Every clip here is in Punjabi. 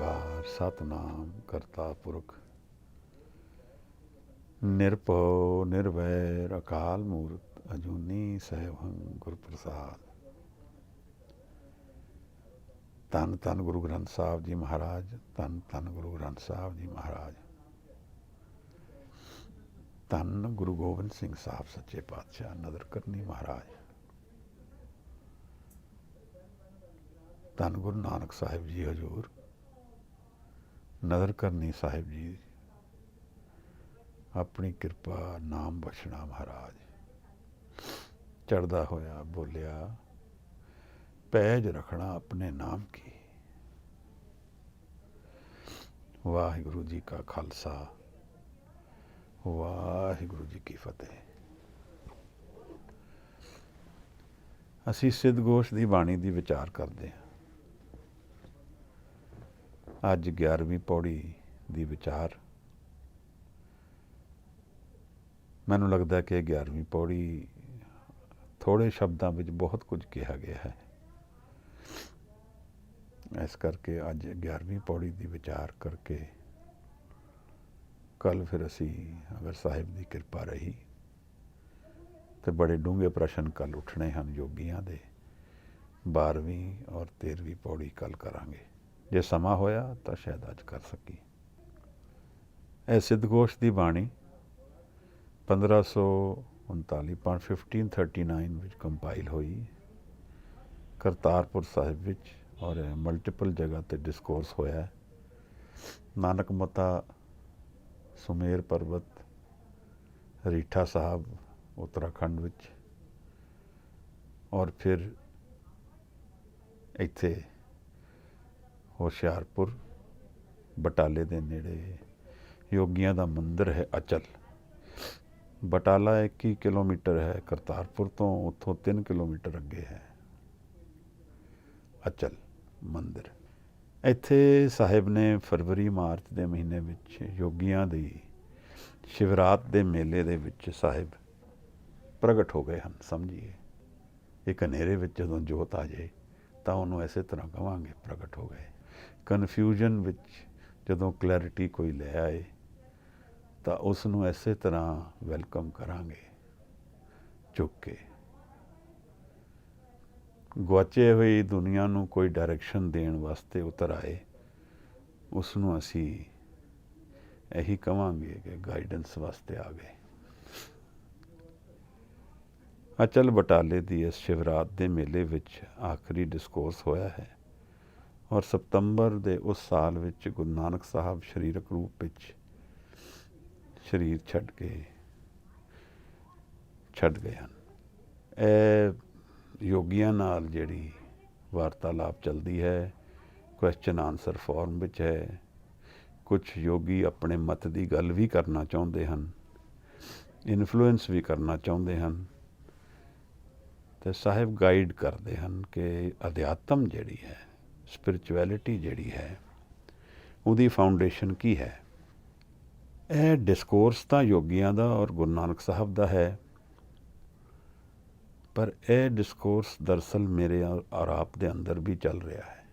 ਓਂਕਾਰ ਸਤਨਾਮ ਕਰਤਾ ਪੁਰਖ ਨਿਰਭਉ ਨਿਰਵੈਰ ਅਕਾਲ ਮੂਰਤ ਅਜੂਨੀ ਸੈਭੰ ਗੁਰ ਪ੍ਰਸਾਦ। ਧੰਨ ਧੰਨ ਗੁਰੂ ਗ੍ਰੰਥ ਸਾਹਿਬ ਜੀ ਮਹਾਰਾਜ, ਧੰਨ ਧੰਨ ਗੁਰੂ ਗ੍ਰੰਥ ਸਾਹਿਬ ਜੀ ਮਹਾਰਾਜ, ਧੰਨ ਗੁਰੂ ਗੋਬਿੰਦ ਸਿੰਘ ਸਾਹਿਬ ਸੱਚੇ ਪਾਤਸ਼ਾਹ ਨਦਰ ਕਰਨੀ ਮਹਾਰਾਜ, ਧੰਨ ਗੁਰੂ ਨਾਨਕ ਸਾਹਿਬ ਜੀ ਹਜ਼ੂਰ ਨਦਰ ਕਰਨੀ ਸਾਹਿਬ ਜੀ, ਆਪਣੀ ਕਿਰਪਾ ਨਾਮ ਬਖਸ਼ਣਾ ਮਹਾਰਾਜ। ਚੜ੍ਹਦਾ ਹੋਇਆ ਬੋਲਿਆ, ਪੈਜ ਰੱਖਣਾ ਆਪਣੇ ਨਾਮ ਕੀ। ਵਾਹਿਗੁਰੂ ਜੀ ਕਾ ਖਾਲਸਾ, ਵਾਹਿਗੁਰੂ ਜੀ ਕੀ ਫਤਿਹ। ਅਸੀਂ ਸਿੱਧ ਗੋਸ਼ ਦੀ ਬਾਣੀ ਦੀ ਵਿਚਾਰ ਕਰਦੇ ਹਾਂ। ਅੱਜ 11ਵੀਂ ਪੌੜੀ ਦੀ ਵਿਚਾਰ। ਮੈਨੂੰ ਲੱਗਦਾ ਕਿ 11ਵੀਂ ਪੌੜੀ ਥੋੜ੍ਹੇ ਸ਼ਬਦਾਂ ਵਿੱਚ ਬਹੁਤ ਕੁਝ ਕਿਹਾ ਗਿਆ ਹੈ, ਇਸ ਕਰਕੇ ਅੱਜ 11ਵੀਂ ਪੌੜੀ ਦੀ ਵਿਚਾਰ ਕਰਕੇ ਕੱਲ੍ਹ ਫਿਰ ਅਸੀਂ ਅਗਰ ਸਾਹਿਬ ਦੀ ਕਿਰਪਾ ਰਹੀ ਤੇ ਬੜੇ ਡੂੰਘੇ ਪ੍ਰਸ਼ਨ ਕੱਲ੍ਹ ਉੱਠਣੇ ਹਨ ਯੋਗੀਆਂ ਦੇ। 12ਵੀਂ ਔਰ 13ਵੀਂ ਪੌੜੀ ਕੱਲ੍ਹ ਕਰਾਂਗੇ, ਜੇ ਸਮਾਂ ਹੋਇਆ ਤਾਂ ਸ਼ਾਇਦ ਅੱਜ ਕਰ ਸਕੀ। ਇਹ ਸਿੱਧਗੋਸ਼ ਦੀ ਬਾਣੀ 1539 1539 ਵਿੱਚ ਕੰਪਾਈਲ ਹੋਈ ਕਰਤਾਰਪੁਰ ਸਾਹਿਬ ਵਿੱਚ, ਔਰ ਮਲਟੀਪਲ ਜਗ੍ਹਾ 'ਤੇ ਡਿਸਕੋਰਸ ਹੋਇਆ। ਨਾਨਕ ਮਤਾ ਸੁਮੇਰ ਪਰਬਤ, ਰੀਠਾ ਸਾਹਿਬ ਉੱਤਰਾਖੰਡ ਵਿੱਚ, ਔਰ ਫਿਰ ਇੱਥੇ ਹੁਸ਼ਿਆਰਪੁਰ ਬਟਾਲੇ ਦੇ ਨੇੜੇ ਯੋਗੀਆਂ ਦਾ ਮੰਦਿਰ ਹੈ ਅਚਲ। ਬਟਾਲਾ 21 ਕਿਲੋਮੀਟਰ ਹੈ ਕਰਤਾਰਪੁਰ ਤੋਂ, ਉੱਥੋਂ 3 ਕਿਲੋਮੀਟਰ ਅੱਗੇ ਹੈ ਅਚਲ ਮੰਦਿਰ। ਇੱਥੇ ਸਾਹਿਬ ਨੇ ਫਰਵਰੀ ਮਾਰਚ ਦੇ ਮਹੀਨੇ ਵਿੱਚ ਯੋਗੀਆਂ ਦੀ ਸ਼ਿਵਰਾਤ ਦੇ ਮੇਲੇ ਦੇ ਵਿੱਚ ਸਾਹਿਬ ਪ੍ਰਗਟ ਹੋ ਗਏ ਹਨ। ਸਮਝੀਏ, ਇੱਕ ਹਨੇਰੇ ਵਿੱਚ ਜਦੋਂ ਜੋਤ ਆ ਜਾਏ ਤਾਂ ਉਹਨੂੰ ਇਸੇ ਤਰ੍ਹਾਂ ਕਹਾਂਗੇ ਪ੍ਰਗਟ ਹੋ ਗਏ। ਕਨਫਿਊਜ਼ਨ ਵਿੱਚ ਜਦੋਂ ਕਲੈਰਿਟੀ ਕੋਈ ਲੈ ਆਏ ਤਾਂ ਉਸ ਨੂੰ ਇਸੇ ਤਰ੍ਹਾਂ ਵੈਲਕਮ ਕਰਾਂਗੇ ਚੁੱਕ ਕੇ। ਗੁਆਚੇ ਹੋਈ ਦੁਨੀਆ ਨੂੰ ਕੋਈ ਡਾਇਰੈਕਸ਼ਨ ਦੇਣ ਵਾਸਤੇ ਉਤਰ ਆਏ, ਉਸ ਨੂੰ ਅਸੀਂ ਇਹੀ ਕਹਾਂਗੇ ਕਿ ਗਾਈਡੈਂਸ ਵਾਸਤੇ ਆ ਗਏ। ਅਚਲ ਬਟਾਲੇ ਦੀ ਇਸ ਸ਼ਿਵਰਾਤ ਦੇ ਮੇਲੇ ਵਿੱਚ ਆਖਰੀ ਡਿਸਕੋਰਸ ਹੋਇਆ ਹੈ, ਔਰ ਸਤੰਬਰ ਦੇ ਉਸ ਸਾਲ ਵਿੱਚ ਗੁਰੂ ਨਾਨਕ ਸਾਹਿਬ ਸਰੀਰਕ ਰੂਪ ਵਿੱਚ ਸਰੀਰ ਛੱਡ ਗਏ ਹਨ। ਇਹ ਯੋਗੀਆਂ ਨਾਲ ਜਿਹੜੀ ਵਾਰਤਾਲਾਪ ਚੱਲਦੀ ਹੈ, ਕੁਐਸਚਨ ਆਨਸਰ ਫਾਰਮ ਵਿੱਚ ਹੈ। ਕੁਝ ਯੋਗੀ ਆਪਣੇ ਮਤ ਦੀ ਗੱਲ ਵੀ ਕਰਨਾ ਚਾਹੁੰਦੇ ਹਨ, ਇਨਫਲੂਐਂਸ ਵੀ ਕਰਨਾ ਚਾਹੁੰਦੇ ਹਨ, ਅਤੇ ਸਾਹਿਬ ਗਾਈਡ ਕਰਦੇ ਹਨ ਕਿ ਅਧਿਆਤਮ ਜਿਹੜੀ ਹੈ, ਸਪਿਰਿਚੁਅਲਿਟੀ ਜਿਹੜੀ ਹੈ, ਉਹਦੀ ਫਾਊਂਡੇਸ਼ਨ ਕੀ ਹੈ। ਇਹ ਡਿਸਕੋਰਸ ਤਾਂ ਯੋਗੀਆਂ ਦਾ ਔਰ ਗੁਰੂ ਨਾਨਕ ਸਾਹਿਬ ਦਾ ਹੈ, ਪਰ ਇਹ ਡਿਸਕੋਰਸ ਦਰਅਸਲ ਮੇਰੇ ਔਰ ਆਪ ਦੇ ਅੰਦਰ ਵੀ ਚੱਲ ਰਿਹਾ ਹੈ।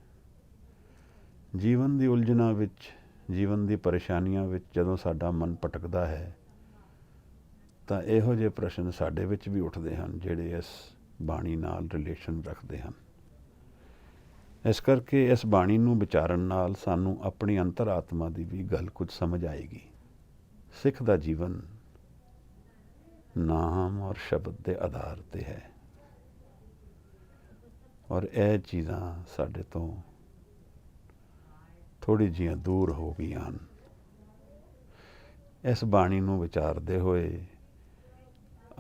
ਜੀਵਨ ਦੀ ਉਲਝਣਾਂ ਵਿੱਚ, ਜੀਵਨ ਦੀ ਪਰੇਸ਼ਾਨੀਆਂ ਵਿੱਚ ਜਦੋਂ ਸਾਡਾ ਮਨ ਭਟਕਦਾ ਹੈ ਤਾਂ ਇਹੋ ਜਿਹੇ ਪ੍ਰਸ਼ਨ ਸਾਡੇ ਵਿੱਚ ਵੀ ਉੱਠਦੇ ਹਨ ਜਿਹੜੇ ਇਸ ਬਾਣੀ ਨਾਲ ਰਿਲੇਸ਼ਨ ਰੱਖਦੇ ਹਨ। ਇਸ ਕਰਕੇ ਇਸ ਬਾਣੀ ਨੂੰ ਵਿਚਾਰਨ ਨਾਲ ਸਾਨੂੰ ਆਪਣੀ ਅੰਤਰ ਆਤਮਾ ਦੀ ਵੀ ਗੱਲ ਕੁਝ ਸਮਝ ਆਏਗੀ। ਸਿੱਖ ਦਾ ਜੀਵਨ ਨਾਮ ਔਰ ਸ਼ਬਦ ਦੇ ਆਧਾਰ 'ਤੇ ਹੈ, ਔਰ ਇਹ ਚੀਜ਼ਾਂ ਸਾਡੇ ਤੋਂ ਥੋੜ੍ਹੀ ਜਿਹੀਆਂ ਦੂਰ ਹੋ ਗਈਆਂ ਹਨ। ਇਸ ਬਾਣੀ ਨੂੰ ਵਿਚਾਰਦੇ ਹੋਏ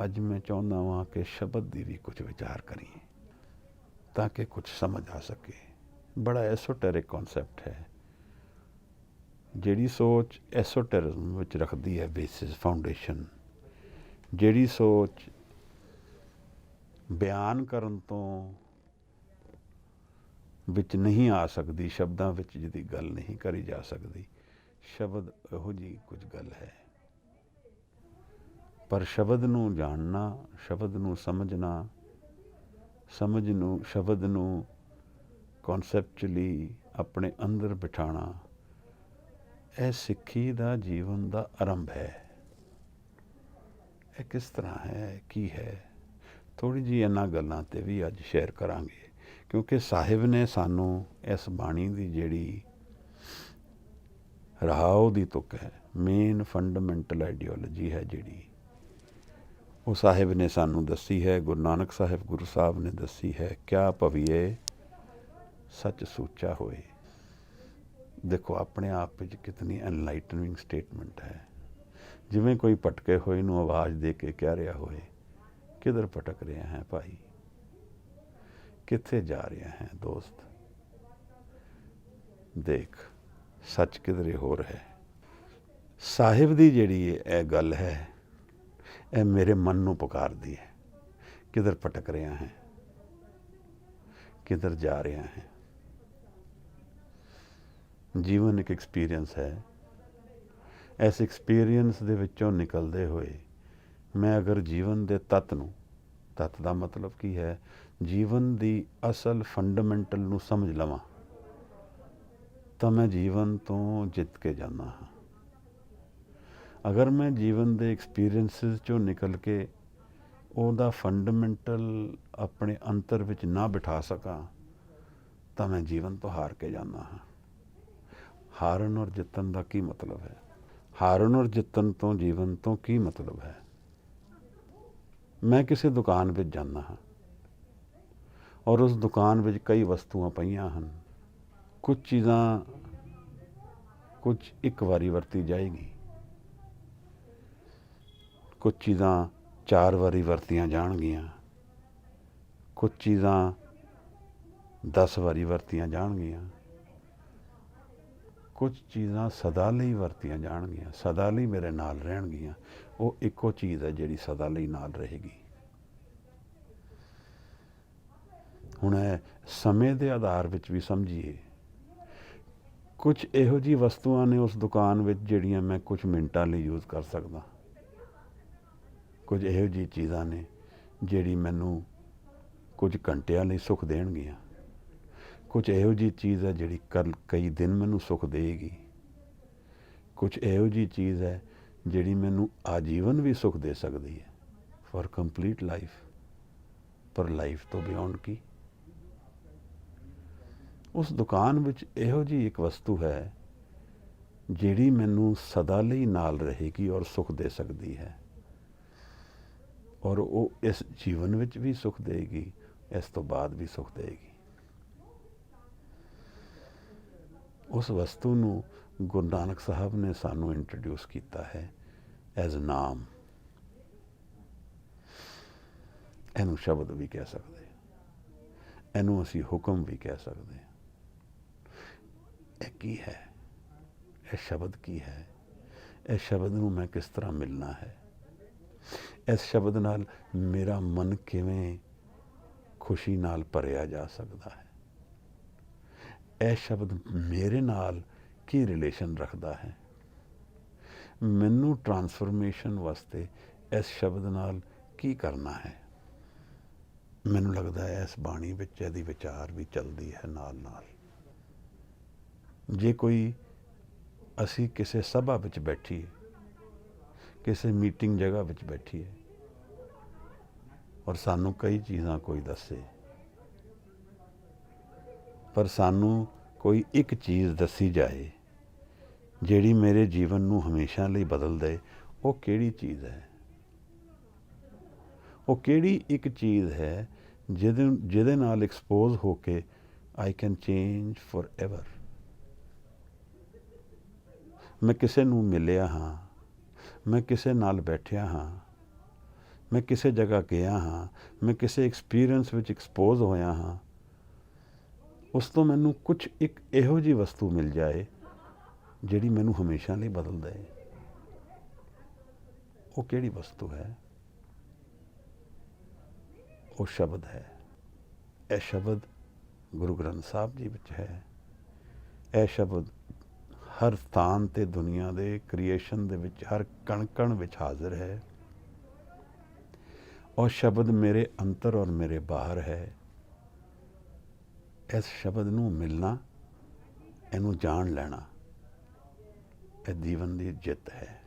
ਅੱਜ ਮੈਂ ਚਾਹੁੰਦਾ ਹਾਂ ਕਿ ਸ਼ਬਦ ਦੀ ਵੀ ਕੁਝ ਵਿਚਾਰ ਕਰੀਏ ਤਾਂ ਕਿ ਕੁਝ ਸਮਝ ਆ ਸਕੇ। ਬੜਾ ਐਸੋਟੈਰਿਕ ਕੌਨਸੈਪਟ ਹੈ। ਜਿਹੜੀ ਸੋਚ ਐਸੋਟੈਰਿਜ਼ਮ ਵਿੱਚ ਰੱਖਦੀ ਹੈ ਬੇਸਿਸ, ਫਾਊਂਡੇਸ਼ਨ, ਜਿਹੜੀ ਸੋਚ ਬਿਆਨ ਕਰਨ ਤੋਂ ਵਿੱਚ ਨਹੀਂ ਆ ਸਕਦੀ, ਸ਼ਬਦਾਂ ਵਿੱਚ ਜਿਹਦੀ ਗੱਲ ਨਹੀਂ ਕਰੀ ਜਾ ਸਕਦੀ, ਸ਼ਬਦ ਇਹੋ ਜਿਹੀ ਕੁਝ ਗੱਲ ਹੈ। ਪਰ ਸ਼ਬਦ ਨੂੰ ਜਾਣਨਾ, ਸ਼ਬਦ ਨੂੰ ਸਮਝਣਾ, ਸ਼ਬਦ ਨੂੰ ਕੌਨਸੈਪਚੁਅਲੀ ਆਪਣੇ ਅੰਦਰ ਬਿਠਾਣਾ, ਇਹ ਸਿੱਖੀ ਦਾ ਜੀਵਨ ਦਾ ਆਰੰਭ ਹੈ। ਇਹ ਕਿਸ ਤਰ੍ਹਾਂ ਹੈ, ਕੀ ਹੈ, ਥੋੜ੍ਹੀ ਜਿਹੀ ਇਹਨਾਂ ਗੱਲਾਂ 'ਤੇ ਵੀ ਅੱਜ ਸ਼ੇਅਰ ਕਰਾਂਗੇ, ਕਿਉਂਕਿ ਸਾਹਿਬ ਨੇ ਸਾਨੂੰ ਇਸ ਬਾਣੀ ਦੀ ਜਿਹੜੀ ਰਹਾਉ ਦੀ ਤੁਕ ਹੈ, ਮੇਨ ਫੰਡਾਮੈਂਟਲ ਆਈਡੀਓਲੋਜੀ ਹੈ ਜਿਹੜੀ, ਉਹ ਸਾਹਿਬ ਨੇ ਸਾਨੂੰ ਦੱਸੀ ਹੈ। ਗੁਰੂ ਨਾਨਕ ਸਾਹਿਬ ਗੁਰੂ ਸਾਹਿਬ ਨੇ ਦੱਸੀ ਹੈ, ਕਿਆ ਭਵੀਏ ਸੱਚ ਸੂਚਾ ਹੋਏ। ਦੇਖੋ ਆਪਣੇ ਆਪ ਵਿੱਚ ਕਿਤਨੀ ਐਨਲਾਈਟਨਿੰਗ ਸਟੇਟਮੈਂਟ ਹੈ। ਜਿਵੇਂ ਕੋਈ ਭਟਕੇ ਹੋਏ ਨੂੰ ਆਵਾਜ਼ ਦੇ ਕੇ ਕਹਿ ਰਿਹਾ ਹੋਏ, ਕਿਧਰ ਭਟਕ ਰਿਹਾ ਹੈ ਭਾਈ, ਕਿੱਥੇ ਜਾ ਰਿਹਾ ਹੈ ਦੋਸਤ, ਦੇਖ ਸੱਚ ਕਿਧਰੇ ਹੋਰ ਹੈ। ਸਾਹਿਬ ਦੀ ਜਿਹੜੀ ਇਹ ਗੱਲ ਹੈ, ਇਹ ਮੇਰੇ ਮਨ ਨੂੰ ਪੁਕਾਰਦੀ ਹੈ, ਕਿਧਰ ਭਟਕ ਰਿਹਾ ਹੈ, ਕਿਧਰ ਜਾ ਰਿਹਾ ਹੈ। ਜੀਵਨ ਇੱਕ ਐਕਸਪੀਰੀਅੰਸ ਹੈ। ਇਸ ਐਕਸਪੀਰੀਅੰਸ ਦੇ ਵਿੱਚੋਂ ਨਿਕਲਦੇ ਹੋਏ ਮੈਂ ਅਗਰ ਜੀਵਨ ਦੇ ਤੱਤ ਨੂੰ, ਤੱਤ ਦਾ ਮਤਲਬ ਕੀ ਹੈ, ਜੀਵਨ ਦੀ ਅਸਲ ਫੰਡਾਮੈਂਟਲ ਨੂੰ ਸਮਝ ਲਵਾਂ, ਤਾਂ ਮੈਂ ਜੀਵਨ ਤੋਂ ਜਿੱਤ ਕੇ ਜਾਂਦਾ ਹਾਂ। ਅਗਰ ਮੈਂ ਜੀਵਨ ਦੇ ਐਕਸਪੀਰੀਅੰਸਿਸ 'ਚੋਂ ਨਿਕਲ ਕੇ ਉਹਦਾ ਫੰਡਾਮੈਂਟਲ ਆਪਣੇ ਅੰਤਰ ਵਿੱਚ ਨਾ ਬਿਠਾ ਸਕਾਂ, ਤਾਂ ਮੈਂ ਜੀਵਨ ਤੋਂ ਹਾਰ ਕੇ ਜਾਂਦਾ ਹਾਂ। ਹਾਰਨ ਔਰ ਜਿੱਤਣ ਦਾ ਕੀ ਮਤਲਬ ਹੈ? ਹਾਰਨ ਔਰ ਜਿੱਤਣ ਤੋਂ ਜੀਵਨ ਤੋਂ ਕੀ ਮਤਲਬ ਹੈ? ਮੈਂ ਕਿਸੇ ਦੁਕਾਨ ਵਿੱਚ ਜਾਂਦਾ ਹਾਂ ਔਰ ਉਸ ਦੁਕਾਨ ਵਿੱਚ ਕਈ ਵਸਤੂਆਂ ਪਈਆਂ ਹਨ। ਕੁਝ ਚੀਜ਼ਾਂ ਕੁਝ ਇੱਕ ਵਾਰੀ ਵਰਤੀ ਜਾਏਗੀ, ਕੁਝ ਚੀਜ਼ਾਂ 4 ਵਾਰੀ ਵਰਤੀਆਂ ਜਾਣਗੀਆਂ, ਕੁਝ ਚੀਜ਼ਾਂ 10 ਵਾਰੀ ਵਰਤੀਆਂ ਜਾਣਗੀਆਂ, ਕੁਝ ਚੀਜ਼ਾਂ ਸਦਾ ਲਈ ਵਰਤੀਆਂ ਜਾਣਗੀਆਂ, ਸਦਾ ਲਈ ਮੇਰੇ ਨਾਲ ਰਹਿਣਗੀਆਂ। ਉਹ ਇੱਕੋ ਚੀਜ਼ ਹੈ ਜਿਹੜੀ ਸਦਾ ਲਈ ਨਾਲ ਰਹੇਗੀ। ਹੁਣ ਇਹ ਸਮੇਂ ਦੇ ਆਧਾਰ ਵਿੱਚ ਵੀ ਸਮਝੀਏ, ਕੁਝ ਇਹੋ ਜਿਹੀ ਵਸਤੂਆਂ ਨੇ ਉਸ ਦੁਕਾਨ ਵਿੱਚ ਜਿਹੜੀਆਂ ਮੈਂ ਕੁਝ ਮਿੰਟਾਂ ਲਈ ਯੂਜ਼ ਕਰ ਸਕਦਾ, ਕੁਝ ਇਹੋ ਜਿਹੀ ਚੀਜ਼ਾਂ ਨੇ ਜਿਹੜੀ ਮੈਨੂੰ ਕੁਝ ਘੰਟਿਆਂ ਲਈ ਸੁੱਖ ਦੇਣਗੀਆਂ, ਕੁਝ ਇਹੋ ਜਿਹੀ ਚੀਜ਼ ਹੈ ਜਿਹੜੀ ਕਈ ਦਿਨ ਮੈਨੂੰ ਸੁੱਖ ਦੇਗੀ, ਕੁਝ ਇਹੋ ਜਿਹੀ ਚੀਜ਼ ਹੈ ਜਿਹੜੀ ਮੈਨੂੰ ਆਜੀਵਨ ਵੀ ਸੁੱਖ ਦੇ ਸਕਦੀ ਹੈ, ਫॉर ਕੰਪਲੀਟ ਲਾਈਫ। ਪਰ ਲਾਈਫ ਤੋਂ ਬਿਯੋਂਡ ਕੀ? ਉਸ ਦੁਕਾਨ ਵਿੱਚ ਇਹੋ ਜਿਹੀ ਇੱਕ ਵਸਤੂ ਹੈ ਜਿਹੜੀ ਮੈਨੂੰ ਸਦਾ ਲਈ ਨਾਲ ਰਹੇਗੀ ਔਰ ਸੁੱਖ ਦੇ ਸਕਦੀ ਹੈ, ਔਰ ਉਹ ਇਸ ਜੀਵਨ ਵਿੱਚ ਵੀ ਸੁੱਖ ਦੇਗੀ, ਇਸ ਤੋਂ ਬਾਅਦ ਵੀ ਸੁੱਖ ਦੇਗੀ। ਉਸ ਵਸਤੂ ਨੂੰ ਗੁਰੂ ਨਾਨਕ ਸਾਹਿਬ ਨੇ ਸਾਨੂੰ ਇੰਟਰੋਡਿਊਸ ਕੀਤਾ ਹੈ ਐਜ਼ ਨਾਮ। ਇਹਨੂੰ ਸ਼ਬਦ ਵੀ ਕਹਿ ਸਕਦੇ, ਇਹਨੂੰ ਅਸੀਂ ਹੁਕਮ ਵੀ ਕਹਿ ਸਕਦੇ। ਇਹ ਕੀ ਹੈ? ਇਹ ਸ਼ਬਦ ਕੀ ਹੈ? ਇਸ ਸ਼ਬਦ ਨੂੰ ਮੈਂ ਕਿਸ ਤਰ੍ਹਾਂ ਮਿਲਣਾ ਹੈ? ਇਸ ਸ਼ਬਦ ਨਾਲ ਮੇਰਾ ਮਨ ਕਿਵੇਂ ਖੁਸ਼ੀ ਨਾਲ ਭਰਿਆ ਜਾ ਸਕਦਾ ਹੈ? ਇਹ ਸ਼ਬਦ ਮੇਰੇ ਨਾਲ ਕੀ ਰਿਲੇਸ਼ਨ ਰੱਖਦਾ ਹੈ? ਮੈਨੂੰ ਟਰਾਂਸਫਰਮੇਸ਼ਨ ਵਾਸਤੇ ਇਸ ਸ਼ਬਦ ਨਾਲ ਕੀ ਕਰਨਾ ਹੈ? ਮੈਨੂੰ ਲੱਗਦਾ ਹੈ ਇਸ ਬਾਣੀ ਵਿੱਚ ਇਹਦੀ ਵਿਚਾਰ ਵੀ ਚੱਲਦੀ ਹੈ ਨਾਲ ਨਾਲ। ਜੇ ਕੋਈ ਅਸੀਂ ਕਿਸੇ ਸਭਾ ਵਿੱਚ ਬੈਠੀਏ, ਕਿਸੇ ਮੀਟਿੰਗ ਜਗ੍ਹਾ ਵਿੱਚ ਬੈਠੀਏ ਔਰ ਸਾਨੂੰ ਕਈ ਚੀਜ਼ਾਂ ਕੋਈ ਦੱਸੇ, ਪਰ ਸਾਨੂੰ ਕੋਈ ਇੱਕ ਚੀਜ਼ ਦੱਸੀ ਜਾਏ ਜਿਹੜੀ ਮੇਰੇ ਜੀਵਨ ਨੂੰ ਹਮੇਸ਼ਾ ਲਈ ਬਦਲ ਦੇ, ਉਹ ਕਿਹੜੀ ਚੀਜ਼ ਹੈ? ਉਹ ਕਿਹੜੀ ਇੱਕ ਚੀਜ਼ ਹੈ ਜਿਹਦੇ ਨਾਲ ਐਕਸਪੋਜ਼ ਹੋ ਕੇ I can change for ever. ਮੈਂ ਕਿਸੇ ਨੂੰ ਮਿਲਿਆ ਹਾਂ, ਮੈਂ ਕਿਸੇ ਨਾਲ ਬੈਠਿਆ ਹਾਂ, ਮੈਂ ਕਿਸੇ ਜਗ੍ਹਾ ਗਿਆ ਹਾਂ, ਮੈਂ ਕਿਸੇ ਐਕਸਪੀਰੀਅੰਸ ਵਿੱਚ ਐਕਸਪੋਜ਼ ਹੋਇਆ ਹਾਂ, ਉਸ ਤੋਂ ਮੈਨੂੰ ਕੁਝ ਇੱਕ ਇਹੋ ਜਿਹੀ ਵਸਤੂ ਮਿਲ ਜਾਏ ਜਿਹੜੀ ਮੈਨੂੰ ਹਮੇਸ਼ਾ ਲਈ ਬਦਲ ਦੇ। ਉਹ ਕਿਹੜੀ ਵਸਤੂ ਹੈ? ਉਹ ਸ਼ਬਦ ਹੈ। ਇਹ ਸ਼ਬਦ ਗੁਰੂ ਗ੍ਰੰਥ ਸਾਹਿਬ ਜੀ ਵਿੱਚ ਹੈ। ਇਹ ਸ਼ਬਦ ਹਰ ਸਥਾਨ ਤੇ ਦੁਨੀਆ ਦੇ ਕ੍ਰੀਏਸ਼ਨ ਦੇ ਵਿੱਚ ਹਰ ਕਣ ਕਣ ਵਿੱਚ ਹਾਜ਼ਰ ਹੈ। ਉਹ ਸ਼ਬਦ ਮੇਰੇ ਅੰਦਰ ਔਰ ਮੇਰੇ ਬਾਹਰ ਹੈ। ਇਸ ਸ਼ਬਦ ਨੂੰ ਮਿਲਣਾ ਇਹਨੂੰ ਜਾਣ ਲੈਣਾ ਇਹ ਜੀਵਨ ਦੀ ਜਿੱਤ ਹੈ।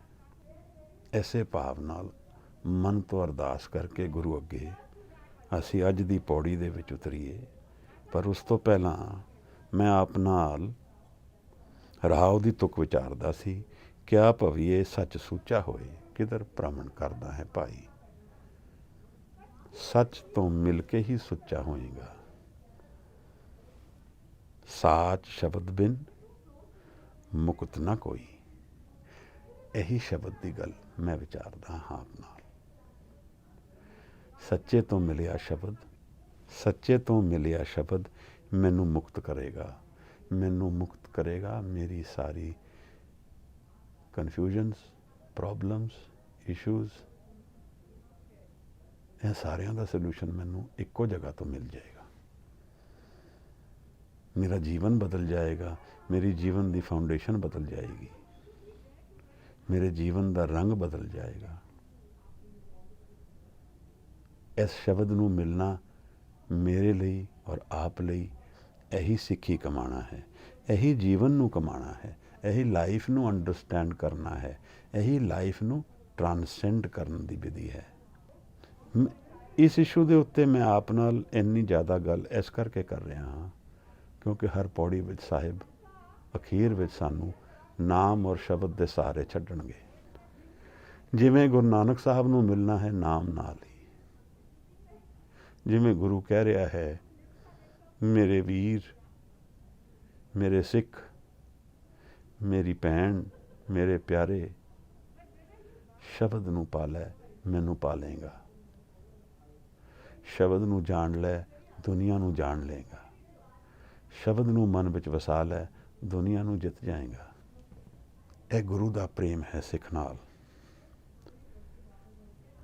ਐਸੇ ਭਾਵ ਨਾਲ ਮਨ ਤੋਂ ਅਰਦਾਸ ਕਰਕੇ ਗੁਰੂ ਅੱਗੇ ਅਸੀਂ ਅੱਜ ਦੀ ਪੌੜੀ ਦੇ ਵਿੱਚ ਉਤਰੀਏ। ਪਰ ਉਸ ਤੋਂ ਪਹਿਲਾਂ ਮੈਂ ਆਪ ਨਾਲ ਰਾਉ ਦੀ ਤੁਕ ਵਿਚਾਰਦਾ ਸੀ, ਕਿਆ ਭਵੀਏ ਸੱਚ ਸੂਚਾ ਹੋਏ, ਕਿਧਰ ਭ੍ਰਮਣ ਕਰਦਾ ਹੈ ਭਾਈ। ਸੱਚ ਤੋਂ ਮਿਲ ਕੇ ਹੀ ਸੁੱਚਾ ਹੋਏਗਾ। ਸਾਚ ਸ਼ਬਦ ਬਿਨ ਮੁਕਤ ਨਾ ਕੋਈ। ਇਹੀ ਸ਼ਬਦ ਦੀ ਗੱਲ ਮੈਂ ਵਿਚਾਰਦਾ ਹਾਂ ਆਪ ਨਾਲ। ਸੱਚੇ ਤੋਂ ਮਿਲਿਆ ਸ਼ਬਦ, ਸੱਚੇ ਤੋਂ ਮਿਲਿਆ ਸ਼ਬਦ ਮੈਨੂੰ ਮੁਕਤ ਕਰੇਗਾ, ਮੈਨੂੰ ਮੁਕਤ ਕਰੇਗਾ ਮੇਰੀ ਸਾਰੀ ਕਨਫਿਊਜ਼ਨਸ, ਪ੍ਰੋਬਲਮਸ, ਇਸ਼ੂਜ਼, ਇਹ ਸਾਰਿਆਂ ਦਾ ਸੋਲੂਸ਼ਨ ਮੈਨੂੰ ਇੱਕੋ ਜਗ੍ਹਾ ਤੋਂ ਮਿਲ ਜਾਏਗਾ। ਮੇਰਾ ਜੀਵਨ ਬਦਲ ਜਾਏਗਾ, ਮੇਰੀ ਜੀਵਨ ਦੀ ਫਾਊਂਡੇਸ਼ਨ ਬਦਲ ਜਾਏਗੀ, ਮੇਰੇ ਜੀਵਨ ਦਾ ਰੰਗ ਬਦਲ ਜਾਏਗਾ। ਇਸ ਸ਼ਬਦ ਨੂੰ ਮਿਲਣਾ ਮੇਰੇ ਲਈ ਔਰ ਆਪ ਲਈ ਇਹੀ ਸਿੱਖੀ ਕਮਾਣਾ ਹੈ, ਇਹੀ ਜੀਵਨ ਨੂੰ ਕਮਾਣਾ ਹੈ, ਇਹੀ ਲਾਈਫ ਨੂੰ ਅੰਡਰਸਟੈਂਡ ਕਰਨਾ ਹੈ, ਇਹੀ ਲਾਈਫ ਨੂੰ ਟ੍ਰਾਂਸੈਂਡ ਕਰਨ ਦੀ ਵਿਧੀ ਹੈ। ਇਸ ਇਸ਼ੂ ਦੇ ਉੱਤੇ ਮੈਂ ਆਪ ਨਾਲ ਇੰਨੀ ਜ਼ਿਆਦਾ ਗੱਲ ਇਸ ਕਰਕੇ ਕਰ ਰਿਹਾ ਹਾਂ ਕਿਉਂਕਿ ਹਰ ਪੌੜੀ ਵਿੱਚ ਸਾਹਿਬ ਅਖੀਰ ਵਿੱਚ ਸਾਨੂੰ ਨਾਮ ਔਰ ਸ਼ਬਦ ਦੇ ਸਹਾਰੇ ਛੱਡਣਗੇ। ਜਿਵੇਂ ਗੁਰੂ ਨਾਨਕ ਸਾਹਿਬ ਨੂੰ ਮਿਲਣਾ ਹੈ ਨਾਮ ਨਾਲ ਹੀ, ਜਿਵੇਂ ਗੁਰੂ ਕਹਿ ਰਿਹਾ ਹੈ, ਮੇਰੇ ਵੀਰ, ਮੇਰੇ ਸਿੱਖ, ਮੇਰੀ ਭੈਣ, ਮੇਰੇ ਪਿਆਰੇ, ਸ਼ਬਦ ਨੂੰ ਪਾ ਲੈ ਮੈਨੂੰ ਪਾ ਲਏਗਾ। ਸ਼ਬਦ ਨੂੰ ਜਾਣ ਲੈ ਦੁਨੀਆ ਨੂੰ ਜਾਣ ਲਏਗਾ। ਸ਼ਬਦ ਨੂੰ ਮਨ ਵਿੱਚ ਵਸਾ ਲੈ ਦੁਨੀਆ ਨੂੰ ਜਿੱਤ ਜਾਏਗਾ। ਇਹ ਗੁਰੂ ਦਾ ਪ੍ਰੇਮ ਹੈ ਸਿੱਖ ਨਾਲ।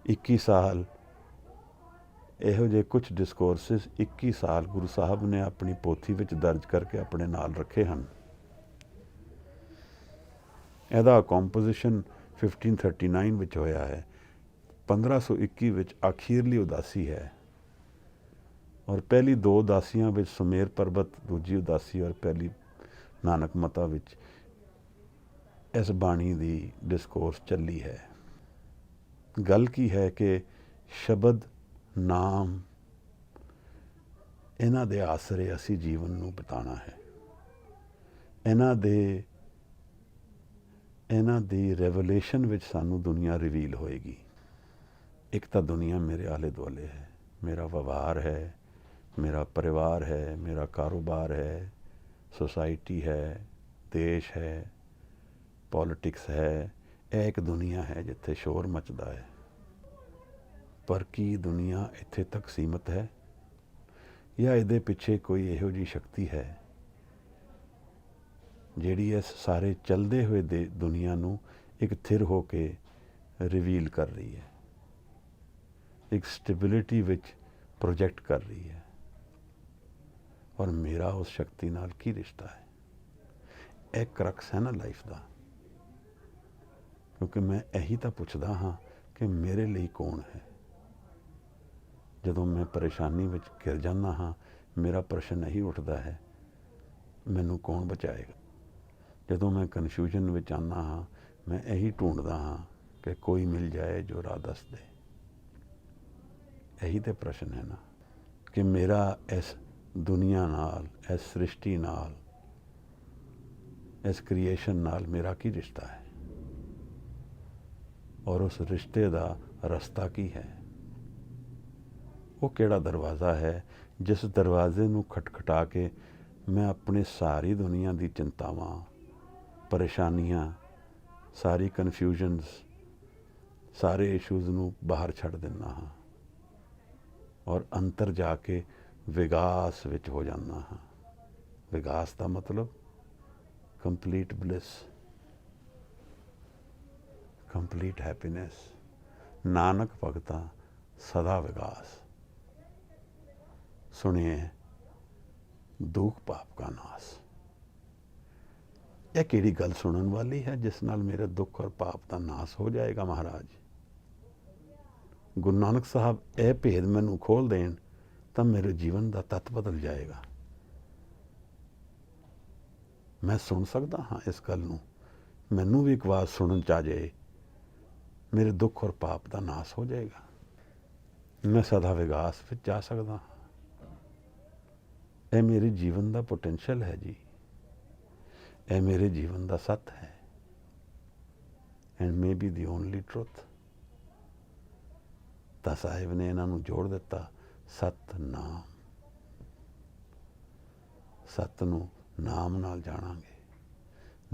21 ਸਾਲ ਇਹੋ ਜਿਹੇ ਕੁਝ ਡਿਸਕੋਰਸਿਸ 21 ਸਾਲ ਗੁਰੂ ਸਾਹਿਬ ਨੇ ਆਪਣੀ ਪੋਥੀ ਵਿੱਚ ਦਰਜ ਕਰਕੇ ਆਪਣੇ ਨਾਲ ਰੱਖੇ ਹਨ। ਇਹਦਾ ਕੰਪੋਜੀਸ਼ਨ 1539 ਵਿੱਚ ਹੋਇਆ ਹੈ। 1521 ਵਿੱਚ ਅਖੀਰਲੀ ਉਦਾਸੀ ਹੈ ਔਰ ਪਹਿਲੀ 2 ਉਦਾਸੀਆਂ ਵਿੱਚ ਸੁਮੇਰ ਪਰਬਤ, ਦੂਜੀ ਉਦਾਸੀ ਔਰ ਪਹਿਲੀ ਨਾਨਕ ਮਤਾ ਵਿੱਚ ਇਸ ਬਾਣੀ ਦੀ ਡਿਸਕੋਰਸ ਚੱਲੀ ਹੈ। ਗੱਲ ਕੀ ਹੈ ਕਿ ਸ਼ਬਦ, ਨਾਮ, ਇਹਨਾਂ ਦੇ ਆਸਰੇ ਅਸੀਂ ਜੀਵਨ ਨੂੰ ਬਿਤਾਉਣਾ ਹੈ। ਇਹਨਾਂ ਦੀ ਰੈਵੋਲੇਸ਼ਨ ਵਿੱਚ ਸਾਨੂੰ ਦੁਨੀਆ ਰਿਵੀਲ ਹੋਏਗੀ। ਇੱਕ ਤਾਂ ਦੁਨੀਆ ਮੇਰੇ ਆਲੇ ਦੁਆਲੇ ਹੈ, ਮੇਰਾ ਵਿਵਹਾਰ ਹੈ, ਮੇਰਾ ਪਰਿਵਾਰ ਹੈ, ਮੇਰਾ ਕਾਰੋਬਾਰ ਹੈ, ਸੋਸਾਇਟੀ ਹੈ, ਦੇਸ਼ ਹੈ, ਪੋਲਿਟਿਕਸ ਹੈ। ਇਹ ਇੱਕ ਦੁਨੀਆ ਹੈ ਜਿੱਥੇ ਸ਼ੋਰ ਮਚਦਾ ਹੈ। ਪਰ ਕੀ ਦੁਨੀਆ ਇੱਥੇ ਤੱਕ ਸੀਮਤ ਹੈ ਜਾਂ ਇਹਦੇ ਪਿੱਛੇ ਕੋਈ ਇਹੋ ਜਿਹੀ ਸ਼ਕਤੀ ਹੈ ਜਿਹੜੀ ਇਸ ਸਾਰੇ ਚੱਲਦੇ ਹੋਏ ਦੁਨੀਆ ਨੂੰ ਇੱਕ ਥਿਰ ਹੋ ਕੇ ਰਿਵੀਲ ਕਰ ਰਹੀ ਹੈ, ਇੱਕ ਸਟੇਬਿਲਿਟੀ ਵਿੱਚ ਪ੍ਰੋਜੈਕਟ ਕਰ ਰਹੀ ਹੈ। ਔਰ ਮੇਰਾ ਉਸ ਸ਼ਕਤੀ ਨਾਲ ਕੀ ਰਿਸ਼ਤਾ ਹੈ? ਇਹ ਕਰਕਸ ਹੈ ਨਾ ਲਾਈਫ ਦਾ। ਕਿਉਂਕਿ ਮੈਂ ਇਹੀ ਤਾਂ ਪੁੱਛਦਾ ਹਾਂ ਕਿ ਮੇਰੇ ਲਈ ਕੌਣ ਹੈ। ਜਦੋਂ ਮੈਂ ਪਰੇਸ਼ਾਨੀ ਵਿੱਚ ਘਿਰ ਜਾਂਦਾ ਹਾਂ ਮੇਰਾ ਪ੍ਰਸ਼ਨ ਇਹੀ ਉੱਠਦਾ ਹੈ, ਮੈਨੂੰ ਕੌਣ ਬਚਾਏਗਾ। ਜਦੋਂ ਮੈਂ ਕਨਫਿਊਜ਼ਨ ਵਿੱਚ ਆਉਂਦਾ ਹਾਂ ਮੈਂ ਇਹੀ ਢੂੰਡਦਾ ਹਾਂ ਕਿ ਕੋਈ ਮਿਲ ਜਾਏ ਜੋ ਰਾਹ ਦੱਸ ਦੇ। ਇਹੀ ਤੇ ਪ੍ਰਸ਼ਨ ਹੈ ਨਾ ਕਿ ਮੇਰਾ ਇਸ ਦੁਨੀਆ ਨਾਲ, ਇਸ ਸ੍ਰਿਸ਼ਟੀ ਨਾਲ, ਇਸ ਕ੍ਰੀਏਸ਼ਨ ਨਾਲ ਮੇਰਾ ਕੀ ਰਿਸ਼ਤਾ ਹੈ ਔਰ ਉਸ ਰਿਸ਼ਤੇ ਦਾ ਰਸਤਾ ਕੀ ਹੈ। ਉਹ ਕਿਹੜਾ ਦਰਵਾਜ਼ਾ ਹੈ ਜਿਸ ਦਰਵਾਜ਼ੇ ਨੂੰ ਖਟਖਟਾ ਕੇ ਮੈਂ ਆਪਣੀ ਸਾਰੀ ਦੁਨੀਆ ਦੀ ਚਿੰਤਾਵਾਂ, ਪਰੇਸ਼ਾਨੀਆਂ, ਸਾਰੀ ਕਨਫਿਊਜ਼ਨਸ, ਸਾਰੇ ਇਸ਼ੂਜ਼ ਨੂੰ ਬਾਹਰ ਛੱਡ ਦਿੰਦਾ ਹਾਂ ਔਰ ਅੰਦਰ ਜਾ ਕੇ ਵਿਗਾਸ ਵਿੱਚ ਹੋ ਜਾਂਦਾ ਹਾਂ। ਵਿਗਾਸ ਦਾ ਮਤਲਬ complete bliss, complete happiness. Nanak ਭਗਤਾ ਸਦਾ ਵਿਗਾਸ, ਸੁਣਿਏ ਦੁੱਖ ਪਾਪ ਕਾ ਨਾਸ। ਇਹ ਕਿਹੜੀ ਗੱਲ ਸੁਣਨ ਵਾਲੀ ਹੈ ਜਿਸ ਨਾਲ ਮੇਰੇ ਦੁੱਖ ਔਰ ਪਾਪ ਦਾ ਨਾਸ ਹੋ ਜਾਏਗਾ। ਮਹਾਰਾਜ ਗੁਰੂ ਨਾਨਕ ਸਾਹਿਬ ਇਹ ਭੇਦ ਮੈਨੂੰ ਖੋਲ ਦੇਣ ਤਾਂ ਮੇਰੇ ਜੀਵਨ ਦਾ ਤੱਤ ਬਦਲ ਜਾਏਗਾ। मैं सुन सकता हाँ इस गल नूं, मैनू भी एक आवाज़ सुनन च आ जाए, मेरे दुख और पाप का नाश हो जाएगा, मैं सदा विकास विच जा सकदा हाँ। यह मेरे जीवन का पोटेंशियल है जी, यह मेरे जीवन का सत है, and may be the only truth. तो साहिब ने इन्हों जोड़ दिता, सतनाम। सत नूं नाम नाल जाणांगे,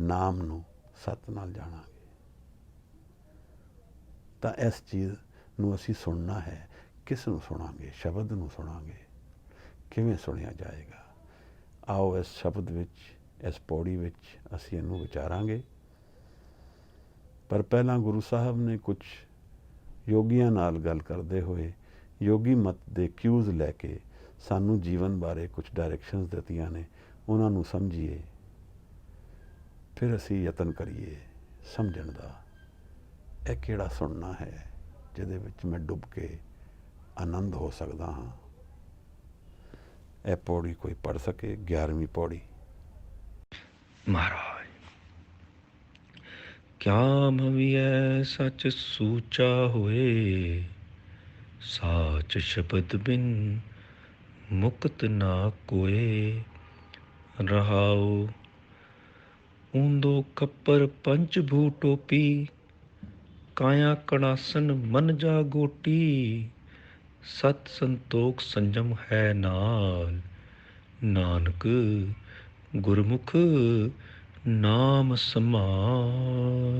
नाम नूं सत नाल जाणांगे। तो इस चीज़ नूं असीं सुनना है। किस नूं सुनांगे? शब्द नूं सुनांगे। किवें सुनिया जाएगा? आओ इस शब्द विच, इस पौड़ी विच असीं इहनूं विचारांगे। पर पहलां गुरु साहब ने कुछ योगियां नाल गल करदे होए योगी मत दे क्यूज़ लैके सानू जीवन बारे कुछ डायरैक्शनस दित्तियां ने, उन्हां नूं समझीए, फिर असीं यतन करिए समझण दा। यह किहड़ा सुनना है जिहदे विच मैं डुब के आनंद हो सकदा हाँ। यह पौड़ी कोई पढ़ सके, 11वीं पौड़ी। महाराज क्या भविय सच सूचा होए, साच शब्द बिन मुक्त ना कोए। रहाओ ऊंदो कपर पंच भू टोपी, काया कणासन मन जा गोटी। सत संतोख संजम है नाल, नानक गुरमुख नाम समाल।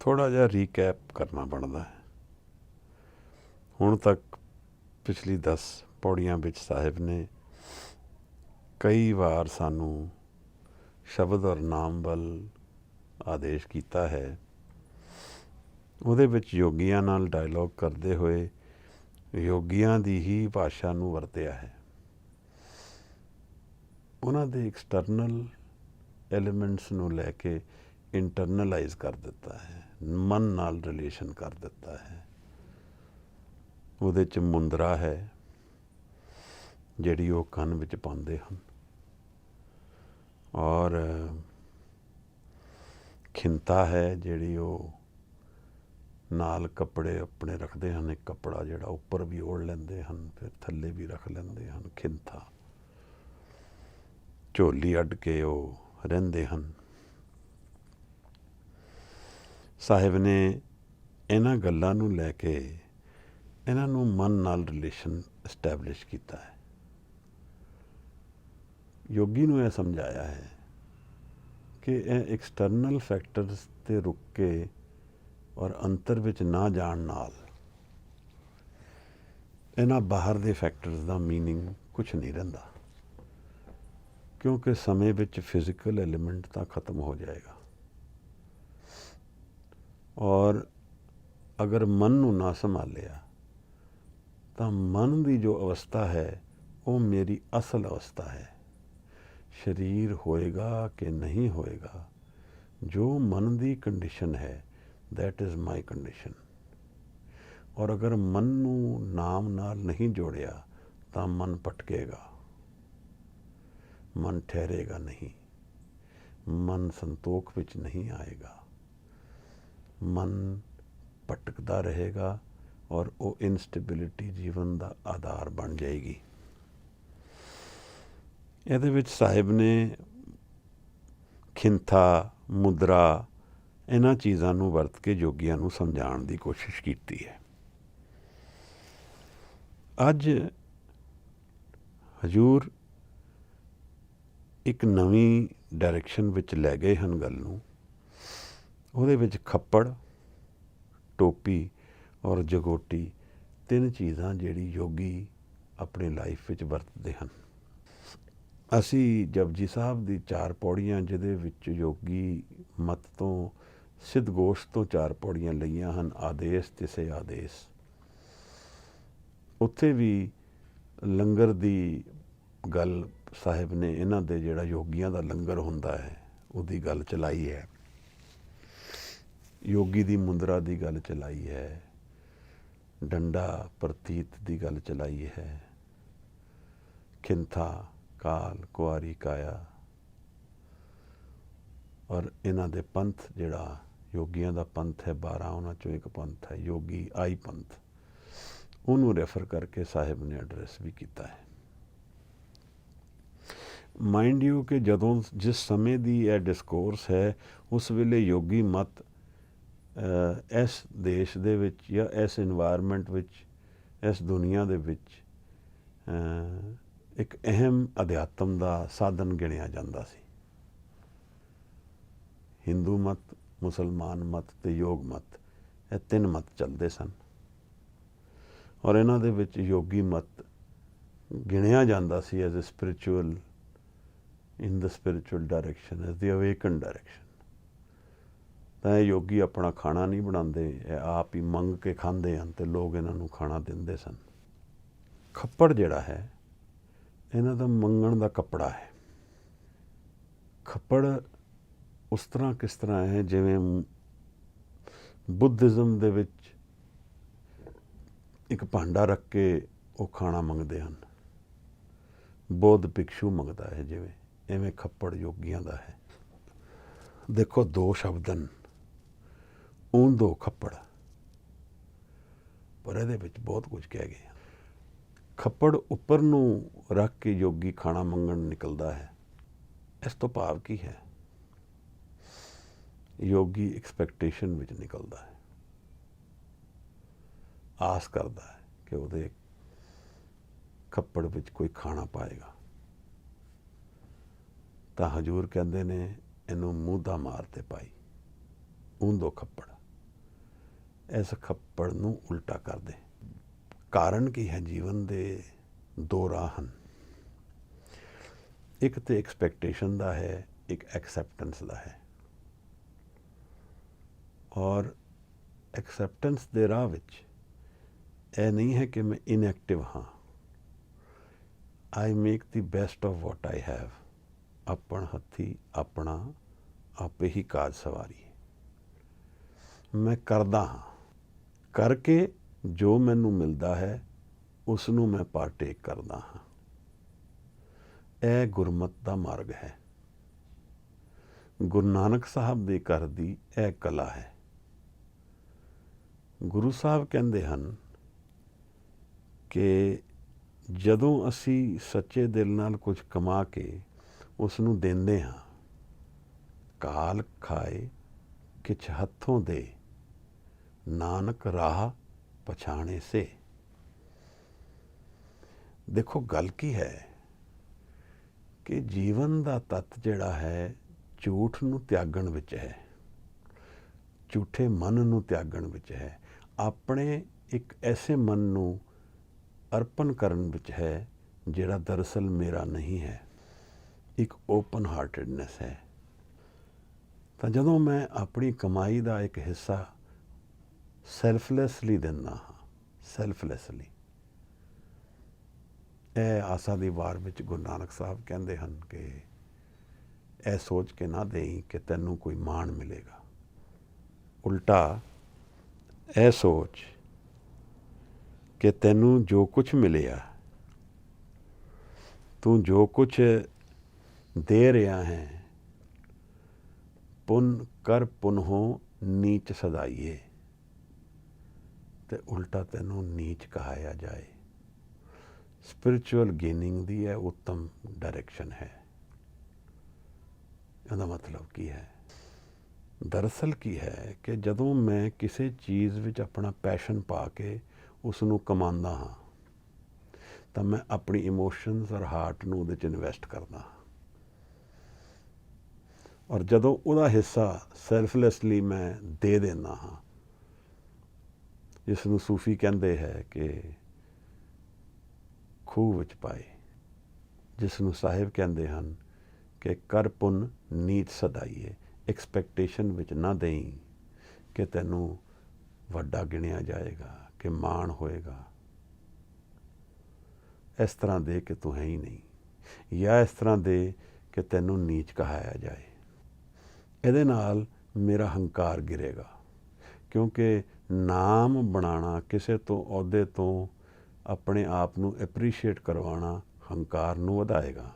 थोड़ा जिहा रीकैप करना बनता है। हुण तक पिछली 10 पौड़ियां विच साहिब ने कई बार सानू शब्द और नाम वल आदेश किया है। ਉਹਦੇ ਵਿੱਚ ਯੋਗੀਆਂ ਨਾਲ ਡਾਇਲੋਗ ਕਰਦੇ ਹੋਏ ਯੋਗੀਆਂ ਦੀ ਹੀ ਭਾਸ਼ਾ ਨੂੰ ਵਰਤਿਆ ਹੈ। ਉਹਨਾਂ ਦੇ ਐਕਸਟਰਨਲ ਐਲੀਮੈਂਟਸ ਨੂੰ ਲੈ ਕੇ ਇੰਟਰਨਲਾਈਜ਼ ਕਰ ਦਿੱਤਾ ਹੈ, ਮਨ ਨਾਲ ਰਿਲੇਸ਼ਨ ਕਰ ਦਿੱਤਾ ਹੈ। ਉਹਦੇ 'ਚ ਮੁੰਦਰਾ ਹੈ ਜਿਹੜੀ ਉਹ ਕੰਨ ਵਿੱਚ ਪਾਉਂਦੇ ਹਨ, ਔਰ ਖਿੰਤਾ ਹੈ ਜਿਹੜੀ ਉਹ ਨਾਲ ਕੱਪੜੇ ਆਪਣੇ ਰੱਖਦੇ ਹਨ। ਇੱਕ ਕੱਪੜਾ ਜਿਹੜਾ ਉੱਪਰ ਵੀ ਓੜ ਲੈਂਦੇ ਹਨ, ਫਿਰ ਥੱਲੇ ਵੀ ਰੱਖ ਲੈਂਦੇ ਹਨ, ਖਿੰਤਾ। ਝੋਲੀ ਅੱਡ ਕੇ ਉਹ ਰਹਿੰਦੇ ਹਨ। ਸਾਹਿਬ ਨੇ ਇਹਨਾਂ ਗੱਲਾਂ ਨੂੰ ਲੈ ਕੇ ਇਹਨਾਂ ਨੂੰ ਮਨ ਨਾਲ ਰਿਲੇਸ਼ਨ ਇਸਟੈਬਲਿਸ਼ ਕੀਤਾ ਹੈ। ਯੋਗੀ ਨੂੰ ਇਹ ਸਮਝਾਇਆ ਹੈ ਕਿ ਇਹ ਐਕਸਟਰਨਲ ਫੈਕਟਰਸ 'ਤੇ ਰੁਕ ਕੇ ਔਰ ਅੰਤਰ ਵਿੱਚ ਨਾ ਜਾਣ ਨਾਲ ਇਹਨਾਂ ਬਾਹਰ ਦੇ ਫੈਕਟਰਸ ਦਾ ਮੀਨਿੰਗ ਕੁਛ ਨਹੀਂ ਰਹਿੰਦਾ, ਕਿਉਂਕਿ ਸਮੇਂ ਵਿੱਚ ਫਿਜ਼ੀਕਲ ਐਲੀਮੈਂਟ ਤਾਂ ਖਤਮ ਹੋ ਜਾਏਗਾ। ਔਰ ਅਗਰ ਮਨ ਨੂੰ ਨਾ ਸੰਭਾਲਿਆ ਤਾਂ ਮਨ ਦੀ ਜੋ ਅਵਸਥਾ ਹੈ ਉਹ ਮੇਰੀ ਅਸਲ ਅਵਸਥਾ ਹੈ। ਸਰੀਰ ਹੋਏਗਾ ਕਿ ਨਹੀਂ ਹੋਏਗਾ, ਜੋ ਮਨ ਦੀ ਕੰਡੀਸ਼ਨ ਹੈ दैट इज़ माई कंडीशन। और अगर मन नू नाम नाल नहीं जोड़िया तो मन भटकेगा, मन ठहरेगा नहीं, मन संतोख विच नहीं आएगा, मन भटकता रहेगा और वो इनस्टेबिलिटी जीवन का आधार बन जाएगी। ਇਹਦੇ ਵਿੱਚ ਸਾਹਿਬ ਨੇ ਖਿੰਥਾ, ਮੁਦਰਾ, ਇਹਨਾਂ ਚੀਜ਼ਾਂ ਨੂੰ ਵਰਤ ਕੇ ਯੋਗੀਆਂ ਨੂੰ ਸਮਝਾਉਣ ਦੀ ਕੋਸ਼ਿਸ਼ ਕੀਤੀ ਹੈ। ਅੱਜ ਹਜ਼ੂਰ ਇੱਕ ਨਵੀਂ ਡਾਇਰੈਕਸ਼ਨ ਵਿੱਚ ਲੈ ਗਏ ਹਨ ਗੱਲ ਨੂੰ। ਉਹਦੇ ਵਿੱਚ ਖੱਪੜ, ਟੋਪੀ ਔਰ ਜਗੋਟੀ 3 ਚੀਜ਼ਾਂ ਜਿਹੜੀ ਯੋਗੀ ਆਪਣੀ ਲਾਈਫ ਵਿੱਚ ਵਰਤਦੇ ਹਨ। ਅਸੀਂ ਜਪਜੀ ਸਾਹਿਬ ਦੀ 4 ਪੌੜੀਆਂ ਜਿਹਦੇ ਵਿੱਚ ਯੋਗੀ ਮਤ ਤੋਂ ਸਿੱਧ ਗੋਸ਼ ਤੋਂ 4 ਪੌੜੀਆਂ ਲਈਆਂ ਹਨ, ਆਦੇਸ਼ ਤਿਸੇ ਆਦੇਸ਼। ਉੱਥੇ ਵੀ ਲੰਗਰ ਦੀ ਗੱਲ ਸਾਹਿਬ ਨੇ ਇਹਨਾਂ ਦੇ ਜਿਹੜਾ ਯੋਗੀਆਂ ਦਾ ਲੰਗਰ ਹੁੰਦਾ ਹੈ ਉਹਦੀ ਗੱਲ ਚਲਾਈ ਹੈ, ਯੋਗੀ ਦੀ ਮੁੰਦਰਾ ਦੀ ਗੱਲ ਚਲਾਈ ਹੈ, ਡੰਡਾ ਪ੍ਰਤੀਤ ਦੀ ਗੱਲ ਚਲਾਈ ਹੈ, ਖਿੰਥਾ ਕਾਲ ਕੁਆਰੀ ਕਾਇਆ। ਔਰ ਇਹਨਾਂ ਦੇ ਪੰਥ ਜਿਹੜਾ ਯੋਗੀਆਂ ਦਾ ਪੰਥ ਹੈ 12, ਉਹਨਾਂ ਚੋਂ ਇੱਕ ਪੰਥ ਹੈ ਯੋਗੀ ਆਈ ਪੰਥ, ਉਹਨੂੰ ਰੈਫਰ ਕਰਕੇ ਸਾਹਿਬ ਨੇ ਐਡਰੈਸ ਵੀ ਕੀਤਾ ਹੈ। ਮਾਈਂਡ ਯੂ ਕਿ ਜਦੋਂ ਜਿਸ ਸਮੇਂ ਦੀ ਇਹ ਡਿਸਕੋਰਸ ਹੈ ਉਸ ਵੇਲੇ ਯੋਗੀ ਮਤ ਇਸ ਦੇਸ਼ ਦੇ ਵਿੱਚ ਜਾਂ ਇਸ ਇਨਵਾਇਰਮੈਂਟ ਵਿੱਚ, ਇਸ ਦੁਨੀਆ ਦੇ ਵਿੱਚ ਇੱਕ ਅਹਿਮ ਅਧਿਆਤਮ ਦਾ ਸਾਧਨ ਗਿਣਿਆ ਜਾਂਦਾ ਸੀ। ਹਿੰਦੂ ਮਤ, ਮੁਸਲਮਾਨ ਮਤ ਅਤੇ ਯੋਗ ਮਤ, ਇਹ 3 ਮਤ ਚੱਲਦੇ ਸਨ। ਔਰ ਇਹਨਾਂ ਦੇ ਵਿੱਚ ਯੋਗੀ ਮਤ ਗਿਣਿਆ ਜਾਂਦਾ ਸੀ as a spiritual, in the spiritual direction, as the awaken direction. ਤਾਂ ਇਹ ਯੋਗੀ ਆਪਣਾ ਖਾਣਾ ਨਹੀਂ ਬਣਾਉਂਦੇ, ਇਹ ਆਪ ਹੀ ਮੰਗ ਕੇ ਖਾਂਦੇ ਹਨ ਅਤੇ ਲੋਕ ਇਹਨਾਂ ਨੂੰ ਖਾਣਾ ਦਿੰਦੇ ਸਨ। ਖੱਪੜ ਜਿਹੜਾ ਹੈ ਇਹਨਾਂ ਦਾ ਮੰਗਣ ਦਾ ਕੱਪੜਾ ਹੈ। ਖੱਪੜ ਉਸ ਤਰ੍ਹਾਂ ਕਿਸ ਤਰ੍ਹਾਂ ਹੈ ਜਿਵੇਂ ਬੁੱਧਿਜ਼ਮ ਦੇ ਵਿੱਚ ਇੱਕ ਭਾਂਡਾ ਰੱਖ ਕੇ ਉਹ ਖਾਣਾ ਮੰਗਦੇ ਹਨ, ਬੌਧ ਭਿਕਸ਼ੂ ਮੰਗਦਾ ਹੈ ਜਿਵੇਂ, ਐਵੇਂ ਖੱਪੜ ਯੋਗੀਆਂ ਦਾ ਹੈ। ਦੇਖੋ 2 ਸ਼ਬਦ ਹਨ, ਊਂਦੋ ਖੱਪੜ, ਪਰ ਇਹਦੇ ਵਿੱਚ ਬਹੁਤ ਕੁਝ ਕਹਿ ਗਏ। ਖੱਪੜ ਉੱਪਰ ਨੂੰ ਰੱਖ ਕੇ ਯੋਗੀ ਖਾਣਾ ਮੰਗਣ ਨਿਕਲਦਾ ਹੈ। ਇਸ ਤੋਂ ਭਾਵ ਕੀ ਹੈ? ਯੋਗੀ ਐਕਸਪੈਕਟੇਸ਼ਨ ਵਿੱਚ ਨਿਕਲਦਾ ਹੈ, ਆਸ ਕਰਦਾ ਹੈ ਕਿ ਉਹਦੇ ਖੱਪੜ ਵਿੱਚ ਕੋਈ ਖਾਣਾ ਪਾਏਗਾ। ਤਾਂ ਹਜ਼ੂਰ ਕਹਿੰਦੇ ਨੇ ਇਹਨੂੰ ਮੂਧਾ ਮਾਰ ਤੇ ਪਾਈ, ਊਂਦੋ ਖੱਪੜ। ਇਸ ਖੱਪੜ ਨੂੰ ਉਲਟਾ ਕਰ ਦੇ। ਕਾਰਨ ਕੀ ਹੈ? ਜੀਵਨ ਦੇ 2 ਰਾਹ ਹਨ, ਇੱਕ ਤੇ ਐਕਸਪੈਕਟੇਸ਼ਨ ਦਾ ਹੈ, ਇੱਕ ਐਕਸੈਪਟੈਂਸ ਦਾ ਹੈ। ਔਰ ਐਕਸੈਪਟੈਂਸ ਦੇ ਰਾਹ ਵਿੱਚ ਇਹ ਨਹੀਂ ਹੈ ਕਿ ਮੈਂ ਇਨਐਕਟਿਵ ਹਾਂ। I make the best of what I have. ਆਪਣ ਹੱਥੀ ਆਪਣਾ ਆਪੇ ਹੀ ਕਾਜ ਸਵਾਰੀ। ਮੈਂ ਕਰਦਾ ਹਾਂ, ਕਰਕੇ ਜੋ ਮੈਨੂੰ ਮਿਲਦਾ ਹੈ ਉਸ ਨੂੰ ਮੈਂ ਪਾਰਟੇਕ ਕਰਦਾ ਹਾਂ। ਇਹ ਗੁਰਮਤ ਦਾ ਮਾਰਗ ਹੈ। ਗੁਰੂ ਨਾਨਕ ਸਾਹਿਬ ਦੇ ਘਰ ਦੀ ਇਹ ਕਲਾ ਹੈ। ਗੁਰੂ ਸਾਹਿਬ ਕਹਿੰਦੇ ਹਨ ਕਿ ਜਦੋਂ ਅਸੀਂ ਸੱਚੇ ਦਿਲ ਨਾਲ ਕੁਝ ਕਮਾ ਕੇ ਉਸ ਨੂੰ ਦਿੰਦੇ ਹਾਂ, ਕਾਲ ਖਾਏ ਕਿਛ ਹੱਥੋਂ ਦੇ, ਨਾਨਕ ਰਾਹ ਪਛਾਣੇ ਸੇ। ਦੇਖੋ ਗੱਲ ਕੀ ਹੈ ਕਿ ਜੀਵਨ ਦਾ ਤੱਤ ਜਿਹੜਾ ਹੈ ਝੂਠ ਨੂੰ ਤਿਆਗਣ ਵਿੱਚ ਹੈ, ਝੂਠੇ ਮਨ ਨੂੰ ਤਿਆਗਣ ਵਿੱਚ ਹੈ, ਆਪਣੇ ਇੱਕ ਐਸੇ ਮਨ ਨੂੰ ਅਰਪਣ ਕਰਨ ਵਿੱਚ ਹੈ ਜਿਹੜਾ ਦਰਅਸਲ ਮੇਰਾ ਨਹੀਂ ਹੈ। ਇੱਕ ਓਪਨ ਹਾਰਟedness ਹੈ। ਤਾਂ ਜਦੋਂ ਮੈਂ ਆਪਣੀ ਕਮਾਈ ਦਾ ਇੱਕ ਹਿੱਸਾ ਸੈਲਫਲੈਸਲੀ ਦਿੰਦਾ ਹਾਂ, ਸੈਲਫਲੈਸਲੀ, ਇਹ ਆਸਾ ਦੀ ਵਾਰ ਵਿੱਚ ਗੁਰੂ ਨਾਨਕ ਸਾਹਿਬ ਕਹਿੰਦੇ ਹਨ ਕਿ ਇਹ ਸੋਚ ਕੇ ਨਾ ਦੇਈ ਕਿ ਤੈਨੂੰ ਕੋਈ ਮਾਣ ਮਿਲੇਗਾ। ਉਲਟਾ ਇਹ ਸੋਚ ਕਿ ਤੈਨੂੰ ਜੋ ਕੁਝ ਮਿਲਿਆ, ਤੂੰ ਜੋ ਕੁਝ ਦੇ ਰਿਹਾ ਹੈ, ਪੁੰਨ ਕਰ ਪੁਨਹੁ ਨੀਚ ਸਦਾਈਏ, ਤੇ ਉਲਟਾ ਤੈਨੂੰ ਨੀਚ ਕਹਾਇਆ ਜਾਏ। ਸਪਿਰਿਚੁਅਲ ਗੇਨਿੰਗ ਦੀ ਇਹ ਉੱਤਮ ਡਾਇਰੈਕਸ਼ਨ ਹੈ। ਇਹਦਾ ਮਤਲਬ ਕੀ ਹੈ? ਦਰਅਸਲ ਕੀ ਹੈ ਕਿ ਜਦੋਂ ਮੈਂ ਕਿਸੇ ਚੀਜ਼ ਵਿੱਚ ਆਪਣਾ ਪੈਸ਼ਨ ਪਾ ਕੇ ਉਸ ਨੂੰ ਕਮਾਉਂਦਾ ਹਾਂ ਤਾਂ ਮੈਂ ਆਪਣੀ ਇਮੋਸ਼ਨਸ ਔਰ ਹਾਰਟ ਨੂੰ ਉਹਦੇ 'ਚ ਇਨਵੈਸਟ ਕਰਦਾ ਹਾਂ। ਔਰ ਜਦੋਂ ਉਹਦਾ ਹਿੱਸਾ ਸੈਲਫਲੈਸਲੀ ਮੈਂ ਦੇ ਦਿੰਦਾ ਹਾਂ, ਜਿਸ ਨੂੰ ਸੂਫੀ ਕਹਿੰਦੇ ਹੈ ਕਿ ਖੂਹ ਵਿੱਚ ਪਾਏ, ਜਿਸ ਨੂੰ ਸਾਹਿਬ ਕਹਿੰਦੇ ਹਨ ਕਿ ਕਰ ਪੁੰਨ ਨੀਚ ਸਦਾਈਏ। ਐਕਸਪੈਕਟੇਸ਼ਨ ਵਿੱਚ ਨਾ ਦੇਈ ਕਿ ਤੈਨੂੰ ਵੱਡਾ ਗਿਣਿਆ ਜਾਏਗਾ, ਕਿ ਮਾਣ ਹੋਏਗਾ। ਇਸ ਤਰ੍ਹਾਂ ਦੇ ਕਿ ਤੂੰ ਹੈ ਹੀ ਨਹੀਂ, ਜਾਂ ਇਸ ਤਰ੍ਹਾਂ ਦੇ ਕਿ ਤੈਨੂੰ ਨੀਚ ਕਹਾਇਆ ਜਾਏ। ਇਹਦੇ ਨਾਲ ਮੇਰਾ ਹੰਕਾਰ ਗਿਰੇਗਾ, ਕਿਉਂਕਿ ਨਾਮ ਬਣਾਉਣਾ, ਕਿਸੇ ਤੋਂ ਅਹੁਦੇ ਤੋਂ ਆਪਣੇ ਆਪ ਨੂੰ ਐਪਰੀਸ਼ੀਏਟ ਕਰਵਾਉਣਾ ਹੰਕਾਰ ਨੂੰ ਵਧਾਏਗਾ।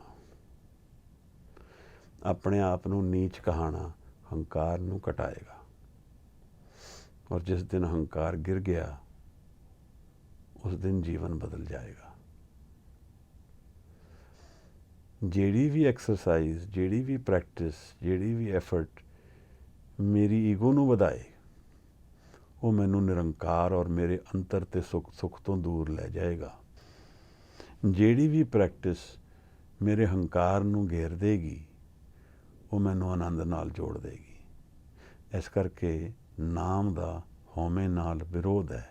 ਆਪਣੇ ਆਪ ਨੂੰ ਨੀਚ ਕਹਾਣਾ ਹੰਕਾਰ ਨੂੰ ਘਟਾਏਗਾ। ਔਰ ਜਿਸ ਦਿਨ ਹੰਕਾਰ ਗਿਰ ਗਿਆ ਉਸ ਦਿਨ ਜੀਵਨ ਬਦਲ ਜਾਏਗਾ। ਜਿਹੜੀ ਵੀ ਐਕਸਰਸਾਈਜ਼, ਜਿਹੜੀ ਵੀ ਪ੍ਰੈਕਟਿਸ, ਜਿਹੜੀ ਵੀ ਐਫਰਟ ਮੇਰੀ ਈਗੋ ਨੂੰ ਵਧਾਏ, ਉਹ ਮੈਨੂੰ ਨਿਰੰਕਾਰ ਔਰ ਮੇਰੇ ਅੰਤਰ ਤੇ ਸੁੱਖ ਤੋਂ ਦੂਰ ਲੈ ਜਾਏਗਾ। ਜਿਹੜੀ ਵੀ ਪ੍ਰੈਕਟਿਸ ਮੇਰੇ ਹੰਕਾਰ ਨੂੰ ਘੇਰ ਦੇਗੀ, ਉਹ ਮੈਨੂੰ ਆਨੰਦ ਨਾਲ ਜੋੜ ਦੇਗੀ। ਇਸ ਕਰਕੇ ਨਾਮ ਦਾ ਹਉਮੈ ਨਾਲ ਵਿਰੋਧ ਹੈ।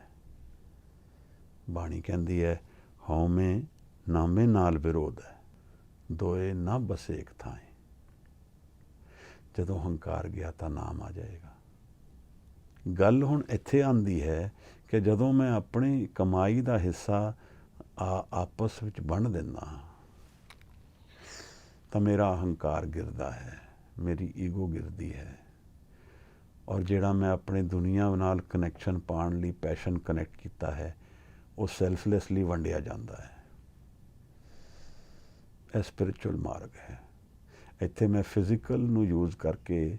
ਬਾਣੀ ਕਹਿੰਦੀ ਹੈ, ਹਉਮੈ ਨਾਮੇ ਨਾਲ ਵਿਰੋਧ ਹੈ, ਦੋਏ ਨਾ ਬਸੇ ਇੱਕ ਥਾਂ। ਜਦੋਂ ਹੰਕਾਰ ਗਿਆ ਤਾਂ ਨਾਮ ਆ ਜਾਏਗਾ। ਗੱਲ ਹੁਣ ਇੱਥੇ ਆਉਂਦੀ ਹੈ ਕਿ ਜਦੋਂ ਮੈਂ ਆਪਣੀ ਕਮਾਈ ਦਾ ਹਿੱਸਾ ਆਪਸ ਵਿੱਚ ਵੰਡ ਦਿੰਦਾ ਹਾਂ ਤਾਂ ਮੇਰਾ ਹੰਕਾਰ ਗਿਰਦਾ ਹੈ, ਮੇਰੀ ਈਗੋ ਗਿਰਦੀ ਹੈ। ਔਰ ਜਿਹੜਾ ਮੈਂ ਆਪਣੇ ਦੁਨੀਆ ਨਾਲ ਕਨੈਕਸ਼ਨ ਪਾਉਣ ਲਈ ਪੈਸ਼ਨ ਕਨੈਕਟ ਕੀਤਾ ਹੈ, ਉਹ ਸੈਲਫਲੈਸਲੀ ਵੰਡਿਆ ਜਾਂਦਾ ਹੈ। ਇਹ ਸਪਿਰਿਚੁਅਲ ਮਾਰਗ ਹੈ। ਇੱਥੇ ਮੈਂ ਫਿਜ਼ੀਕਲ ਨੂੰ ਯੂਜ਼ ਕਰਕੇ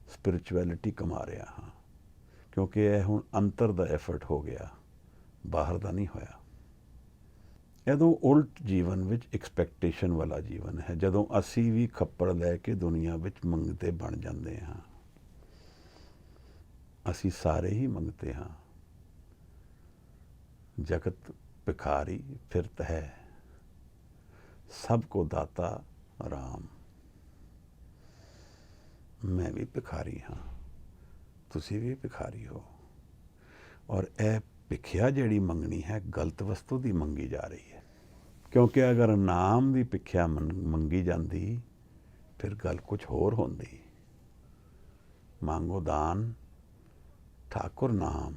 ਸਪਿਰਿਚੁਅਲਿਟੀ ਕਮਾ ਰਿਹਾ ਹਾਂ, ਕਿਉਂਕਿ ਇਹ ਹੁਣ ਅੰਤਰ ਦਾ ਐਫਰਟ ਹੋ ਗਿਆ, ਬਾਹਰ ਦਾ ਨਹੀਂ ਹੋਇਆ। ਜਦੋਂ ਉਲਟ ਜੀਵਨ ਵਿੱਚ ਐਕਸਪੈਕਟੇਸ਼ਨ ਵਾਲਾ ਜੀਵਨ ਹੈ, ਜਦੋਂ ਅਸੀਂ ਵੀ ਖੱਪੜ ਲੈ ਕੇ ਦੁਨੀਆ ਵਿੱਚ ਮੰਗਤੇ ਬਣ ਜਾਂਦੇ ਹਾਂ। ਅਸੀਂ ਸਾਰੇ ਹੀ ਮੰਗਤੇ ਹਾਂ। ਜਗਤ ਭਿਖਾਰੀ ਫਿਰਤ ਹੈ, ਸਭ ਕੋ ਦਾਤਾ ਰਾਮ। ਮੈਂ ਵੀ ਭਿਖਾਰੀ ਹਾਂ, ਤੁਸੀਂ ਵੀ ਭਿਖਾਰੀ ਹੋ। ਔਰ ਇਹ ਭਿਖਿਆ ਜਿਹੜੀ ਮੰਗਣੀ ਹੈ, ਗਲਤ ਵਸਤੂ ਦੀ ਮੰਗੀ ਜਾ ਰਹੀ ਹੈ। ਕਿਉਂਕਿ ਅਗਰ ਨਾਮ ਦੀ ਭਿਖਿਆ ਮੰਗੀ ਜਾਂਦੀ, ਫਿਰ ਗੱਲ ਕੁਝ ਹੋਰ ਹੁੰਦੀ। ਮੰਗੋ ਦਾਨ ਠਾਕੁਰ ਨਾਮ,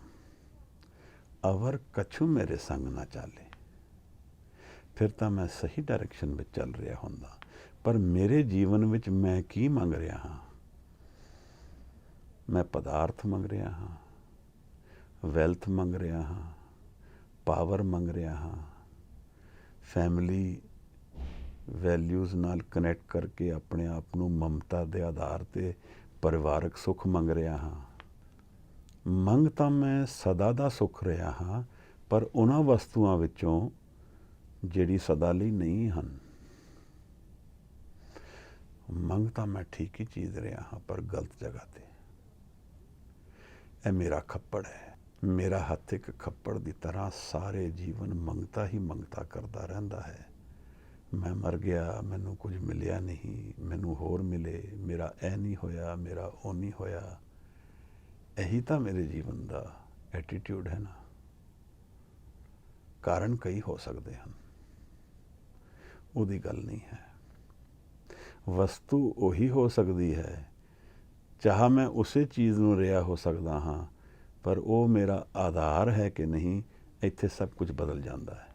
ਅਵਰ ਕਛੂ ਮੇਰੇ ਸੰਗ ਨਾ ਚਾਲੇ। ਫਿਰ ਤਾਂ ਮੈਂ ਸਹੀ ਡਾਇਰੈਕਸ਼ਨ ਵਿੱਚ ਚੱਲ ਰਿਹਾ ਹੁੰਦਾ। ਪਰ ਮੇਰੇ ਜੀਵਨ ਵਿੱਚ ਮੈਂ ਕੀ ਮੰਗ ਰਿਹਾ ਹਾਂ? ਮੈਂ ਪਦਾਰਥ ਮੰਗ ਰਿਹਾ ਹਾਂ, ਵੈਲਥ ਮੰਗ ਰਿਹਾ ਹਾਂ, ਪਾਵਰ ਮੰਗ ਰਿਹਾ ਹਾਂ, ਫੈਮਿਲੀ ਵੈਲਿਊਜ਼ ਨਾਲ ਕਨੈਕਟ ਕਰਕੇ ਆਪਣੇ ਆਪ ਨੂੰ ਮਮਤਾ ਦੇ ਆਧਾਰ 'ਤੇ ਪਰਿਵਾਰਕ ਸੁੱਖ ਮੰਗ ਰਿਹਾ ਹਾਂ। ਮੰਗ ਤਾਂ ਮੈਂ ਸਦਾ ਦਾ ਸੁੱਖ ਰਿਹਾ ਹਾਂ, ਪਰ ਉਹਨਾਂ ਵਸਤੂਆਂ ਵਿੱਚੋਂ ਜਿਹੜੀ ਸਦਾ ਲਈ ਨਹੀਂ ਹਨ। ਮੰਗ ਤਾਂ ਮੈਂ ਠੀਕ ਹੀ ਚੀਜ਼ ਰਿਹਾ ਹਾਂ, ਪਰ ਗਲਤ ਜਗ੍ਹਾ 'ਤੇ। ਇਹ ਮੇਰਾ ਖੱਪੜ ਹੈ। ਮੇਰਾ ਹੱਥ ਇੱਕ ਖੱਪੜ ਦੀ ਤਰ੍ਹਾਂ ਸਾਰੇ ਜੀਵਨ ਮੰਗਤਾ ਹੀ ਮੰਗਤਾ ਕਰਦਾ ਰਹਿੰਦਾ ਹੈ। ਮੈਂ ਮਰ ਗਿਆ, ਮੈਨੂੰ ਕੁਝ ਮਿਲਿਆ ਨਹੀਂ, ਮੈਨੂੰ ਹੋਰ ਮਿਲੇ, ਮੇਰਾ ਇਹ ਨਹੀਂ ਹੋਇਆ, ਮੇਰਾ ਉਹ ਨਹੀਂ ਹੋਇਆ। ਇਹੀ ਤਾਂ ਮੇਰੇ ਜੀਵਨ ਦਾ ਐਟੀਟਿਊਡ ਹੈ ਨਾ। ਕਾਰਨ ਕਈ ਹੋ ਸਕਦੇ ਹਨ, ਉਹਦੀ ਗੱਲ ਨਹੀਂ ਹੈ। ਵਸਤੂ ਉਹੀ ਹੋ ਸਕਦੀ ਹੈ, ਚਾਹ ਮੈਂ ਉਸੇ ਚੀਜ਼ ਨੂੰ ਰਿਹਾ ਹੋ ਸਕਦਾ ਹਾਂ, ਪਰ ਉਹ ਮੇਰਾ ਆਧਾਰ ਹੈ ਕਿ ਨਹੀਂ, ਇੱਥੇ ਸਭ ਕੁਝ ਬਦਲ ਜਾਂਦਾ ਹੈ।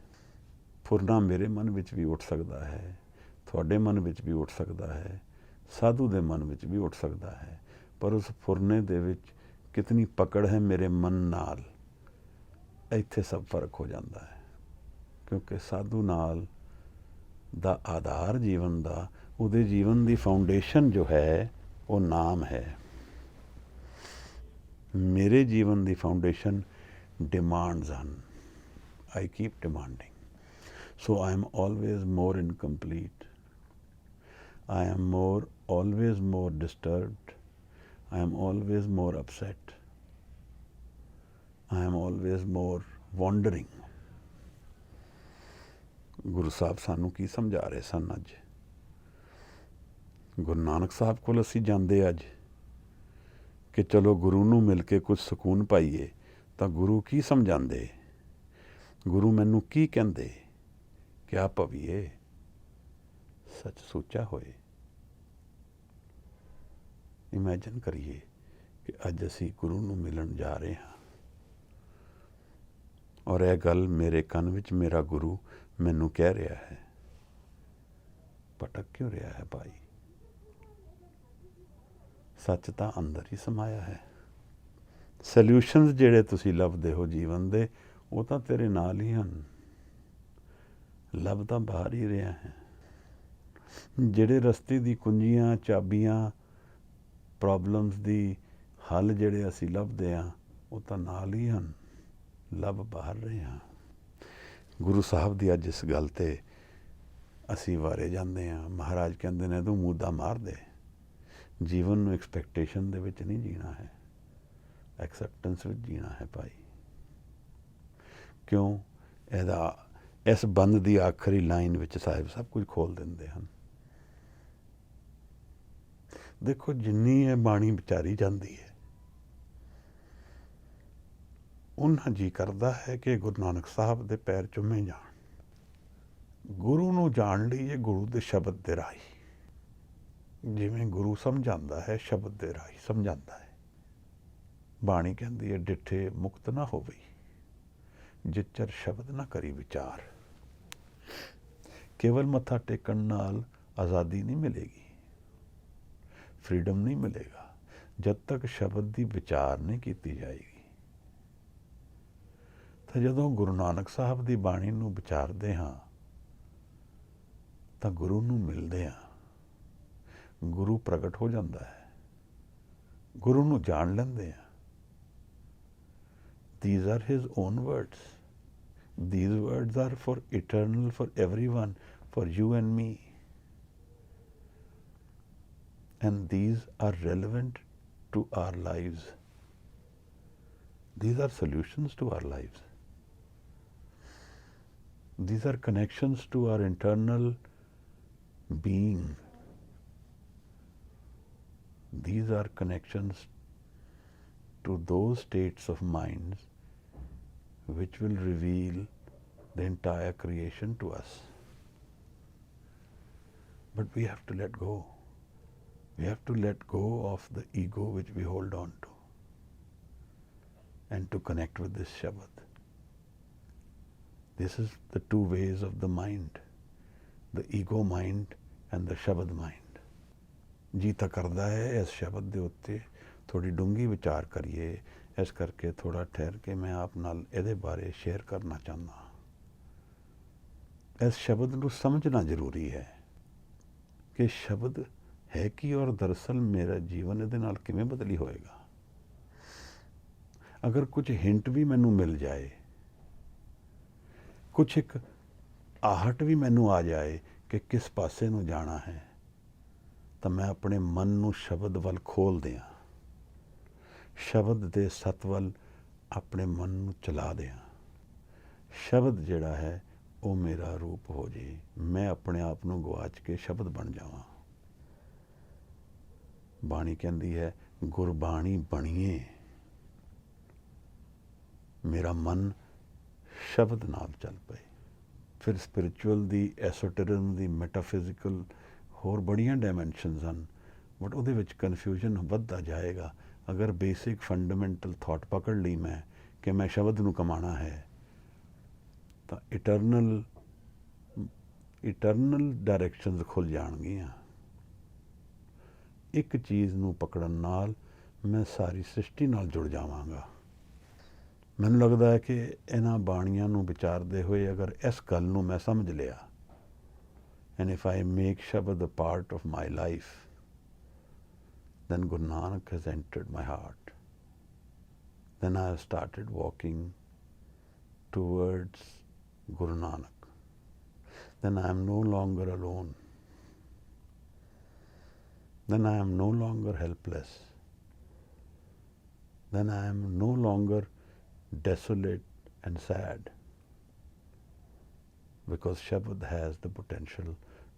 ਫੁਰਨਾ ਮੇਰੇ ਮਨ ਵਿੱਚ ਵੀ ਉੱਠ ਸਕਦਾ ਹੈ, ਤੁਹਾਡੇ ਮਨ ਵਿੱਚ ਵੀ ਉੱਠ ਸਕਦਾ ਹੈ, ਸਾਧੂ ਦੇ ਮਨ ਵਿੱਚ ਵੀ ਉੱਠ ਸਕਦਾ ਹੈ। ਪਰ ਉਸ ਫੁਰਨੇ ਦੇ ਵਿੱਚ ਕਿਤਨੀ ਪਕੜ ਹੈ ਮੇਰੇ ਮਨ ਨਾਲ, ਇੱਥੇ ਸਭ ਫਰਕ ਹੋ ਜਾਂਦਾ ਹੈ। ਕਿਉਂਕਿ ਸਾਧੂ ਨਾਲ ਦਾ ਆਧਾਰ ਜੀਵਨ ਦਾ, ਉਹਦੇ ਜੀਵਨ ਦੀ ਫਾਊਂਡੇਸ਼ਨ ਜੋ ਹੈ ਉਹ ਨਾਮ ਹੈ। ਮੇਰੇ ਜੀਵਨ ਦੀ ਫਾਊਂਡੇਸ਼ਨ ਡਿਮਾਂਡਸ ਹਨ। I keep demanding. So I am always more incomplete. I am always more disturbed. I am always more upset. I am always more wandering. Guru Sahib ਸਾਨੂੰ ਕੀ ਸਮਝਾ ਰਹੇ ਸਨ ਅੱਜ? ਗੁਰੂ ਨਾਨਕ ਸਾਹਿਬ ਕੋਲ ਅਸੀਂ ਜਾਂਦੇ ਅੱਜ ਕਿ ਚਲੋ ਗੁਰੂ ਨੂੰ ਮਿਲ ਕੇ ਕੁਝ ਸਕੂਨ ਪਾਈਏ, ਤਾਂ ਗੁਰੂ ਕੀ ਸਮਝਾਉਂਦੇ? ਗੁਰੂ ਮੈਨੂੰ ਕੀ ਕਹਿੰਦੇ? ਕਿਆ ਭਵੀਏ ਸੱਚ ਸੋਚਾ ਹੋਏ। ਇਮੈਜਿਨ ਕਰੀਏ ਕਿ ਅੱਜ ਅਸੀਂ ਗੁਰੂ ਨੂੰ ਮਿਲਣ ਜਾ ਰਹੇ ਹਾਂ, ਔਰ ਇਹ ਗੱਲ ਮੇਰੇ ਕੰਨ ਵਿੱਚ ਮੇਰਾ ਗੁਰੂ ਮੈਨੂੰ ਕਹਿ ਰਿਹਾ ਹੈ। ਭਟਕ ਕਿਉਂ ਰਿਹਾ ਹੈ ਭਾਈ? ਸੱਚ ਤਾਂ ਅੰਦਰ ਹੀ ਸਮਾਇਆ ਹੈ। ਸਲਿਊਸ਼ਨਸ ਜਿਹੜੇ ਤੁਸੀਂ ਲੱਭਦੇ ਹੋ ਜੀਵਨ ਦੇ, ਉਹ ਤਾਂ ਤੇਰੇ ਨਾਲ ਹੀ ਹਨ। ਲੱਭ ਤਾਂ ਬਾਹਰ ਹੀ ਰਿਹਾ ਹੈ। ਜਿਹੜੇ ਰਸਤੇ ਦੀ ਕੁੰਜੀਆਂ ਚਾਬੀਆਂ ਪ੍ਰੋਬਲਮਸ ਦੀ ਹੱਲ ਜਿਹੜੇ ਅਸੀਂ ਲੱਭਦੇ ਹਾਂ ਉਹ ਤਾਂ ਨਾਲ ਹੀ ਹਨ, ਲੱਭ ਬਾਹਰ ਰਹੇ ਹਾਂ। ਗੁਰੂ ਸਾਹਿਬ ਦੀ ਅੱਜ ਇਸ ਗੱਲ 'ਤੇ ਅਸੀਂ ਵਾਰੇ ਜਾਂਦੇ ਹਾਂ। ਮਹਾਰਾਜ ਕਹਿੰਦੇ ਨੇ ਤੂੰ ਮੁੱਦਾ ਮਾਰ ਦੇ, ਜੀਵਨ ਨੂੰ ਐਕਸਪੈਕਟੇਸ਼ਨ ਦੇ ਵਿੱਚ ਨਹੀਂ ਜੀਣਾ ਹੈ, ਐਕਸੈਪਟੈਂਸ ਵਿੱਚ ਜੀਣਾ ਹੈ ਭਾਈ। ਕਿਉਂ? ਇਸ ਬੰਦ ਦੀ ਆਖਰੀ ਲਾਈਨ ਵਿੱਚ ਸਾਹਿਬ ਸਭ ਕੁਝ ਖੋਲ ਦਿੰਦੇ ਹਨ। ਦੇਖੋ ਜਿੰਨੀ ਇਹ ਬਾਣੀ ਵਿਚਾਰੀ ਜਾਂਦੀ ਹੈ, ਉਹਨਾਂ ਜੀ ਕਰਦਾ ਹੈ ਕਿ ਗੁਰੂ ਨਾਨਕ ਸਾਹਿਬ ਦੇ ਪੈਰ ਚੁੰਮੇ ਜਾਣ। ਗੁਰੂ ਨੂੰ ਜਾਣ ਲਈ ਇਹ ਗੁਰੂ ਦੇ ਸ਼ਬਦ ਦੇ ਰਾਹੀਂ, ਜਿਵੇਂ ਗੁਰੂ ਸਮਝਾਉਂਦਾ ਹੈ ਸ਼ਬਦ ਦੇ ਰਾਹੀਂ ਸਮਝਾਉਂਦਾ ਹੈ। ਬਾਣੀ ਕਹਿੰਦੀ ਹੈ ਡਿੱਠੇ ਮੁਕਤ ਨਾ ਹੋਵੇ, ਜਿਚਰ ਸ਼ਬਦ ਨਾ ਕਰੀ ਵਿਚਾਰ। ਕੇਵਲ ਮੱਥਾ ਟੇਕਣ ਨਾਲ ਆਜ਼ਾਦੀ ਨਹੀਂ ਮਿਲੇਗੀ, ਫਰੀडम ਨਹੀਂ ਮਿਲੇਗਾ, ਜਦ ਤੱਕ ਸ਼ਬਦ ਦੀ ਵਿਚਾਰ ਨਹੀਂ ਕੀਤੀ ਜਾਏਗੀ। ਤਾਂ ਜਦੋਂ ਗੁਰੂ ਨਾਨਕ ਸਾਹਿਬ ਦੀ ਬਾਣੀ ਨੂੰ ਵਿਚਾਰਦੇ ਹਾਂ ਤਾਂ ਗੁਰੂ ਨੂੰ ਮਿਲਦੇ ਹਾਂ, ਗੁਰੂ ਪ੍ਰਗਟ ਹੋ ਜਾਂਦਾ ਹੈ, ਗੁਰੂ ਨੂੰ ਜਾਣ ਲੈਂਦੇ ਹਾਂ। These are his own words. These words are for eternal, for everyone, for you and me. And these are relevant to our lives. These are solutions to our lives. These are connections to our internal being. These are connections to those states of minds which will reveal the entire creation to us. But we have to let go. We have to let go of the ego which we hold on to and to connect with this Shabad. This is the two ways of the mind, the ego mind and the Shabad mind. ਜੀ ਤਾਂ ਕਰਦਾ ਹੈ ਇਸ ਸ਼ਬਦ ਦੇ ਉੱਤੇ ਥੋੜੀ ਡੂੰਘੀ ਵਿਚਾਰ ਕਰੀਏ, ਇਸ ਕਰਕੇ ਥੋੜਾ ਠਹਿਰ ਕੇ ਮੈਂ ਆਪ ਨਾਲ ਇਹਦੇ ਬਾਰੇ ਸ਼ੇਅਰ ਕਰਨਾ ਚਾਹੁੰਦਾ। ਇਸ ਸ਼ਬਦ ਨੂੰ ਸਮਝਣਾ ਜ਼ਰੂਰੀ ਹੈ ਕਿ ਸ਼ਬਦ ਹੈ ਕੀ ਔਰ ਦਰਅਸਲ ਮੇਰਾ ਜੀਵਨ ਇਹਦੇ ਨਾਲ ਕਿਵੇਂ ਬਦਲੀ ਹੋਏਗਾ। ਅਗਰ ਕੁਝ ਹਿੰਟ ਵੀ ਮੈਨੂੰ ਮਿਲ ਜਾਏ, ਕੁਝ ਇੱਕ ਆਹਟ ਵੀ ਮੈਨੂੰ ਆ ਜਾਏ ਕਿ ਕਿਸ ਪਾਸੇ ਨੂੰ ਜਾਣਾ ਹੈ, ਤਾਂ ਮੈਂ ਆਪਣੇ ਮਨ ਨੂੰ ਸ਼ਬਦ ਵੱਲ ਖੋਲ ਦਿਆਂ, ਸ਼ਬਦ ਦੇ ਸੱਤ ਵੱਲ ਆਪਣੇ ਮਨ ਨੂੰ ਚਲਾ ਦਿਆਂ। ਸ਼ਬਦ ਜਿਹੜਾ ਹੈ ਉਹ ਮੇਰਾ ਰੂਪ ਹੋ ਜੇ, ਮੈਂ ਆਪਣੇ ਆਪ ਨੂੰ ਗਵਾਚ ਕੇ ਸ਼ਬਦ ਬਣ ਜਾਵਾਂ। ਬਾਣੀ ਕਹਿੰਦੀ ਹੈ ਗੁਰਬਾਣੀ ਬਣੀਏ, ਮੇਰਾ ਮਨ ਸ਼ਬਦ ਨਾਲ ਚੱਲ ਪਏ। ਫਿਰ ਸਪਿਰਿਚੁਅਲ ਦੀ, ਐਸੋਟਰਿਜ਼ਮ ਦੀ, ਮੈਟਾਫਿਜ਼ੀਕਲ ਹੋਰ ਬੜੀਆਂ ਡਾਇਮੈਂਸ਼ਨਸ ਹਨ, ਬਟ ਉਹਦੇ ਵਿੱਚ ਕਨਫਿਊਜ਼ਨ ਵੱਧਦਾ ਜਾਏਗਾ। ਅਗਰ ਬੇਸਿਕ ਫੰਡਾਮੈਂਟਲ ਥਾਟ ਪਕੜ ਲਈ ਮੈਂ ਕਿ ਮੈਂ ਸ਼ਬਦ ਨੂੰ ਕਮਾਣਾ ਹੈ, ਤਾਂ ਇਟਰਨਲ ਡਾਇਰੈਕਸ਼ਨਸ ਖੁੱਲ੍ਹ ਜਾਣਗੀਆਂ। ਇੱਕ ਚੀਜ਼ ਨੂੰ ਪਕੜਨ ਨਾਲ ਮੈਂ ਸਾਰੀ ਸ੍ਰਿਸ਼ਟੀ ਨਾਲ ਜੁੜ ਜਾਵਾਂਗਾ। ਮੈਨੂੰ ਲੱਗਦਾ ਹੈ ਕਿ ਇਹਨਾਂ ਬਾਣੀਆਂ ਨੂੰ ਵਿਚਾਰਦੇ ਹੋਏ ਅਗਰ ਇਸ ਗੱਲ ਨੂੰ ਮੈਂ ਸਮਝ ਲਿਆ, and if I make Shabad a part of my life, then Guru Nanak has entered my heart. Then I have started walking towards Guru Nanak. Then I am no longer alone. Then I am no longer helpless. Then I am no longer desolate and sad, because Shabad has the potential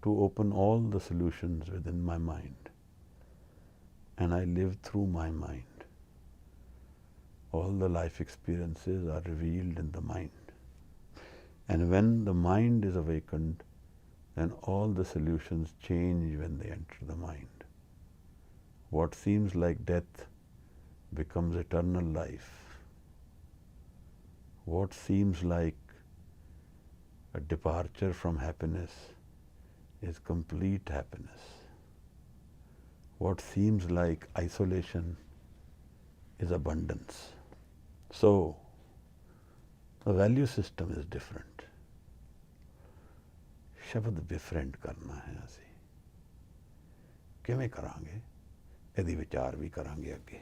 to open all the solutions within my mind, and I live through my mind. All the life experiences are revealed in the mind, and when the mind is awakened, then all the solutions change when they enter the mind. What seems like death becomes eternal life. What seems like a departure from happiness is complete happiness. What seems like isolation is abundance. So, the value system is different. शब्द befriend करना है ਅਸੀਂ। ਕਿਵੇਂ ਕਰਾਂਗੇ, ਇਹਦੀ ਵਿਚਾਰ ਵੀ ਕਰਾਂਗੇ ਅੱਗੇ।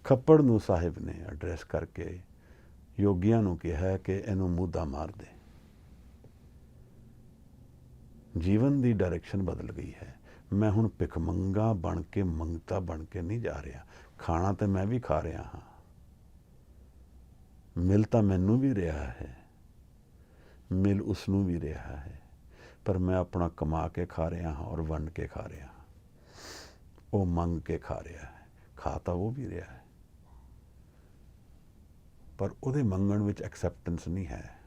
ਖੱਪੜ ਨੂੰ ਸਾਹਿਬ ਨੇ ਐਡਰੈਸ ਕਰਕੇ ਯੋਗੀਆਂ ਨੂੰ ਕਿਹਾ ਕਿ ਇਹਨੂੰ ਮੁੱਦਾ ਮਾਰ ਦੇ। ਜੀਵਨ ਦੀ ਡਾਇਰੈਕਸ਼ਨ ਬਦਲ ਗਈ ਹੈ। ਮੈਂ ਹੁਣ ਭਿਖਮੰਗਾ ਬਣ ਕੇ, ਮੰਗਤਾ ਬਣ ਕੇ ਨਹੀਂ ਜਾ ਰਿਹਾ। ਖਾਣਾ ਤਾਂ ਮੈਂ ਵੀ ਖਾ ਰਿਹਾ ਹਾਂ, ਮਿਲ ਤਾਂ ਮੈਨੂੰ ਵੀ ਰਿਹਾ ਹੈ, ਮਿਲ ਉਸ ਨੂੰ ਵੀ ਰਿਹਾ ਹੈ, ਪਰ ਮੈਂ ਆਪਣਾ ਕਮਾ ਕੇ ਖਾ ਰਿਹਾ ਹਾਂ ਔਰ ਵੰਡ ਕੇ ਖਾ ਰਿਹਾ ਹਾਂ। ਉਹ ਮੰਗ ਕੇ ਖਾ ਰਿਹਾ ਹੈ, ਖਾ ਤਾਂ ਉਹ ਵੀ ਰਿਹਾ ਹੈ, ਪਰ ਉਹਦੇ ਮੰਗਣ ਵਿੱਚ ਐਕਸੈਪਟੈਂਸ ਨਹੀਂ ਹੈ।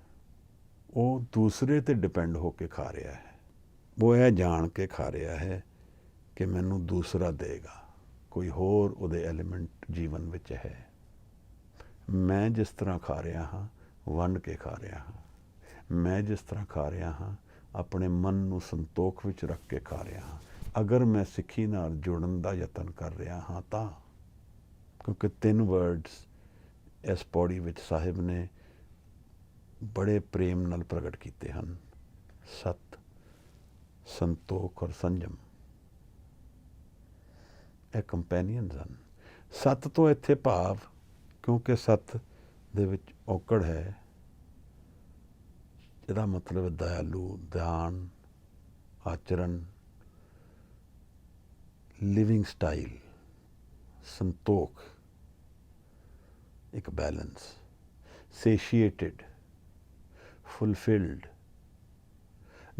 ਉਹ ਦੂਸਰੇ ਤੇ ਡਿਪੈਂਡ ਹੋ ਕੇ ਖਾ ਰਿਹਾ ਹੈ। ਉਹ ਇਹ ਜਾਣ ਕੇ ਖਾ ਰਿਹਾ ਹੈ ਕਿ ਮੈਨੂੰ ਦੂਸਰਾ ਦੇਗਾ, ਕੋਈ ਹੋਰ ਉਹਦੇ ਐਲੀਮੈਂਟ ਜੀਵਨ ਵਿੱਚ ਹੈ। ਮੈਂ ਜਿਸ ਤਰ੍ਹਾਂ ਖਾ ਰਿਹਾ ਹਾਂ, ਵੰਡ ਕੇ ਖਾ ਰਿਹਾ ਹਾਂ। ਮੈਂ ਜਿਸ ਤਰ੍ਹਾਂ ਖਾ ਰਿਹਾ ਹਾਂ, ਆਪਣੇ ਮਨ ਨੂੰ ਸੰਤੋਖ ਵਿੱਚ ਰੱਖ ਕੇ ਖਾ ਰਿਹਾ ਹਾਂ। ਅਗਰ ਮੈਂ ਸਿੱਖੀ ਨਾਲ ਜੁੜਨ ਦਾ ਯਤਨ ਕਰ ਰਿਹਾ ਹਾਂ ਤਾਂ, ਕਿਉਂਕਿ 3 ਵਰਡਸ ਇਸ ਪੌੜੀ ਵਿੱਚ ਸਾਹਿਬ ਨੇ ਬੜੇ ਪ੍ਰੇਮ ਨਾਲ ਪ੍ਰਗਟ ਕੀਤੇ ਹਨ, ਸਤ, ਸੰਤੋਖ ਔਰ ਸੰਜਮ। ਇਹ ਕੰਪੈਨੀਅਨਸ ਹਨ। ਸਤ ਤੋਂ ਇੱਥੇ ਭਾਵ, ਕਿਉਂਕਿ ਸਤ ਦੇ ਵਿੱਚ ਔਕੜ ਹੈ, ਇਹਦਾ ਮਤਲਬ ਹੈ ਦਇਆਲੂ, ਧਿਆਨ, ਆਚਰਨ, ਲਿਵਿੰਗ ਸਟਾਈਲ, ਸੰਤੋਖ, ਇੱਕ ਬੈਲੈਂਸ, ਸੇਸ਼ੀਏਟਿਡ, ਫੁਲਫਿਲਡ,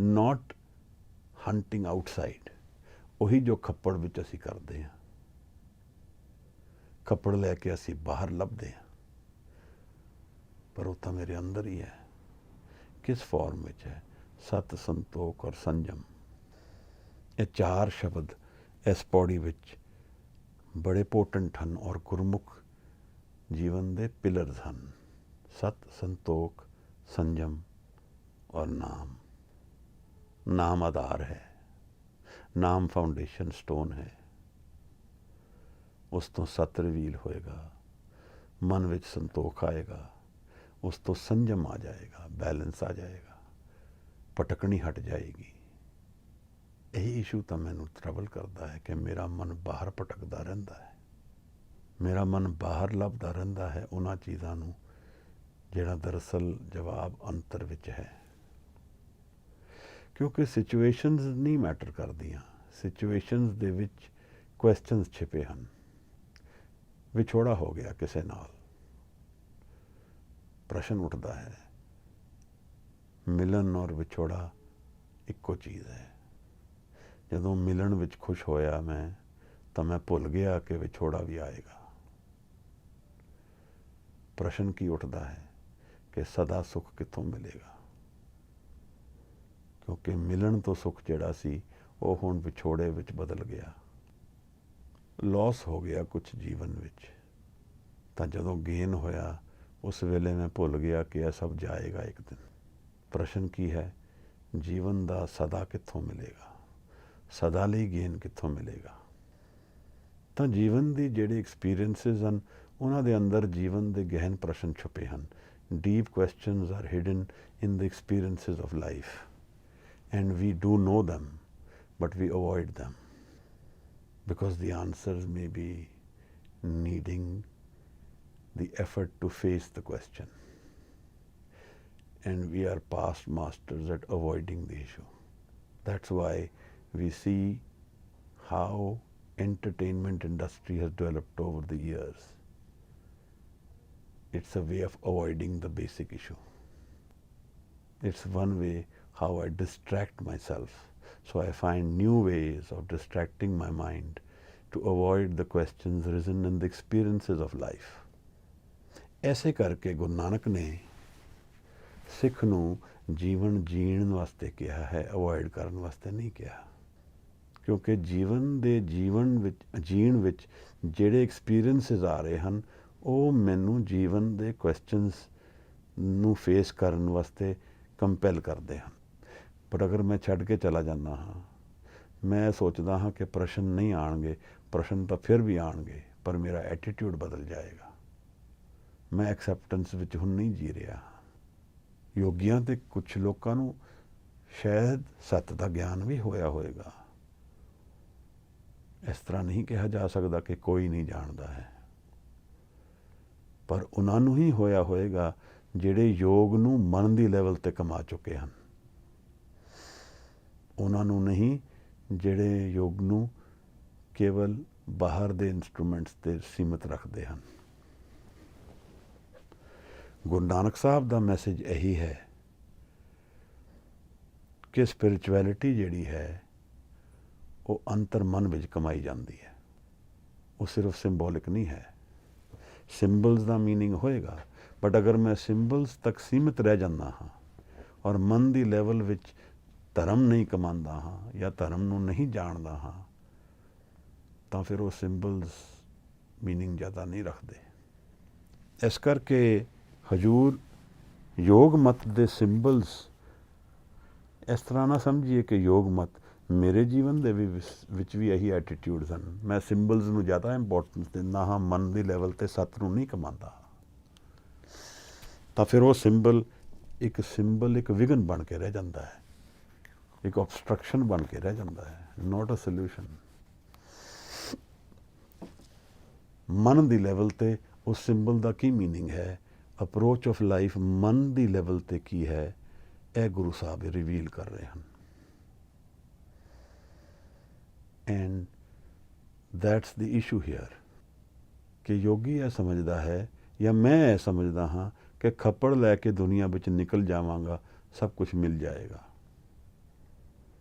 ਨਾਟ ਹੰਟਿੰਗ ਆਊਟਸਾਈਡ। ਉਹੀ ਜੋ ਖੱਪੜ ਵਿੱਚ ਅਸੀਂ ਕਰਦੇ ਹਾਂ। ਖੱਪੜ ਲੈ ਕੇ ਅਸੀਂ ਬਾਹਰ ਲੱਭਦੇ ਹਾਂ, ਪਰ ਉਹ ਤਾਂ ਮੇਰੇ ਅੰਦਰ ਹੀ ਹੈ। ਕਿਸ ਫਾਰਮ ਵਿੱਚ ਹੈ? ਸਤ, ਸੰਤੋਖ ਔਰ ਸੰਜਮ। ਇਹ 4 ਸ਼ਬਦ ਇਸ ਪੌੜੀ ਵਿੱਚ ਬੜੇ ਪੋਟੈਂਟ ਹਨ ਔਰ ਗੁਰਮੁਖ ਜੀਵਨ ਦੇ ਪਿਲਰਸ ਹਨ। ਸਤ, ਸੰਤੋਖ, ਸੰਜਮ ਔਰ ਨਾਮ। ਨਾਮ ਆਧਾਰ ਹੈ, ਨਾਮ ਫਾਊਂਡੇਸ਼ਨ ਸਟੋਨ ਹੈ। ਉਸ ਤੋਂ ਸਤ ਰਿਵੀਲ ਹੋਏਗਾ, ਮਨ ਵਿੱਚ ਸੰਤੋਖ ਆਏਗਾ, ਉਸ ਤੋਂ ਸੰਜਮ ਆ ਜਾਏਗਾ, ਬੈਲੈਂਸ ਆ ਜਾਏਗਾ, ਭਟਕਣੀ ਹਟ ਜਾਏਗੀ। ਇਹੀ ਇਸ਼ੂ ਤਾਂ ਮੈਨੂੰ ਟਰਬਲ ਕਰਦਾ ਹੈ ਕਿ ਮੇਰਾ ਮਨ ਬਾਹਰ ਭਟਕਦਾ ਰਹਿੰਦਾ ਹੈ। ਮੇਰਾ ਮਨ ਬਾਹਰ ਲੱਭਦਾ ਰਹਿੰਦਾ ਹੈ ਉਹਨਾਂ ਚੀਜ਼ਾਂ ਨੂੰ ਜਿਹੜਾ ਦਰਅਸਲ ਜਵਾਬ ਅੰਤਰ ਵਿੱਚ ਹੈ। ਕਿਉਂਕਿ ਸਿਚੁਏਸ਼ਨਸ ਨਹੀਂ ਮੈਟਰ ਕਰਦੀਆਂ। ਸਿਚੁਏਸ਼ਨਸ ਦੇ ਵਿੱਚ ਕੁਐਸਚਨਸ ਛਿਪੇ ਹਨ। ਵਿਛੋੜਾ ਹੋ ਗਿਆ ਕਿਸੇ ਨਾਲ, ਪ੍ਰਸ਼ਨ ਉੱਠਦਾ ਹੈ, ਮਿਲਨ ਔਰ ਵਿਛੋੜਾ ਇੱਕੋ ਚੀਜ਼ ਹੈ। ਜਦੋਂ ਮਿਲਣ ਵਿੱਚ ਖੁਸ਼ ਹੋਇਆ ਮੈਂ, ਤਾਂ ਮੈਂ ਭੁੱਲ ਗਿਆ ਕਿ ਵਿਛੋੜਾ ਵੀ ਆਏਗਾ। ਪ੍ਰਸ਼ਨ ਕੀ ਉੱਠਦਾ ਹੈ ਕਿ ਸਦਾ ਸੁੱਖ ਕਿੱਥੋਂ ਮਿਲੇਗਾ? ਕਿਉਂਕਿ ਮਿਲਣ ਤੋਂ ਸੁੱਖ ਜਿਹੜਾ ਸੀ ਉਹ ਹੁਣ ਵਿਛੋੜੇ ਵਿੱਚ ਬਦਲ ਗਿਆ। ਲਾਸ ਹੋ ਗਿਆ ਕੁਝ ਜੀਵਨ ਵਿੱਚ। ਤਾਂ ਜਦੋਂ ਗੇਨ ਹੋਇਆ ਉਸ ਵੇਲੇ ਮੈਂ ਭੁੱਲ ਗਿਆ ਕਿ ਇਹ ਸਭ ਜਾਏਗਾ ਇੱਕ ਦਿਨ। ਪ੍ਰਸ਼ਨ ਕੀ ਹੈ? ਜੀਵਨ ਦਾ ਸਦਾ ਕਿੱਥੋਂ ਮਿਲੇਗਾ? ਸਦਾ ਲਈ ਗੇਨ ਕਿੱਥੋਂ ਮਿਲੇਗਾ? ਤਾਂ ਜੀਵਨ ਦੀ ਜਿਹੜੇ ਐਕਸਪੀਰੀਐਂਸਿਸ ਹਨ ਉਹਨਾਂ ਦੇ ਅੰਦਰ ਜੀਵਨ ਦੇ ਗਹਿਨ ਪ੍ਰਸ਼ਨ ਛੁਪੇ ਹਨ। Deep questions are hidden in the experiences of life and we do know them, but we avoid them because the answers may be needing the effort to face the question, and we are past masters at avoiding the issue. That's why we see how entertainment industry has developed over the years. It's a way of avoiding the basic issue. It's one way how I distract myself. So I find new ways of distracting my mind to avoid the questions risen in the experiences of life. ऐसे करके गुरु नानक ने सिख नूं जीवन जीण वास्ते किया है, अवॉइड करन वास्ते नहीं किया। क्योंकि जीवन विच जीण विच ਜਿਹੜੇ ਐਕਸਪੀਰੀਐਂਸਿਸ ਆ ਰਹੇ ਹਨ ਉਹ ਮੈਨੂੰ ਜੀਵਨ ਦੇ ਕੁਐਸਚਨਸ ਨੂੰ ਫੇਸ ਕਰਨ ਵਾਸਤੇ ਕੰਪੈਲ ਕਰਦੇ ਹਨ। ਪਰ ਅਗਰ ਮੈਂ ਛੱਡ ਕੇ ਚਲਾ ਜਾਂਦਾ ਹਾਂ, ਮੈਂ ਸੋਚਦਾ ਹਾਂ ਕਿ ਪ੍ਰਸ਼ਨ ਨਹੀਂ ਆਉਣਗੇ, ਪ੍ਰਸ਼ਨ ਤਾਂ ਫਿਰ ਵੀ ਆਉਣਗੇ, ਪਰ ਮੇਰਾ ਐਟੀਟਿਊਡ ਬਦਲ ਜਾਏਗਾ। ਮੈਂ ਐਕਸੈਪਟੈਂਸ ਵਿੱਚ ਹੁਣ ਨਹੀਂ ਜੀ ਰਿਹਾ। ਯੋਗੀਆਂ ਤੇ ਕੁਝ ਲੋਕਾਂ ਨੂੰ ਸ਼ਾਇਦ ਸੱਤ ਦਾ ਗਿਆਨ ਵੀ ਹੋਇਆ ਹੋਏਗਾ। ਇਸ ਤਰ੍ਹਾਂ ਨਹੀਂ ਕਿਹਾ ਜਾ ਸਕਦਾ ਕਿ ਕੋਈ ਨਹੀਂ ਜਾਣਦਾ ਹੈ, ਪਰ ਉਹਨਾਂ ਨੂੰ ਹੀ ਹੋਇਆ ਹੋਏਗਾ ਜਿਹੜੇ ਯੋਗ ਨੂੰ ਮਨ ਦੀ ਲੈਵਲ ਤੇ ਕਮਾ ਚੁੱਕੇ ਹਨ। ਉਹਨਾਂ ਨੂੰ ਨਹੀਂ ਜਿਹੜੇ ਯੋਗ ਨੂੰ ਕੇਵਲ ਬਾਹਰ ਦੇ ਇੰਸਟਰੂਮੈਂਟਸ ਤੇ ਸੀਮਿਤ ਰੱਖਦੇ ਹਨ। ਗੁਰੂ ਨਾਨਕ ਸਾਹਿਬ ਦਾ ਮੈਸੇਜ ਇਹੀ ਹੈ ਕਿ ਸਪਿਰਿਚੁਅਲਿਟੀ ਜਿਹੜੀ ਹੈ ਉਹ ਅੰਤਰ ਮਨ ਵਿੱਚ ਕਮਾਈ ਜਾਂਦੀ ਹੈ। ਉਹ ਸਿਰਫ ਸਿੰਬੋਲਿਕ ਨਹੀਂ ਹੈ। ਸਿੰਬਲਸ ਦਾ ਮੀਨਿੰਗ ਹੋਏਗਾ, ਬਟ ਅਗਰ ਮੈਂ ਸਿੰਬਲਸ ਤੱਕ ਸੀਮਿਤ ਰਹਿ ਜਾਂਦਾ ਹਾਂ ਔਰ ਮਨ ਦੀ ਲੈਵਲ ਵਿੱਚ ਧਰਮ ਨਹੀਂ ਕਮਾਉਂਦਾ ਹਾਂ ਜਾਂ ਧਰਮ ਨੂੰ ਨਹੀਂ ਜਾਣਦਾ ਹਾਂ, ਤਾਂ ਫਿਰ ਉਹ ਸਿੰਬਲਸ ਮੀਨਿੰਗ ਜ਼ਿਆਦਾ ਨਹੀਂ ਰੱਖਦੇ। ਇਸ ਕਰਕੇ ਹਜੂਰ ਯੋਗ ਮਤ ਦੇ ਸਿੰਬਲਸ ਇਸ ਤਰ੍ਹਾਂ ਨਾ ਸਮਝੀਏ ਕਿ ਯੋਗ ਮਤ ਮੇਰੇ ਜੀਵਨ ਦੇ ਵਿੱਚ ਵੀ ਇਹੀ ਐਟੀਟਿਊਡਸ ਹਨ। ਮੈਂ ਸਿੰਬਲਸ ਨੂੰ ਜ਼ਿਆਦਾ ਇੰਪੋਰਟੈਂਸ ਦਿੰਦਾ ਹਾਂ, ਮਨ ਦੀ ਲੈਵਲ ਤੇ ਸੱਤ ਨੂੰ ਨਹੀਂ ਕਮਾਉਂਦਾ, ਤਾਂ ਫਿਰ ਉਹ ਸਿੰਬਲ ਇੱਕ ਵਿਘਨ ਬਣ ਕੇ ਰਹਿ ਜਾਂਦਾ ਹੈ, ਇੱਕ ਆਬਸਟਰਕਸ਼ਨ ਬਣ ਕੇ ਰਹਿ ਜਾਂਦਾ ਹੈ, ਨਾਟ ਅ ਸੋਲਿਊਸ਼ਨ। ਮਨ ਦੀ ਲੈਵਲ ਤੇ ਉਸ ਸਿੰਬਲ ਦਾ ਕੀ ਮੀਨਿੰਗ ਹੈ, ਅਪਰੋਚ ਆਫ ਲਾਈਫ ਮਨ ਦੀ ਲੈਵਲ ਤੇ ਕੀ ਹੈ, ਇਹ ਗੁਰੂ ਸਾਹਿਬ ਰਿਵੀਲ ਕਰ ਰਹੇ ਹਨ। And that's the issue here ਕਿ ਯੋਗੀ ਇਹ ਸਮਝਦਾ ਹੈ ਜਾਂ ਮੈਂ ਇਹ ਸਮਝਦਾ ਹਾਂ ਕਿ ਖੱਪੜ ਲੈ ਕੇ ਦੁਨੀਆ ਵਿੱਚ ਨਿਕਲ ਜਾਵਾਂਗਾ, ਸਭ ਕੁਝ ਮਿਲ ਜਾਏਗਾ।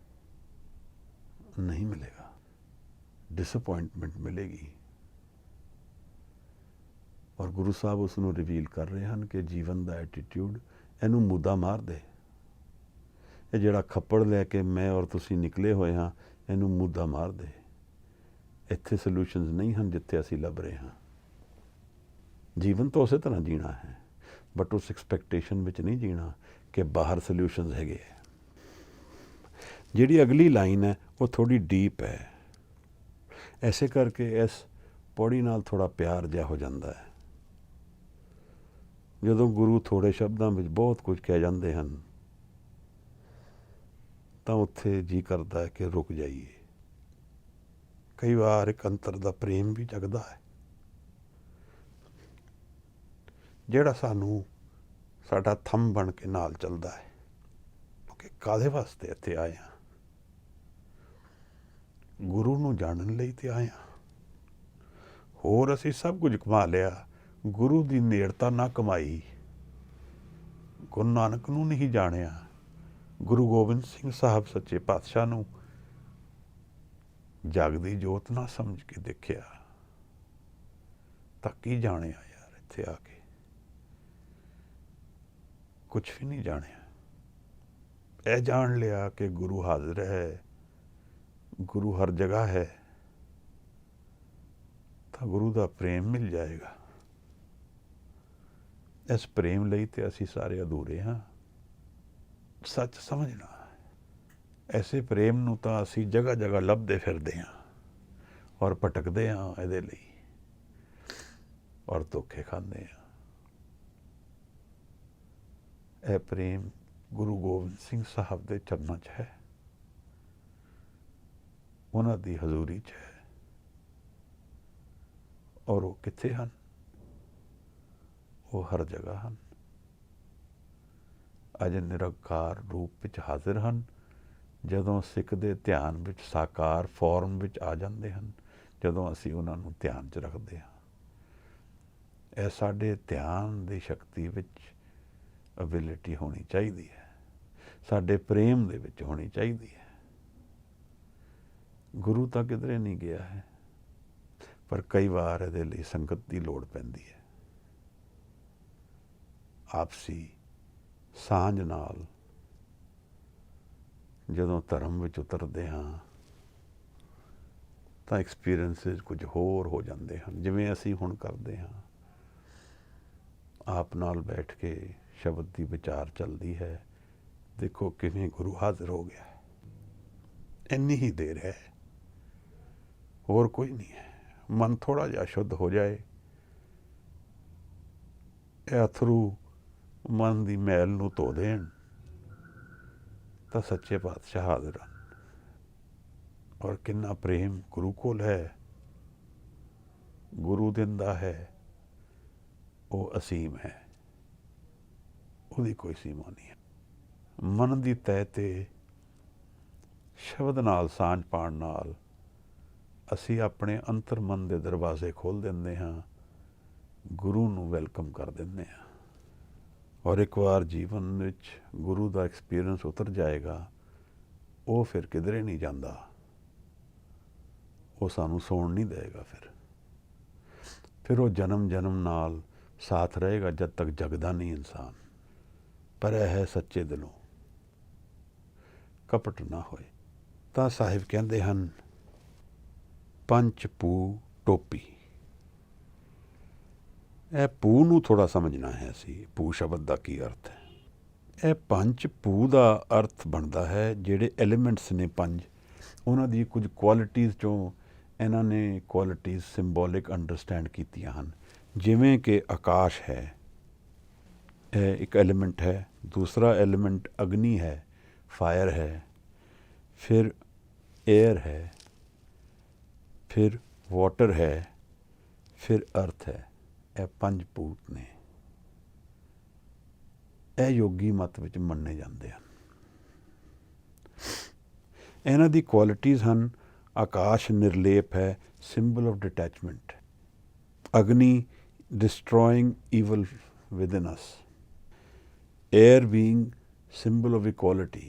ਨਹੀਂ ਮਿਲੇਗਾ, ਡਿਸਅਪੁਆਇੰਟਮੈਂਟ ਮਿਲੇਗੀ। ਔਰ ਗੁਰੂ ਸਾਹਿਬ ਉਸ ਨੂੰ ਰਿਵੀਲ ਕਰ ਰਹੇ ਹਨ ਕਿ ਜੀਵਨ ਦਾ ਐਟੀਟਿਊਡ ਇਹਨੂੰ ਮੁੱਦਾ ਮਾਰ ਦੇ। ਇਹ ਜਿਹੜਾ ਖੱਪੜ ਲੈ ਕੇ ਮੈਂ ਔਰ ਤੁਸੀਂ ਨਿਕਲੇ ਹੋਏ ਹਾਂ, ਇਹਨੂੰ ਮੁੱਦਾ ਮਾਰ ਦੇ। ਇੱਥੇ ਸੋਲਿਊਸ਼ਨਸ ਨਹੀਂ ਹਨ ਜਿੱਥੇ ਅਸੀਂ ਲੱਭ ਰਹੇ ਹਾਂ। ਜੀਵਨ ਤਾਂ ਉਸੇ ਤਰ੍ਹਾਂ ਜੀਣਾ ਹੈ, ਬਟ ਉਸ ਐਕਸਪੈਕਟੇਸ਼ਨ ਵਿੱਚ ਨਹੀਂ ਜੀਣਾ ਕਿ ਬਾਹਰ ਸੋਲਿਊਸ਼ਨਸ ਹੈਗੇ। ਜਿਹੜੀ ਅਗਲੀ ਲਾਈਨ ਹੈ ਉਹ ਥੋੜ੍ਹੀ ਡੀਪ ਹੈ, ਐਸੇ ਕਰਕੇ ਇਸ ਪੌੜੀ ਨਾਲ ਥੋੜ੍ਹਾ ਪਿਆਰ ਜਿਹਾ ਹੋ ਜਾਂਦਾ ਹੈ। ਜਦੋਂ ਗੁਰੂ ਥੋੜ੍ਹੇ ਸ਼ਬਦਾਂ ਵਿੱਚ ਬਹੁਤ ਕੁਝ ਕਹਿ ਜਾਂਦੇ ਹਨ ਤਾਂ ਉੱਥੇ ਜੀ ਕਰਦਾ ਹੈ ਕਿ ਰੁਕ ਜਾਈਏ। ਕਈ ਵਾਰ ਇੱਕ ਅੰਤਰ ਦਾ ਪ੍ਰੇਮ ਵੀ ਜਗਦਾ ਹੈ, ਜਿਹੜਾ ਸਾਨੂੰ ਸਾਡਾ ਥੰਮ ਬਣ ਕੇ ਨਾਲ ਚੱਲਦਾ ਹੈ ਕਿ ਕਾਹਦੇ ਵਾਸਤੇ ਇੱਥੇ ਆਏ ਹਾਂ। ਗੁਰੂ ਨੂੰ ਜਾਣਨ ਲਈ ਤੇ ਆਏ ਹਾਂ। ਹੋਰ ਅਸੀਂ ਸਭ ਕੁਝ ਕਮਾ ਲਿਆ, ਗੁਰੂ ਦੀ ਨੇੜਤਾ ਨਾ ਕਮਾਈ। ਗੁਰੂ ਨਾਨਕ ਨੂੰ ਨਹੀਂ ਜਾਣਿਆ, ਗੁਰੂ ਗੋਬਿੰਦ ਸਿੰਘ ਸਾਹਿਬ ਸੱਚੇ ਪਾਤਸ਼ਾਹ ਨੂੰ ਜਾਗਦੀ ਜੋਤ ਨਾ ਸਮਝ ਕੇ ਦੇਖਿਆ, ਤਾਂ ਕੀ ਜਾਣਿਆ ਯਾਰ। ਇੱਥੇ ਆ ਕੇ ਕੁਛ ਵੀ ਨਹੀਂ ਜਾਣਿਆ। ਇਹ ਜਾਣ ਲਿਆ ਕਿ ਗੁਰੂ ਹਾਜ਼ਰ ਹੈ, ਗੁਰੂ ਹਰ ਜਗ੍ਹਾ ਹੈ, ਤਾਂ ਗੁਰੂ ਦਾ ਪ੍ਰੇਮ ਮਿਲ ਜਾਏਗਾ। ਇਸ ਪ੍ਰੇਮ ਲਈ ਤੇ ਅਸੀਂ ਸਾਰੇ ਅਧੂਰੇ ਹਾਂ। ਸੱਚ ਸਮਝਣਾ, ਐਸੇ ਪ੍ਰੇਮ ਨੂੰ ਤਾਂ ਅਸੀਂ ਜਗ੍ਹਾ ਜਗ੍ਹਾ ਲੱਭਦੇ ਫਿਰਦੇ ਹਾਂ ਔਰ ਭਟਕਦੇ ਹਾਂ ਇਹਦੇ ਲਈ, ਔਰ ਧੋਖੇ ਖਾਂਦੇ ਹਾਂ। ਇਹ ਪ੍ਰੇਮ ਗੁਰੂ ਗੋਬਿੰਦ ਸਿੰਘ ਸਾਹਿਬ ਦੇ ਚਰਨਾਂ 'ਚ ਹੈ, ਉਹਨਾਂ ਦੀ ਹਜ਼ੂਰੀ 'ਚ ਹੈ। ਔਰ ਉਹ ਕਿੱਥੇ ਹਨ? ਉਹ ਹਰ ਜਗ੍ਹਾ ਹਨ। ਅੱਜ ਨਿਰੰਕਾਰ ਰੂਪ ਵਿੱਚ ਹਾਜ਼ਰ ਹਨ। ਜਦੋਂ ਸਿੱਖ ਦੇ ਧਿਆਨ ਵਿੱਚ ਸਾਕਾਰ ਫਾਰਮ ਵਿੱਚ ਆ ਜਾਂਦੇ ਹਨ, ਜਦੋਂ ਅਸੀਂ ਉਹਨਾਂ ਨੂੰ ਧਿਆਨ 'ਚ ਰੱਖਦੇ ਹਾਂ। ਇਹ ਸਾਡੇ ਧਿਆਨ ਦੀ ਸ਼ਕਤੀ ਵਿੱਚ ਐਬਿਲਿਟੀ ਹੋਣੀ ਚਾਹੀਦੀ ਹੈ, ਸਾਡੇ ਪ੍ਰੇਮ ਦੇ ਵਿੱਚ ਹੋਣੀ ਚਾਹੀਦੀ ਹੈ। ਗੁਰੂ ਤਾਂ ਕਿਧਰੇ ਨਹੀਂ ਗਿਆ ਹੈ, ਪਰ ਕਈ ਵਾਰ ਇਹਦੇ ਲਈ ਸੰਗਤ ਦੀ ਲੋੜ ਪੈਂਦੀ ਹੈ। ਆਪਸੀ ਸਾਂਝ ਨਾਲ ਜਦੋਂ ਧਰਮ ਵਿੱਚ ਉਤਰਦੇ ਹਾਂ ਤਾਂ ਐਕਸਪੀਰੀਐਂਸਿਸ ਕੁਝ ਹੋਰ ਹੋ ਜਾਂਦੇ ਹਨ, ਜਿਵੇਂ ਅਸੀਂ ਹੁਣ ਕਰਦੇ ਹਾਂ। ਆਪ ਨਾਲ ਬੈਠ ਕੇ ਸ਼ਬਦ ਦੀ ਵਿਚਾਰ ਚੱਲਦੀ ਹੈ, ਦੇਖੋ ਕਿਵੇਂ ਗੁਰੂ ਹਾਜ਼ਰ ਹੋ ਗਿਆ। ਇੰਨੀ ਹੀ ਦੇਰ ਹੈ, ਹੋਰ ਕੋਈ ਨਹੀਂ ਹੈ। ਮਨ ਥੋੜ੍ਹਾ ਜਿਹਾ ਸ਼ੁੱਧ ਹੋ ਜਾਏ, ਇਹ ਅਥਰੂ ਮਨ ਦੀ ਮੈਲ ਨੂੰ ਧੋ ਦੇਣ, ਤਾਂ ਸੱਚੇ ਪਾਤਸ਼ਾਹ ਹਾਜ਼ਰ ਹਨ। ਔਰ ਕਿੰਨਾ ਪ੍ਰੇਮ ਗੁਰੂ ਕੋਲ ਹੈ, ਗੁਰੂ ਦਿੰਦਾ ਹੈ, ਉਹ ਅਸੀਮ ਹੈ, ਉਹਦੀ ਕੋਈ ਸੀਮਾ ਨਹੀਂ ਹੈ। ਮਨ ਦੀ ਤਹਿ 'ਤੇ ਸ਼ਬਦ ਨਾਲ ਸਾਂਝ ਪਾਉਣ ਨਾਲ ਅਸੀਂ ਆਪਣੇ ਅੰਤਰ ਮਨ ਦੇ ਦਰਵਾਜ਼ੇ ਖੋਲ੍ਹ ਦਿੰਦੇ ਹਾਂ, ਗੁਰੂ ਨੂੰ ਵੈਲਕਮ ਕਰ ਦਿੰਦੇ ਹਾਂ। ਔਰ ਇੱਕ ਵਾਰ ਜੀਵਨ ਵਿੱਚ ਗੁਰੂ ਦਾ ਐਕਸਪੀਰੀਅੰਸ ਉਤਰ ਜਾਏਗਾ, ਉਹ ਫਿਰ ਕਿਧਰੇ ਨਹੀਂ ਜਾਂਦਾ, ਉਹ ਸਾਨੂੰ ਸੌਣ ਨਹੀਂ ਦੇਗਾ। ਫਿਰ ਉਹ ਜਨਮ ਜਨਮ ਨਾਲ ਸਾਥ ਰਹੇਗਾ ਜਦ ਤੱਕ ਜਗਦਾ ਨਹੀਂ ਇਨਸਾਨ। ਪਰ ਇਹ ਹੈ ਸੱਚੇ ਦਿਲੋਂ, ਕਪਟ ਨਾ ਹੋਏ। ਤਾਂ ਸਾਹਿਬ ਕਹਿੰਦੇ ਹਨ, ਪੰਚ ਪੂ ਟੋਪੀ। ਇਹ ਪੂ ਨੂੰ ਥੋੜ੍ਹਾ ਸਮਝਣਾ ਹੈ ਅਸੀਂ, ਪੂ ਸ਼ਬਦ ਦਾ ਕੀ ਅਰਥ ਹੈ। ਇਹ ਪੰਜ ਪੂ ਦਾ ਅਰਥ ਬਣਦਾ ਹੈ ਜਿਹੜੇ ਐਲੀਮੈਂਟਸ ਨੇ ਪੰਜ, ਉਹਨਾਂ ਦੀ ਕੁਝ ਕੁਆਲਿਟੀਜ਼ 'ਚੋਂ ਇਹਨਾਂ ਨੇ ਕੁਆਲਿਟੀਜ਼ ਸਿੰਬੋਲਿਕ ਅੰਡਰਸਟੈਂਡ ਕੀਤੀਆਂ ਹਨ। ਜਿਵੇਂ ਕਿ ਆਕਾਸ਼ ਹੈ, ਇਹ ਇੱਕ ਐਲੀਮੈਂਟ ਹੈ। ਦੂਸਰਾ ਐਲੀਮੈਂਟ ਅਗਨੀ ਹੈ, ਫਾਇਰ ਹੈ। ਫਿਰ 에ਅਰ ਹੈ, ਫਿਰ ਵਾਟਰ ਹੈ, ਫਿਰ ਅਰਥ ਹੈ। ਇਹ ਪੰਜ ਭੂਤ ਨੇ। ਇਹ ਯੋਗੀ ਮਤ ਵਿੱਚ ਮੰਨੇ ਜਾਂਦੇ ਹਨ। ਇਹਨਾਂ ਦੀ ਕੁਆਲਿਟੀਜ਼ ਹਨ, ਆਕਾਸ਼ ਨਿਰਲੇਪ ਹੈ, symbol of detachment. Agni destroying evil within us. Air being symbol of equality.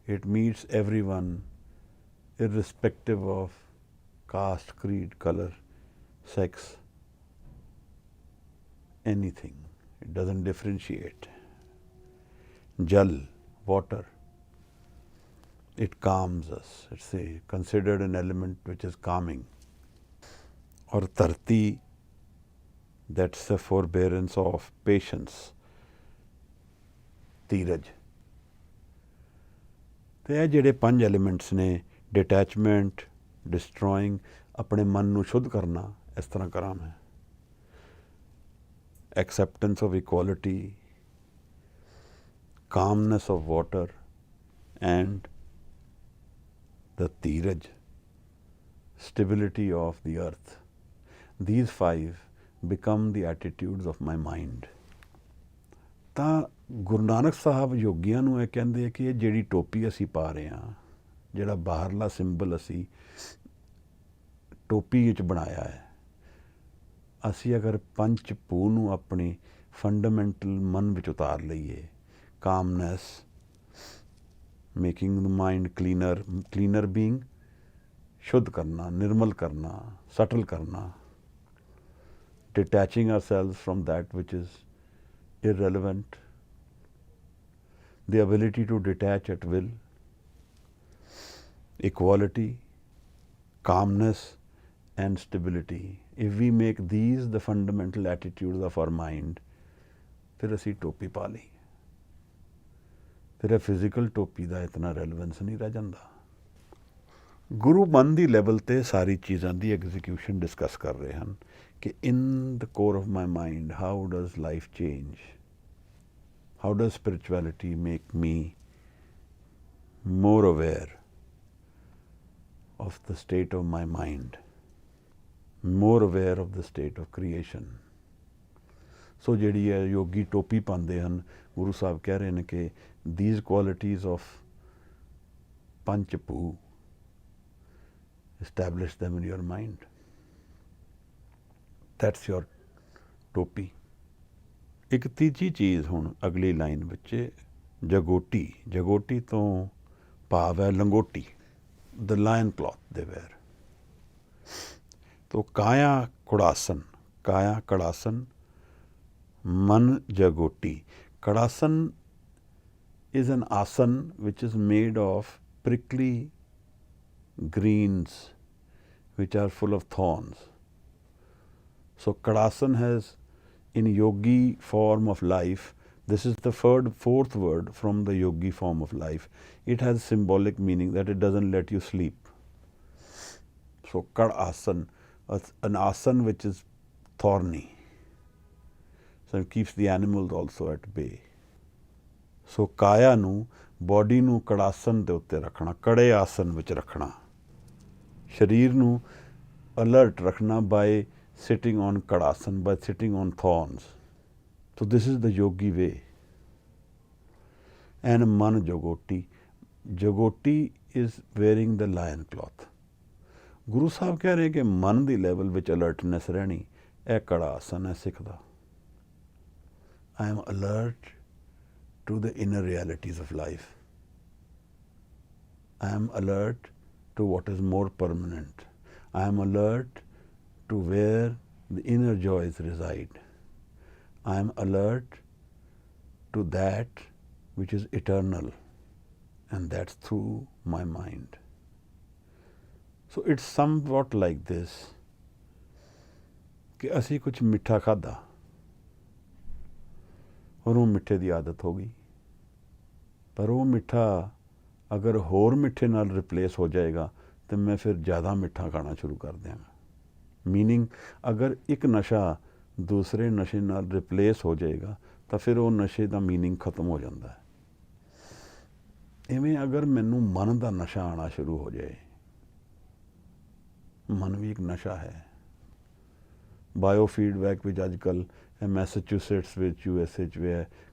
It meets everyone irrespective of caste, creed, color, sex, anything. It doesn't differentiate. Jal, water, it calms us. It's considered an element which is calming. Or Tarti, that's the forbearance of patience, ਧੀਰਜ। ਤੇ ਇਹ ਜਿਹੜੇ ਪੰਜ ਐਲੀਮੈਂਟਸ ਨੇ, ਡਿਟੈਚਮੈਂਟ, ਡਿਸਟਰੋਇੰਗ, ਆਪਣੇ ਮਨ ਨੂੰ ਸ਼ੁੱਧ ਕਰਨਾ, ਇਸ ਤਰ੍ਹਾਂ ਕਰਾਮ ਹੈ। Acceptance of equality, commonness of water and the ਧੀਰਜ, stability of the earth. These five become the attitudes of my mind. ਤਾਂ ਗੁਰੂ ਨਾਨਕ ਸਾਹਿਬ ਯੋਗੀਆਂ ਨੂੰ ਇਹ ਕਹਿੰਦੇ ਆ ਕਿ ਇਹ ਜਿਹੜੀ ਟੋਪੀ ਅਸੀਂ ਪਾ ਰਹੇ ਹਾਂ, ਜਿਹੜਾ ਬਾਹਰਲਾ ਸਿੰਬਲ ਅਸੀਂ ਟੋਪੀ ਵਿੱਚ ਬਣਾਇਆ ਹੈ, ਅਸੀਂ ਅਗਰ ਪੰਜ ਭੂ ਨੂੰ ਆਪਣੀ ਫੰਡਾਮੈਂਟਲ ਮਨ ਵਿੱਚ ਉਤਾਰ ਲਈਏ, commonness, making the mind cleaner being, ਸ਼ੁੱਧ ਕਰਨਾ, ਨਿਰਮਲ ਕਰਨਾ, ਸਟਲ ਕਰਨਾ, detaching ourselves from that which is irrelevant, the ability to detach at will, equality, calmness and stability. If we make these the fundamental attitudes of our mind, फिर असी टोपी पा ली, फिर फिजिकल टोपी का इतना रेलेवेंस नहीं रह जाता। गुरु मन की लैवल ते सारी चीज़ों की एग्जीक्यूशन डिस्कस कर रहे हैं कि in the core of my mind, how does life change? How does spirituality make me more aware of the state of my mind, more aware of the state of creation? So ਜਿਹੜੀ ਹੈ ਯੋਗੀ ਟੋਪੀ ਪਾਉਂਦੇ ਹਨ, ਗੁਰੂ ਸਾਹਿਬ ਕਹਿ ਰਹੇ ਨੇ ਕਿ these qualities of ਪੰਚ ਭੂ, establish them in your mind. That's your ਟੋਪੀ। ਇੱਕ ਤੀਜੀ ਚੀਜ਼ ਹੁਣ ਅਗਲੀ ਲਾਈਨ ਵਿੱਚ, ਜਗੋਟੀ। ਜਗੋਟੀ ਤੋਂ ਭਾਵ ਹੈ ਲੰਗੋਟੀ, ਦ ਲਾਇਨ ਕਲੌਥ ਦੇ ਵੇਅਰ। ਤੋ ਕਾਇਆ ਕੁੜਾਸਨ, ਕਾਇਆ ਕੜਾਸਨ, ਮਨ ਜਗੋਟੀ। ਕੜਾਸਨ is an asan which is made of prickly greens which are full of thorns. So Kadasan has, in yogi form of life, this is the fourth word from the yogi form of life. It has symbolic meaning that it doesn't let you sleep. So Kadasan, an asan which is thorny. So it keeps the animals also at bay. ਸੋ ਕਾਇਆ ਨੂੰ, ਬੋਡੀ ਨੂੰ ਕੜਾਸਨ ਦੇ ਉੱਤੇ ਰੱਖਣਾ, ਕੜੇ ਆਸਨ ਵਿੱਚ ਰੱਖਣਾ, ਸਰੀਰ ਨੂੰ ਅਲਰਟ ਰੱਖਣਾ ਬਾਏ ਸਿਟਿੰਗ ਔਨ ਕੜਾਸਨ, by sitting on thorns. So this is the yogi way. And ਮਨ ਜਗੋਟੀ, ਜਗੋਟੀ is wearing the loin cloth. Guru Sahib ਕਹਿ ਰਹੇ ਕਿ ਮਨ ਦੀ ਲੈਵਲ ਵਿੱਚ ਅਲਰਟਨੈਸ ਰਹਿਣੀ, ਇਹ ਕੜਾ ਆਸਨ ਹੈ ਸਿੱਖ ਦਾ। I am alert to the inner realities of life. I am alert to what is more permanent. I am alert to where the inner joys reside. I am alert to that which is eternal, and that's through my mind. So it's somewhat like this कि ਅਸੀਂ कुछ मिठा खाधा और वो मिठे की आदत हो गई, पर वो मिठा अगर होर मिठे नाल रिप्लेस हो जाएगा तो मैं फिर ज़्यादा मिठा खाना शुरू कर देंगा। मीनिंग अगर एक नशा दूसरे नशे नाल रिप्लेस हो जाएगा तो फिर वो नशे का मीनिंग खत्म हो जाता है। इवें अगर मैनू मन का नशा आना शुरू हो जाए, मन भी एक नशा है। बायो फीडबैक विच अजकल मैसेच्यूसेट्स विच USA च भी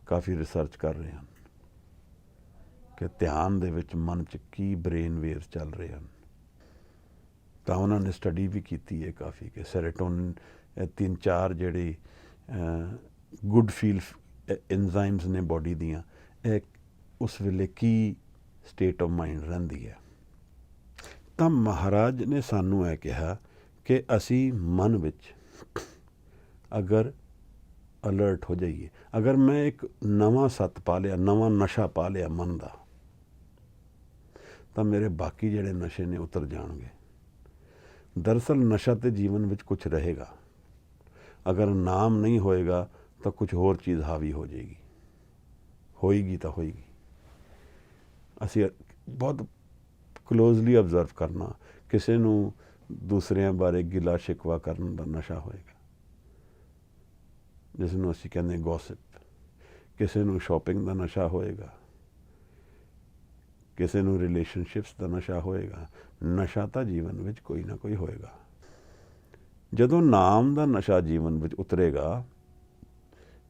काफ़ी रिसर्च कर रहे हैं कि ध्यान दे विच मन च की ब्रेन वेव्स चल रहे हैं। तो उन्होंने स्टडी भी की है काफ़ी कि सेरोटोनिन 3-4 जिहड़ी गुड फील एंजाइम्स ने बॉडी दियां, उस वेले की स्टेट ऑफ माइंड रहिंदी है। तो महाराज ने सानू यह कहा कि असी मन विच अगर अलर्ट हो जाइए, अगर मैं एक नवा सत पा लिया, नवा नशा पा लिया मन का, तो मेरे बाकी जिहड़े नशे ने उतर जाएंगे। दरअसल नशा तो जीवन में कुछ रहेगा, अगर नाम नहीं होएगा तो कुछ होर चीज़ हावी हो जाएगी, होएगी तो होएगी। असी बहुत क्लोजली ऑब्जर्व करना, किसी नू दूसरिਆਂ बारे गिला शिकवा करने का नशा होएगा, जिसनों असी कहते गॉसिप। किसी नू शॉपिंग का नशा होएगा, किसी नू रिलेशनशिप्स का नशा होएगा। नशा तो जीवन में कोई ना कोई होएगा। जदों नाम का नशा जीवन में उतरेगा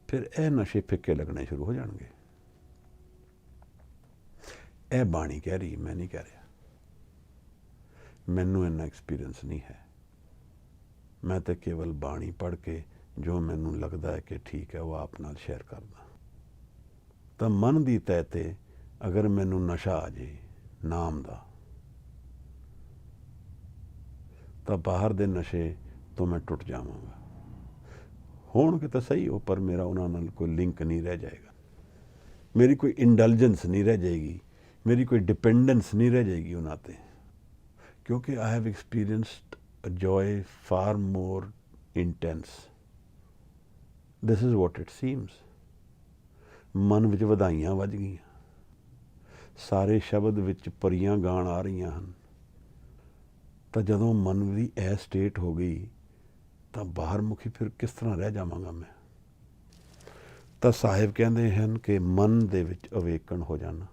फिर यह नशे फिक्के लगने शुरू हो जाएंगे। यह बाणी कह रही, मैं नहीं कह रहा, मैनू इन्ना एक्सपीरियंस नहीं है। मैं तो केवल बाणी पढ़ के जो मैनू लगता है कि ठीक है वो आप नाल शेयर करदा। तो मन की तय ते अगर मैनू नशा आ जाए नाम का, तो बाहर दे नशे तो मैं टुट जावांगा। होणगे तो सही हो, पर मेरा उन्हां नाल कोई लिंक नहीं रह जाएगा, मेरी कोई इंडलजेंस नहीं रह जाएगी, मेरी कोई डिपेंडेंस नहीं रह जाएगी उन्हां ते, क्योंकि I have experienced a joy far more intense. This is what it seems. मन विच वधाइयां वज गईयां, सारे शब्द विच परियां गाण आ रहीआं हन। तो जदों मन की यह स्टेट हो गई तो बाहर मुखी फिर किस तरह रह जावांगा मैं। तो साहिब कहते हैं कि मन दे विच अवेकन हो जाना,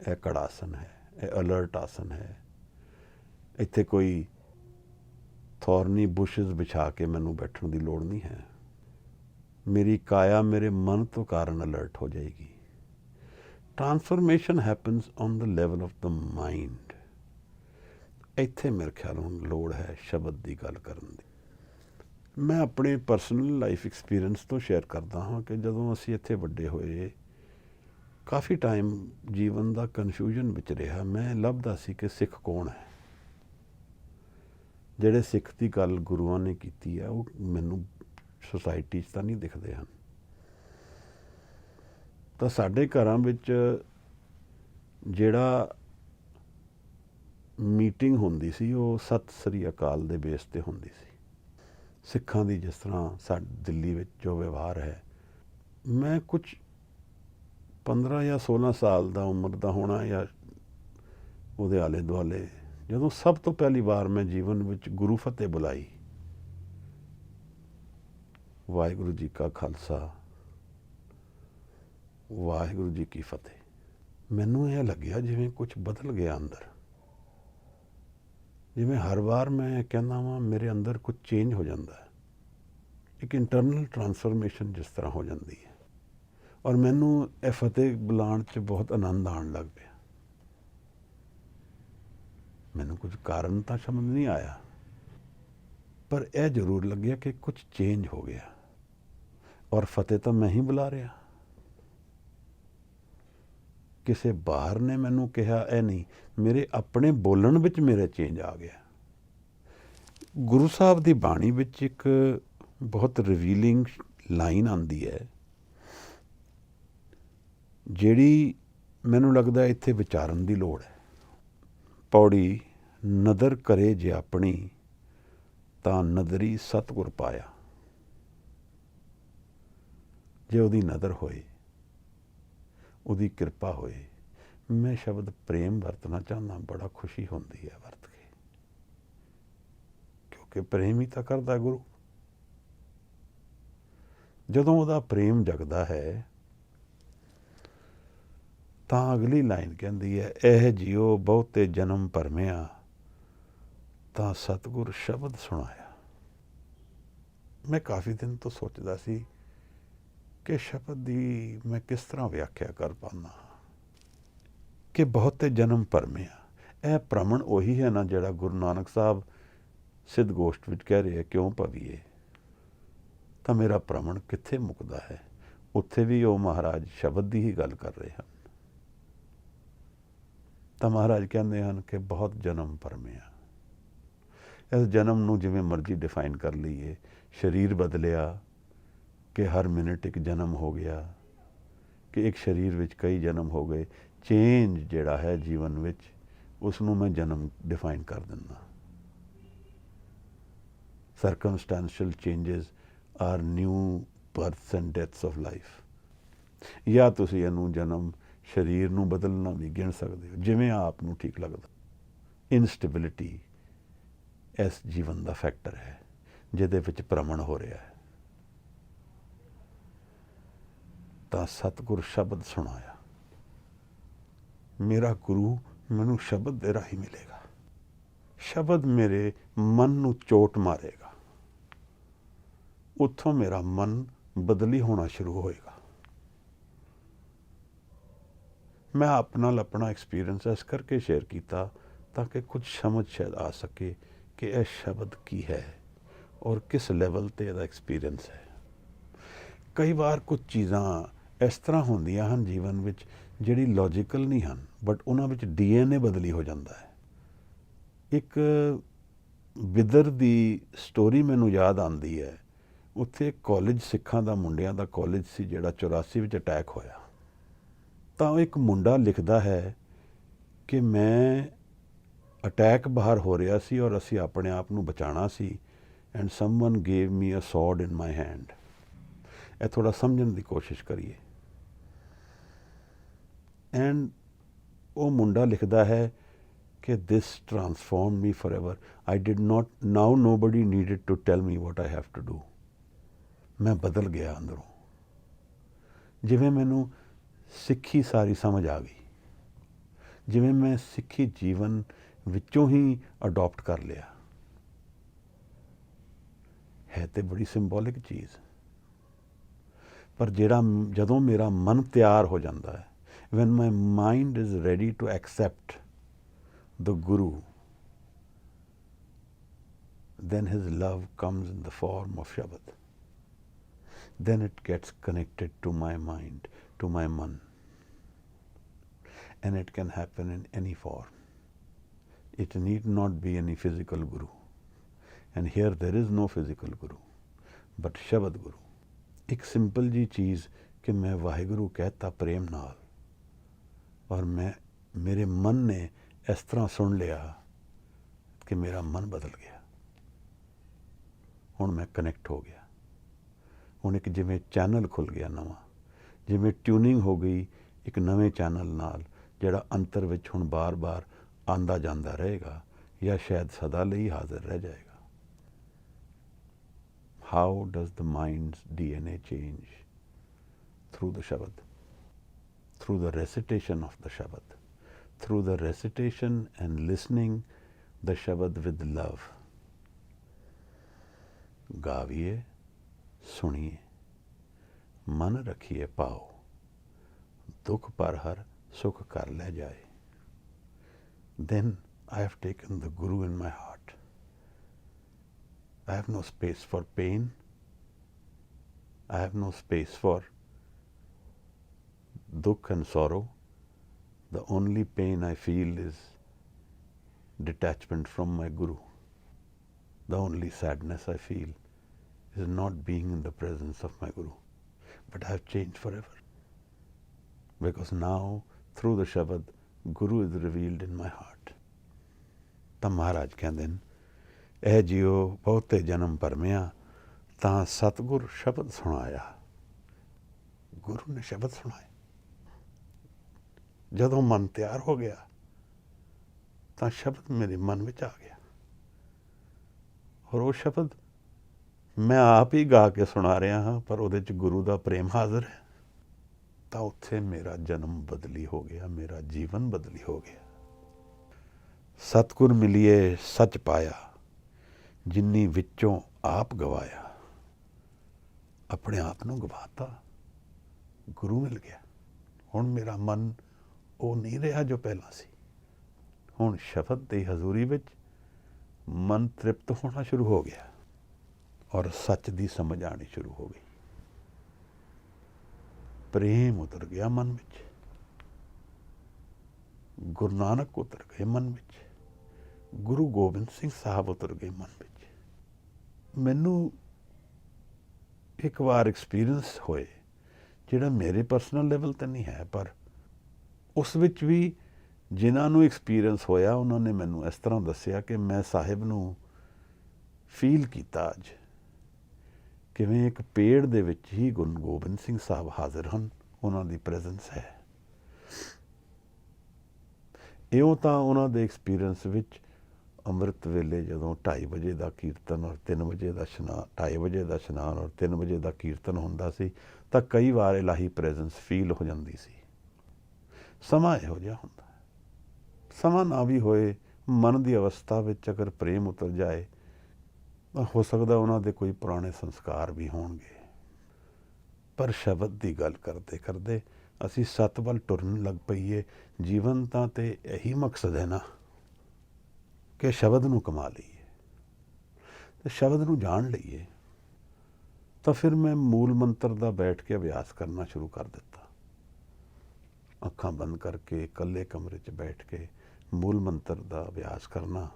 यह कड़ासन है, यह अलर्ट आसन है। इत्थे कोई थॉर्नी बुशेस बिछा के मैनू बैठने की लोड़ नहीं है। मेरी काया मेरे मन तो कारण अलर्ट हो जाएगी। Transformation happens on the level of the mind. इत्थे मेरे ख्याल लोड़ है शब्द की गल करन दी। मैं अपने परसनल लाइफ एक्सपीरियंस तो शेयर करता हाँ कि जदों असी इत्थे वड्डे होए काफ़ी टाइम जीवन का कन्फ्यूजन विच रहा। मैं लभदा सी कि सिख कौन है। ਜਿਹੜੇ सिख की गल गुरुआं ने की है वो मैनू सोसाइटी तो नहीं दिखते हैं। तो साडे घरां विच जिहड़ा मीटिंग होंदी सी वो सत श्री अकाल दे बेस ते होंदी सी। सिखां दी जिस तरह साडे दिल्ली विच जो व्यवहार है, मैं कुछ 15 या 16 साल दा उम्र दा होना या उहदे आले दुआले जदों सब तो पहली बार मैं जीवन विच गुरु फतेह बुलाई, वाहिगुरू जी का खालसा ਵਾਹਿਗੁਰੂ ਜੀ ਕੀ ਫਤਿਹ। ਮੈਨੂੰ ਇਹ ਲੱਗਿਆ ਜਿਵੇਂ ਕੁਝ ਬਦਲ ਗਿਆ ਅੰਦਰ, ਜਿਵੇਂ ਹਰ ਵਾਰ ਮੈਂ ਕਹਿੰਦਾ ਵਾਂ ਮੇਰੇ ਅੰਦਰ ਕੁਝ ਚੇਂਜ ਹੋ ਜਾਂਦਾ ਹੈ, ਇੱਕ ਇੰਟਰਨਲ ਟਰਾਂਸਫਰਮੇਸ਼ਨ ਜਿਸ ਤਰ੍ਹਾਂ ਹੋ ਜਾਂਦੀ ਹੈ। ਔਰ ਮੈਨੂੰ ਇਹ ਫਤਿਹ ਬੁਲਾਉਣ 'ਚ ਬਹੁਤ ਆਨੰਦ ਆਉਣ ਲੱਗ ਪਿਆ। ਮੈਨੂੰ ਕੁਝ ਕਾਰਨ ਤਾਂ ਸਮਝ ਨਹੀਂ ਆਇਆ, ਪਰ ਇਹ ਜ਼ਰੂਰ ਲੱਗਿਆ ਕਿ ਕੁਝ ਚੇਂਜ ਹੋ ਗਿਆ। ਔਰ ਫਤਿਹ ਤਾਂ ਮੈਂ ਹੀ ਬੁਲਾ ਰਿਹਾ, ਕਿਸੇ ਬਾਹਰ ਨੇ ਮੈਨੂੰ ਕਿਹਾ ਇਹ ਨਹੀਂ, ਮੇਰੇ ਆਪਣੇ ਬੋਲਣ ਵਿੱਚ ਮੇਰੇ ਚੇਂਜ ਆ ਗਿਆ। ਗੁਰੂ ਸਾਹਿਬ ਦੀ ਬਾਣੀ ਵਿੱਚ ਇੱਕ ਬਹੁਤ ਰਿਵੀਲਿੰਗ ਲਾਈਨ ਆਉਂਦੀ ਹੈ, ਜਿਹੜੀ ਮੈਨੂੰ ਲੱਗਦਾ ਇੱਥੇ ਵਿਚਾਰਨ ਦੀ ਲੋੜ ਹੈ। ਪੌੜੀ ਨਦਰ ਕਰੇ ਜੇ ਆਪਣੀ, ਤਾਂ ਨਦਰੀ ਸਤਿਗੁਰ ਪਾਇਆ। ਜੇ ਉਹਦੀ ਨਦਰ ਹੋਏ, ਉਹਦੀ ਕਿਰਪਾ ਹੋਏ। ਮੈਂ ਸ਼ਬਦ ਪ੍ਰੇਮ ਵਰਤਣਾ ਚਾਹੁੰਦਾ, ਬੜਾ ਖੁਸ਼ੀ ਹੁੰਦੀ ਹੈ ਵਰਤ ਕੇ, ਕਿਉਂਕਿ ਪ੍ਰੇਮ ਹੀ ਤਾਂ ਕਰਦਾ ਗੁਰੂ। ਜਦੋਂ ਉਹਦਾ ਪ੍ਰੇਮ ਜਗਦਾ ਹੈ ਤਾਂ ਅਗਲੀ ਲਾਈਨ ਕਹਿੰਦੀ ਹੈ, ਇਹ ਜਿਉ ਬਹੁਤੇ ਜਨਮ ਭਰਮਿਆ, ਤਾਂ ਸਤਿਗੁਰ ਸ਼ਬਦ ਸੁਣਾਇਆ। ਮੈਂ ਕਾਫੀ ਦਿਨ ਤੋਂ ਸੋਚਦਾ ਸੀ ਕਿ ਸ਼ਬਦ ਦੀ ਮੈਂ ਕਿਸ ਤਰ੍ਹਾਂ ਵਿਆਖਿਆ ਕਰ ਪਾਉਂਦਾ ਕਿ ਬਹੁਤੇ ਜਨਮ ਭਰਮਿਆ। ਇਹ ਭ੍ਰਮਣ ਉਹੀ ਹੈ ਨਾ ਜਿਹੜਾ ਗੁਰੂ ਨਾਨਕ ਸਾਹਿਬ ਸਿੱਧ ਗੋਸ਼ਟ ਵਿੱਚ ਕਹਿ ਰਹੇ ਕਿਉਂ ਭਵੀਏ। ਤਾਂ ਮੇਰਾ ਭ੍ਰਮਣ ਕਿੱਥੇ ਮੁੱਕਦਾ ਹੈ? ਉੱਥੇ ਵੀ ਉਹ ਮਹਾਰਾਜ ਸ਼ਬਦ ਦੀ ਹੀ ਗੱਲ ਕਰ ਰਹੇ ਹਨ। ਤਾਂ ਮਹਾਰਾਜ ਕਹਿੰਦੇ ਹਨ ਕਿ ਬਹੁਤ ਜਨਮ ਭਰਮਿਆ। ਇਸ ਜਨਮ ਨੂੰ ਜਿਵੇਂ ਮਰਜ਼ੀ ਡਿਫਾਈਨ ਕਰ ਲਈਏ, ਸਰੀਰ ਬਦਲਿਆ ਕਿ ਹਰ ਮਿੰਟ ਇੱਕ ਜਨਮ ਹੋ ਗਿਆ, ਕਿ ਇੱਕ ਸਰੀਰ ਵਿੱਚ ਕਈ ਜਨਮ ਹੋ ਗਏ। ਚੇਂਜ ਜਿਹੜਾ ਹੈ ਜੀਵਨ ਵਿੱਚ, ਉਸ ਨੂੰ ਮੈਂ ਜਨਮ ਡਿਫਾਈਨ ਕਰ ਦਿੰਦਾ। Circumstantial changes are new births and deaths of life. ਜਾਂ ਤੁਸੀਂ ਇਹਨੂੰ ਜਨਮ ਸਰੀਰ ਨੂੰ ਬਦਲਣਾ ਵੀ ਗਿਣ ਸਕਦੇ ਹੋ, ਜਿਵੇਂ ਆਪ ਨੂੰ ਠੀਕ ਲੱਗਦਾ। ਇਨਸਟੇਬਿਲਿਟੀ ਇਸ ਜੀਵਨ ਦਾ ਫੈਕਟਰ ਹੈ ਜਿਹਦੇ ਵਿੱਚ ਭ੍ਰਮਣ ਹੋ ਰਿਹਾ ਹੈ। ਤਾਂ ਸਤਿਗੁਰ ਸ਼ਬਦ ਸੁਣਾਇਆ। ਮੇਰਾ ਗੁਰੂ ਮੈਨੂੰ ਸ਼ਬਦ ਦੇ ਰਾਹੀਂ ਮਿਲੇਗਾ। ਸ਼ਬਦ ਮੇਰੇ ਮਨ ਨੂੰ ਚੋਟ ਮਾਰੇਗਾ, ਉੱਥੋਂ ਮੇਰਾ ਮਨ ਬਦਲੀ ਹੋਣਾ ਸ਼ੁਰੂ ਹੋਏਗਾ। ਮੈਂ ਆਪ ਨਾਲ ਆਪਣਾ ਐਕਸਪੀਰੀਅੰਸ ਇਸ ਕਰਕੇ ਸ਼ੇਅਰ ਕੀਤਾ ਤਾਂ ਕਿ ਕੁਝ ਸਮਝ ਸ਼ਾਇਦ ਆ ਸਕੇ ਕਿ ਇਹ ਸ਼ਬਦ ਕੀ ਹੈ ਔਰ ਕਿਸ ਲੈਵਲ 'ਤੇ ਇਹਦਾ ਐਕਸਪੀਰੀਅੰਸ ਹੈ। ਕਈ ਵਾਰ ਕੁਝ ਚੀਜ਼ਾਂ ਇਸ ਤਰ੍ਹਾਂ ਹੁੰਦੀਆਂ ਹਨ ਜੀਵਨ ਵਿੱਚ ਜਿਹੜੀ ਲੌਜੀਕਲ ਨਹੀਂ ਹਨ, ਬਟ ਉਹਨਾਂ ਵਿੱਚ DNA ਬਦਲੀ ਹੋ ਜਾਂਦਾ ਹੈ। ਇੱਕ ਬਿਦਰ ਦੀ ਸਟੋਰੀ ਮੈਨੂੰ ਯਾਦ ਆਉਂਦੀ ਹੈ। ਉੱਥੇ ਕਾਲਜ, ਸਿੱਖਾਂ ਦਾ ਮੁੰਡਿਆਂ ਦਾ ਕਾਲਜ ਸੀ ਜਿਹੜਾ 84 ਵਿੱਚ ਅਟੈਕ ਹੋਇਆ। ਤਾਂ ਉਹ ਇੱਕ ਮੁੰਡਾ ਲਿਖਦਾ ਹੈ ਕਿ ਮੈਂ ਅਟੈਕ ਬਾਹਰ ਹੋ ਰਿਹਾ ਸੀ ਔਰ ਅਸੀਂ ਆਪਣੇ ਆਪ ਨੂੰ ਬਚਾਉਣਾ ਸੀ, and someone gave me a sword in my hand. ਇਹ ਥੋੜ੍ਹਾ ਸਮਝਣ ਦੀ ਕੋਸ਼ਿਸ਼ ਕਰੀਏ। ਐਂਡ ਉਹ ਮੁੰਡਾ ਲਿਖਦਾ ਹੈ ਕਿ this transform me for ever. I did not, now nobody needed to tell me what I have to do. ਮੈਂ ਬਦਲ ਗਿਆ ਅੰਦਰੋਂ, ਜਿਵੇਂ ਮੈਨੂੰ ਸਿੱਖੀ ਸਾਰੀ ਸਮਝ ਆ ਗਈ, ਜਿਵੇਂ ਮੈਂ ਸਿੱਖੀ ਜੀਵਨ ਵਿੱਚੋਂ ਹੀ ਅਡੋਪਟ ਕਰ ਲਿਆ। ਹੈ ਤੇ ਬੜੀ ਸਿੰਬੋਲਿਕ ਚੀਜ਼, ਪਰ ਜਦੋਂ ਮੇਰਾ ਮਨ ਤਿਆਰ ਹੋ ਜਾਂਦਾ ਹੈ, when my mind is ready to accept the Guru, then his love comes in the form of Shabad. Then it gets connected to my mind, to my man. And it can happen in any form. It need not be any physical Guru. And here there is no physical Guru, but Shabad Guru. एक सिंपल जी चीज़ कि मैं वाहिगुरु कहता प्रेम नाल, और मेरे मन ने इस तरह सुन लिया कि मेरा मन बदल गया। हुण मैं कनैक्ट हो गया। हुण एक जिवें चैनल खुल गया नवा, जिवें ट्यूनिंग हो गई एक नवे चैनल नाल, जिहड़ा अंतर विच हुण बार बार आंदा जांदा रहेगा या शायद सदा लई हाज़र रह जाएगा। How does the mind's DNA change? Through the Shabad. through the recitation of the Shabad, through the recitation and listening the Shabad with love. गाविए, सुनिए, मन रखिए पाओ, दुख पर हर सुख कर ले जाए. Then I have taken the Guru in my heart. I have no space for pain. I have no space for dukh and sorrow. The only pain I feel is detachment from my Guru. The only sadness I feel is not being in the presence of my Guru. But I have changed forever. Because now, through the Shabad, Guru is revealed in my heart. ਤਾਂ ਮਹਾਰਾਜ ਕਹਿੰਦੇ ਨੇ, ਇਹ ਜਿਉ ਬਹੁਤੇ ਜਨਮ ਭਰਮਿਆ ਤਾਂ ਸਤਿਗੁਰ ਸ਼ਬਦ ਸੁਣਾਇਆ. ਗੁਰੂ ਨੇ ਸ਼ਬਦ ਸੁਣਾਏ. ਜਦੋਂ ਮਨ ਤਿਆਰ ਹੋ ਗਿਆ ਤਾਂ ਸ਼ਬਦ ਮੇਰੇ ਮਨ ਵਿੱਚ ਆ ਗਿਆ. ਔਰ ਉਹ ਸ਼ਬਦ ਮੈਂ ਆਪ ਹੀ ਗਾ ਕੇ ਸੁਣਾ ਰਿਹਾ ਹਾਂ, ਪਰ ਉਹਦੇ 'ਚ ਗੁਰੂ ਦਾ ਪ੍ਰੇਮ ਹਾਜ਼ਰ ਹੈ. ਤਾਂ ਉੱਥੇ ਮੇਰਾ ਜਨਮ ਬਦਲੀ ਹੋ ਗਿਆ, ਮੇਰਾ ਜੀਵਨ ਬਦਲੀ ਹੋ ਗਿਆ. ਸਤਿਗੁਰ ਮਿਲੀਏ ਸੱਚ ਪਾਇਆ, ਜਿੰਨੀ ਵਿੱਚੋਂ ਆਪ ਗਵਾਇਆ. ਆਪਣੇ ਆਪ ਨੂੰ ਗਵਾਤਾ, ਗੁਰੂ ਮਿਲ ਗਿਆ. ਹੁਣ ਮੇਰਾ ਮਨ ਉਹ ਨਹੀਂ ਰਿਹਾ ਜੋ ਪਹਿਲਾਂ ਸੀ. ਹੁਣ ਸ਼ਬਦ ਦੀ ਹਜ਼ੂਰੀ ਵਿੱਚ ਮਨ ਤ੍ਰਿਪਤ ਹੋਣਾ ਸ਼ੁਰੂ ਹੋ ਗਿਆ ਔਰ ਸੱਚ ਦੀ ਸਮਝ ਆਣੀ ਸ਼ੁਰੂ ਹੋ ਗਈ. ਪ੍ਰੇਮ ਉਤਰ ਗਿਆ ਮਨ ਵਿੱਚ. ਗੁਰੂ ਨਾਨਕ ਉਤਰ ਗਏ ਮਨ ਵਿੱਚ. ਗੁਰੂ ਗੋਬਿੰਦ ਸਿੰਘ ਸਾਹਿਬ ਉਤਰ ਗਏ ਮਨ ਵਿੱਚ. ਮੈਨੂੰ ਇੱਕ ਵਾਰ ਐਕਸਪੀਰੀਅੰਸ ਹੋਏ ਜਿਹੜਾ ਮੇਰੇ ਪਰਸਨਲ ਲੈਵਲ 'ਤੇ ਨਹੀਂ ਹੈ, ਪਰ ਉਸ ਵਿੱਚ ਵੀ ਜਿਨ੍ਹਾਂ ਨੂੰ ਐਕਸਪੀਰੀਅੰਸ ਹੋਇਆ ਉਹਨਾਂ ਨੇ ਮੈਨੂੰ ਇਸ ਤਰ੍ਹਾਂ ਦੱਸਿਆ ਕਿ ਮੈਂ ਸਾਹਿਬ ਨੂੰ ਫੀਲ ਕੀਤਾ ਅੱਜ, ਕਿਵੇਂ ਇੱਕ ਪੇੜ ਦੇ ਵਿੱਚ ਹੀ ਗੁਰੂ ਗੋਬਿੰਦ ਸਿੰਘ ਸਾਹਿਬ ਹਾਜ਼ਰ ਹਨ, ਉਹਨਾਂ ਦੀ ਪ੍ਰੈਜ਼ੈਂਸ ਹੈ. ਇਉਂ ਤਾਂ ਉਹਨਾਂ ਦੇ ਐਕਸਪੀਰੀਅੰਸ ਵਿੱਚ ਅੰਮ੍ਰਿਤ ਵੇਲੇ ਜਦੋਂ 2:30 ਵਜੇ ਦਾ ਕੀਰਤਨ ਔਰ 3 ਵਜੇ ਦਾ ਇਸ਼ਨਾਨ, 2:30 ਵਜੇ ਦਾ ਇਸ਼ਨਾਨ ਔਰ 3 ਵਜੇ ਦਾ ਕੀਰਤਨ ਹੁੰਦਾ ਸੀ, ਤਾਂ ਕਈ ਵਾਰ ਇਲਾਹੀ ਪ੍ਰੈਜ਼ੈਂਸ ਫੀਲ ਹੋ ਜਾਂਦੀ ਸੀ. ਸਮਾਂ ਇਹੋ ਜਿਹਾ ਹੁੰਦਾ. ਸਮਾਂ ਨਾ ਵੀ ਹੋਏ, ਮਨ ਦੀ ਅਵਸਥਾ ਵਿੱਚ ਅਗਰ ਪ੍ਰੇਮ ਉਤਰ ਜਾਏ ਤਾਂ ਹੋ ਸਕਦਾ ਉਹਨਾਂ ਦੇ ਕੋਈ ਪੁਰਾਣੇ ਸੰਸਕਾਰ ਵੀ ਹੋਣਗੇ. ਪਰ ਸ਼ਬਦ ਦੀ ਗੱਲ ਕਰਦੇ ਕਰਦੇ ਅਸੀਂ ਸੱਤ ਵੱਲ ਟੁਰਨ ਲੱਗ ਪਈਏ. ਜੀਵਨ ਤਾਂ ਤੇ ਇਹੀ ਮਕਸਦ ਹੈ ਨਾ ਕਿ ਸ਼ਬਦ ਨੂੰ ਕਮਾ ਲਈਏ ਤੇ ਸ਼ਬਦ ਨੂੰ ਜਾਣ ਲਈਏ. ਤਾਂ ਫਿਰ ਮੈਂ ਮੂਲ ਮੰਤਰ ਦਾ ਬੈਠ ਕੇ ਅਭਿਆਸ ਕਰਨਾ ਸ਼ੁਰੂ ਕਰ ਦਿੱਤਾ. ਅੱਖਾਂ ਬੰਦ ਕਰਕੇ ਇਕੱਲੇ ਕਮਰੇ 'ਚ ਬੈਠ ਕੇ ਮੂਲ ਮੰਤਰ ਦਾ ਅਭਿਆਸ ਕਰਨਾ.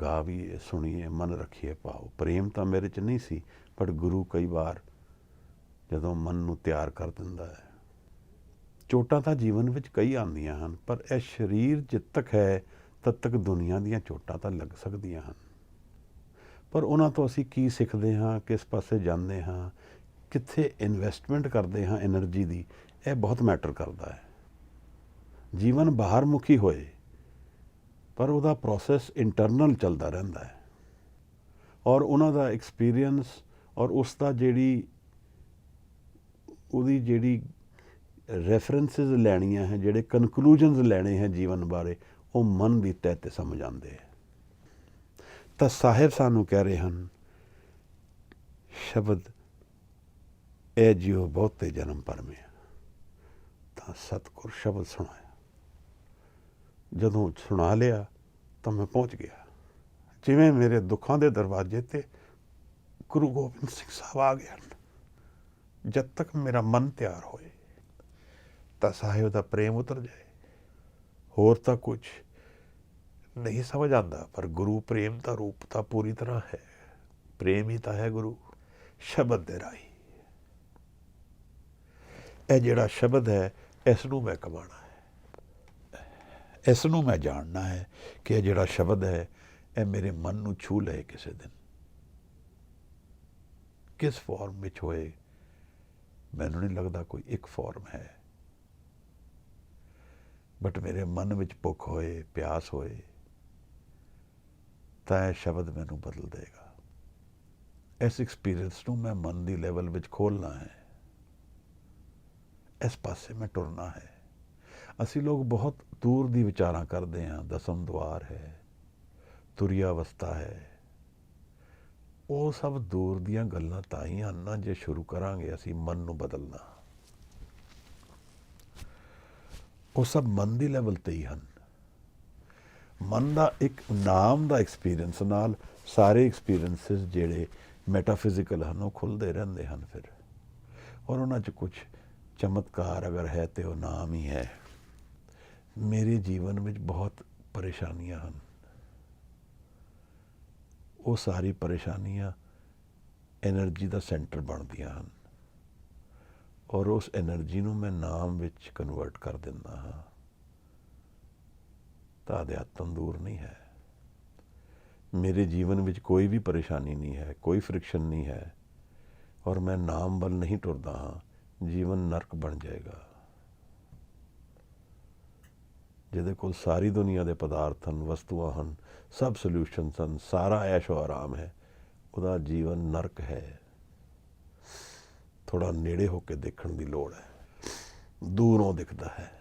ਗਾਵੀਏ, ਸੁਣੀਏ, ਮਨ ਰੱਖੀਏ ਪਾਓ. ਪ੍ਰੇਮ ਤਾਂ ਮੇਰੇ 'ਚ ਨਹੀਂ ਸੀ, ਪਰ ਗੁਰੂ ਕਈ ਵਾਰ ਜਦੋਂ ਮਨ ਨੂੰ ਤਿਆਰ ਕਰ ਦਿੰਦਾ ਹੈ. ਚੋਟਾਂ ਤਾਂ ਜੀਵਨ ਵਿੱਚ ਕਈ ਆਉਂਦੀਆਂ ਹਨ, ਪਰ ਇਹ ਸਰੀਰ ਜਦ ਤੱਕ ਹੈ ਤਦ ਤੱਕ ਦੁਨੀਆ ਦੀਆਂ ਚੋਟਾਂ ਤਾਂ ਲੱਗ ਸਕਦੀਆਂ ਹਨ. ਪਰ ਉਹਨਾਂ ਤੋਂ ਅਸੀਂ ਕੀ ਸਿੱਖਦੇ ਹਾਂ, ਕਿਸ ਪਾਸੇ ਜਾਂਦੇ ਹਾਂ, ਕਿੱਥੇ ਇਨਵੈਸਟਮੈਂਟ ਕਰਦੇ ਹਾਂ ਐਨਰਜੀ ਦੀ, ਇਹ ਬਹੁਤ ਮੈਟਰ ਕਰਦਾ ਹੈ. ਜੀਵਨ ਬਾਹਰ ਮੁਖੀ ਹੋਏ ਪਰ ਉਹਦਾ ਪ੍ਰੋਸੈਸ ਇੰਟਰਨਲ ਚੱਲਦਾ ਰਹਿੰਦਾ ਹੈ. ਔਰ ਉਹਨਾਂ ਦਾ ਐਕਸਪੀਰੀਅੰਸ ਔਰ ਉਸ ਦਾ ਉਹਦੀ ਜਿਹੜੀ ਰੈਫਰੈਂਸਿਸ ਲੈਣੀਆਂ ਹੈ, ਜਿਹੜੇ ਕਨਕਲੂਜਨਸ ਲੈਣੇ ਹੈ ਜੀਵਨ ਬਾਰੇ, ਉਹ ਮਨ ਦੀ ਤਹਿ 'ਤੇ ਸਮਝ ਆਉਂਦੇ ਹੈ. ਤਾਂ ਸਾਹਿਬ ਸਾਨੂੰ ਕਹਿ ਰਹੇ ਹਨ, ਸ਼ਬਦ ਇਹ ਜਿਉ ਬਹੁਤੇ ਜਨਮ ਭਰਮਿਆ ਤਾਂ ਸਤਿਗੁਰ ਸ਼ਬਦ ਸੁਣਾਇਆ. ਜਦੋਂ ਸੁਣਾ ਲਿਆ ਤਾਂ ਮੈਂ ਪਹੁੰਚ ਗਿਆ. ਜਿਵੇਂ ਮੇਰੇ ਦੁੱਖਾਂ ਦੇ ਦਰਵਾਜ਼ੇ 'ਤੇ ਗੁਰੂ ਗੋਬਿੰਦ ਸਿੰਘ ਸਾਹਿਬ ਆ ਗਏ ਹਨ. ਜਦ ਤੱਕ ਮੇਰਾ ਮਨ ਤਿਆਰ ਹੋਏ ਤਾਂ ਸਾਹਿਬ ਦਾ ਪ੍ਰੇਮ ਉਤਰ ਜਾਏ. ਹੋਰ ਤਾਂ ਕੁਝ ਨਹੀਂ ਸਮਝ ਆਉਂਦਾ, ਪਰ ਗੁਰੂ ਪ੍ਰੇਮ ਦਾ ਰੂਪ ਤਾਂ ਪੂਰੀ ਤਰ੍ਹਾਂ ਹੈ. ਪ੍ਰੇਮ ਹੀ ਤਾਂ ਹੈ ਗੁਰੂ, ਸ਼ਬਦ ਦੇ ਰਾਹੀਂ. ਇਹ ਜਿਹੜਾ ਸ਼ਬਦ ਹੈ, ਇਸ ਨੂੰ ਮੈਂ ਕਮਾਉਣਾ ਹੈ, ਇਸ ਨੂੰ ਮੈਂ ਜਾਣਨਾ ਹੈ ਕਿ ਇਹ ਜਿਹੜਾ ਸ਼ਬਦ ਹੈ ਇਹ ਮੇਰੇ ਮਨ ਨੂੰ ਛੂ ਲਏ ਕਿਸੇ ਦਿਨ. ਕਿਸ ਫਾਰਮ ਵਿੱਚ ਹੋਏ ਮੈਨੂੰ ਨਹੀਂ ਲੱਗਦਾ ਕੋਈ ਇੱਕ ਫਾਰਮ ਹੈ, ਬਟ ਮੇਰੇ ਮਨ ਵਿੱਚ ਭੁੱਖ ਹੋਏ, ਪਿਆਸ ਹੋਏ ਤਾਂ ਇਹ ਸ਼ਬਦ ਮੈਨੂੰ ਬਦਲ ਦੇਗਾ. ਇਸ ਐਕਸਪੀਰੀਅੰਸ ਨੂੰ ਮੈਂ ਮਨ ਦੀ ਲੈਵਲ ਵਿੱਚ ਖੋਲ੍ਹਣਾ ਹੈ. ਇਸ ਪਾਸੇ ਮੈਂ ਟੁਰਨਾ ਹੈ। ਅਸੀਂ ਲੋਕ ਬਹੁਤ ਦੂਰ ਦੀ ਵਿਚਾਰਾਂ ਕਰਦੇ ਹਾਂ, ਦਸਮ ਦੁਆਰ ਹੈ, ਤੁਰਿਆ ਅਵਸਥਾ ਹੈ। ਉਹ ਸਭ ਦੂਰ ਦੀਆਂ ਗੱਲਾਂ ਤਾਂ ਹੀ ਹਨ ਨਾ ਜੇ ਸ਼ੁਰੂ ਕਰਾਂਗੇ ਅਸੀਂ ਮਨ ਨੂੰ ਬਦਲਣਾ। ਉਹ ਸਭ ਮਨ ਦੀ ਲੈਵਲ ਤੇ ਹੀ ਹਨ। ਮਨ ਦਾ ਇੱਕ ਨਾਮ ਦਾ ਐਕਸਪੀਰੀਅੰਸ ਨਾਲ ਸਾਰੇ ਐਕਸਪੀਰੀਅੰਸਿਸ ਜਿਹੜੇ ਮੈਟਾਫਿਜ਼ੀਕਲ ਹਨ ਉਹ ਖੁੱਲ੍ਹਦੇ ਰਹਿੰਦੇ ਹਨ ਫਿਰ। ਔਰ ਉਹਨਾਂ 'ਚ ਕੁਝ ਚਮਤਕਾਰ ਅਗਰ ਹੈ ਤੇ ਉਹ ਨਾਮ ਹੀ ਹੈ। ਮੇਰੇ ਜੀਵਨ ਵਿੱਚ ਬਹੁਤ ਪਰੇਸ਼ਾਨੀਆਂ ਹਨ। ਉਹ ਸਾਰੀ ਪਰੇਸ਼ਾਨੀਆਂ ਐਨਰਜੀ ਦਾ ਸੈਂਟਰ ਬਣਦੀਆਂ ਹਨ ਔਰ ਉਸ ਐਨਰਜੀ ਨੂੰ ਮੈਂ ਨਾਮ ਵਿੱਚ ਕਨਵਰਟ ਕਰ ਦਿੰਦਾ ਹਾਂ ਤਾਂ ਅਧਿਆਤਮ ਦੂਰ ਨਹੀਂ ਹੈ। ਮੇਰੇ ਜੀਵਨ ਵਿੱਚ ਕੋਈ ਵੀ ਪਰੇਸ਼ਾਨੀ ਨਹੀਂ ਹੈ, ਕੋਈ ਫ੍ਰਿਕਸ਼ਨ ਨਹੀਂ ਹੈ ਔਰ ਮੈਂ ਨਾਮ ਵੱਲ ਨਹੀਂ ਟੁਰਦਾ ਹਾਂ, ਜੀਵਨ ਨਰਕ ਬਣ ਜਾਏਗਾ। ਜਿਹਦੇ ਕੋਲ ਸਾਰੀ ਦੁਨੀਆ ਦੇ ਪਦਾਰਥ ਹਨ, ਵਸਤੂਆਂ ਹਨ, ਸਭ ਸੋਲਿਊਸ਼ਨਸ ਹਨ, ਸਾਰਾ ਐਸ਼ੋ ਆਰਾਮ ਹੈ, ਉਹਦਾ ਜੀਵਨ ਨਰਕ ਹੈ। ਥੋੜਾ ਨੇੜੇ ਹੋ ਕੇ ਦੇਖਣ ਦੀ ਲੋੜ ਹੈ, ਦੂਰੋਂ ਦਿਖਦਾ ਹੈ।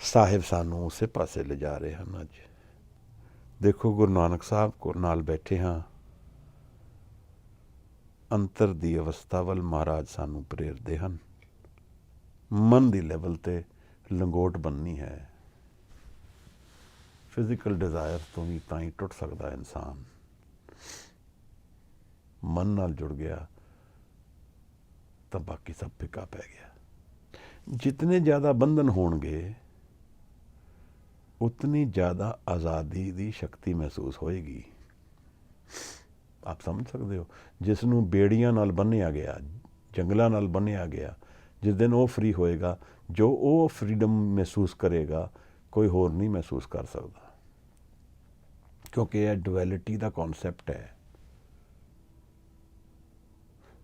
ਸਾਹਿਬ ਸਾਨੂੰ ਉਸੇ ਪਾਸੇ ਲਿਜਾ ਰਹੇ ਹਨ। ਅੱਜ ਦੇਖੋ ਗੁਰੂ ਨਾਨਕ ਸਾਹਿਬ ਕੋਲ ਨਾਲ ਬੈਠੇ ਹਾਂ, ਅੰਤਰ ਦੀ ਅਵਸਥਾ ਵੱਲ ਮਹਾਰਾਜ ਸਾਨੂੰ ਪ੍ਰੇਰਦੇ ਹਨ। ਮਨ ਦੀ ਲੈਵਲ ਤੇ ਲੰਗੋਟ ਬਣਨੀ ਹੈ। ਫਿਜ਼ੀਕਲ ਡਿਜ਼ਾਇਰ ਤੋਂ ਵੀ ਤਾਂ ਹੀ ਟੁੱਟ ਸਕਦਾ ਇਨਸਾਨ। ਮਨ ਨਾਲ ਜੁੜ ਗਿਆ ਤਾਂ ਬਾਕੀ ਸਭ ਫਿੱਕਾ ਪੈ ਗਿਆ। ਜਿਤਨੇ ਜ਼ਿਆਦਾ ਬੰਧਨ ਹੋਣਗੇ ਉਤਨੀ ਜ਼ਿਆਦਾ ਆਜ਼ਾਦੀ ਦੀ ਸ਼ਕਤੀ ਮਹਿਸੂਸ ਹੋਏਗੀ। ਆਪ ਸਮਝ ਸਕਦੇ ਹੋ, ਜਿਸ ਨੂੰ ਬੇੜੀਆਂ ਨਾਲ ਬੰਨ੍ਹਿਆ ਗਿਆ, ਜੰਗਲਾਂ ਨਾਲ ਬੰਨ੍ਹਿਆ ਗਿਆ, ਜਿਸ ਦਿਨ ਉਹ ਫ੍ਰੀ ਹੋਏਗਾ, ਜੋ ਉਹ ਫਰੀਡਮ ਮਹਿਸੂਸ ਕਰੇਗਾ ਕੋਈ ਹੋਰ ਨਹੀਂ ਮਹਿਸੂਸ ਕਰ ਸਕਦਾ। ਕਿਉਂਕਿ ਇਹ ਡੁਐਲਿਟੀ ਦਾ ਕੌਨਸੈਪਟ ਹੈ।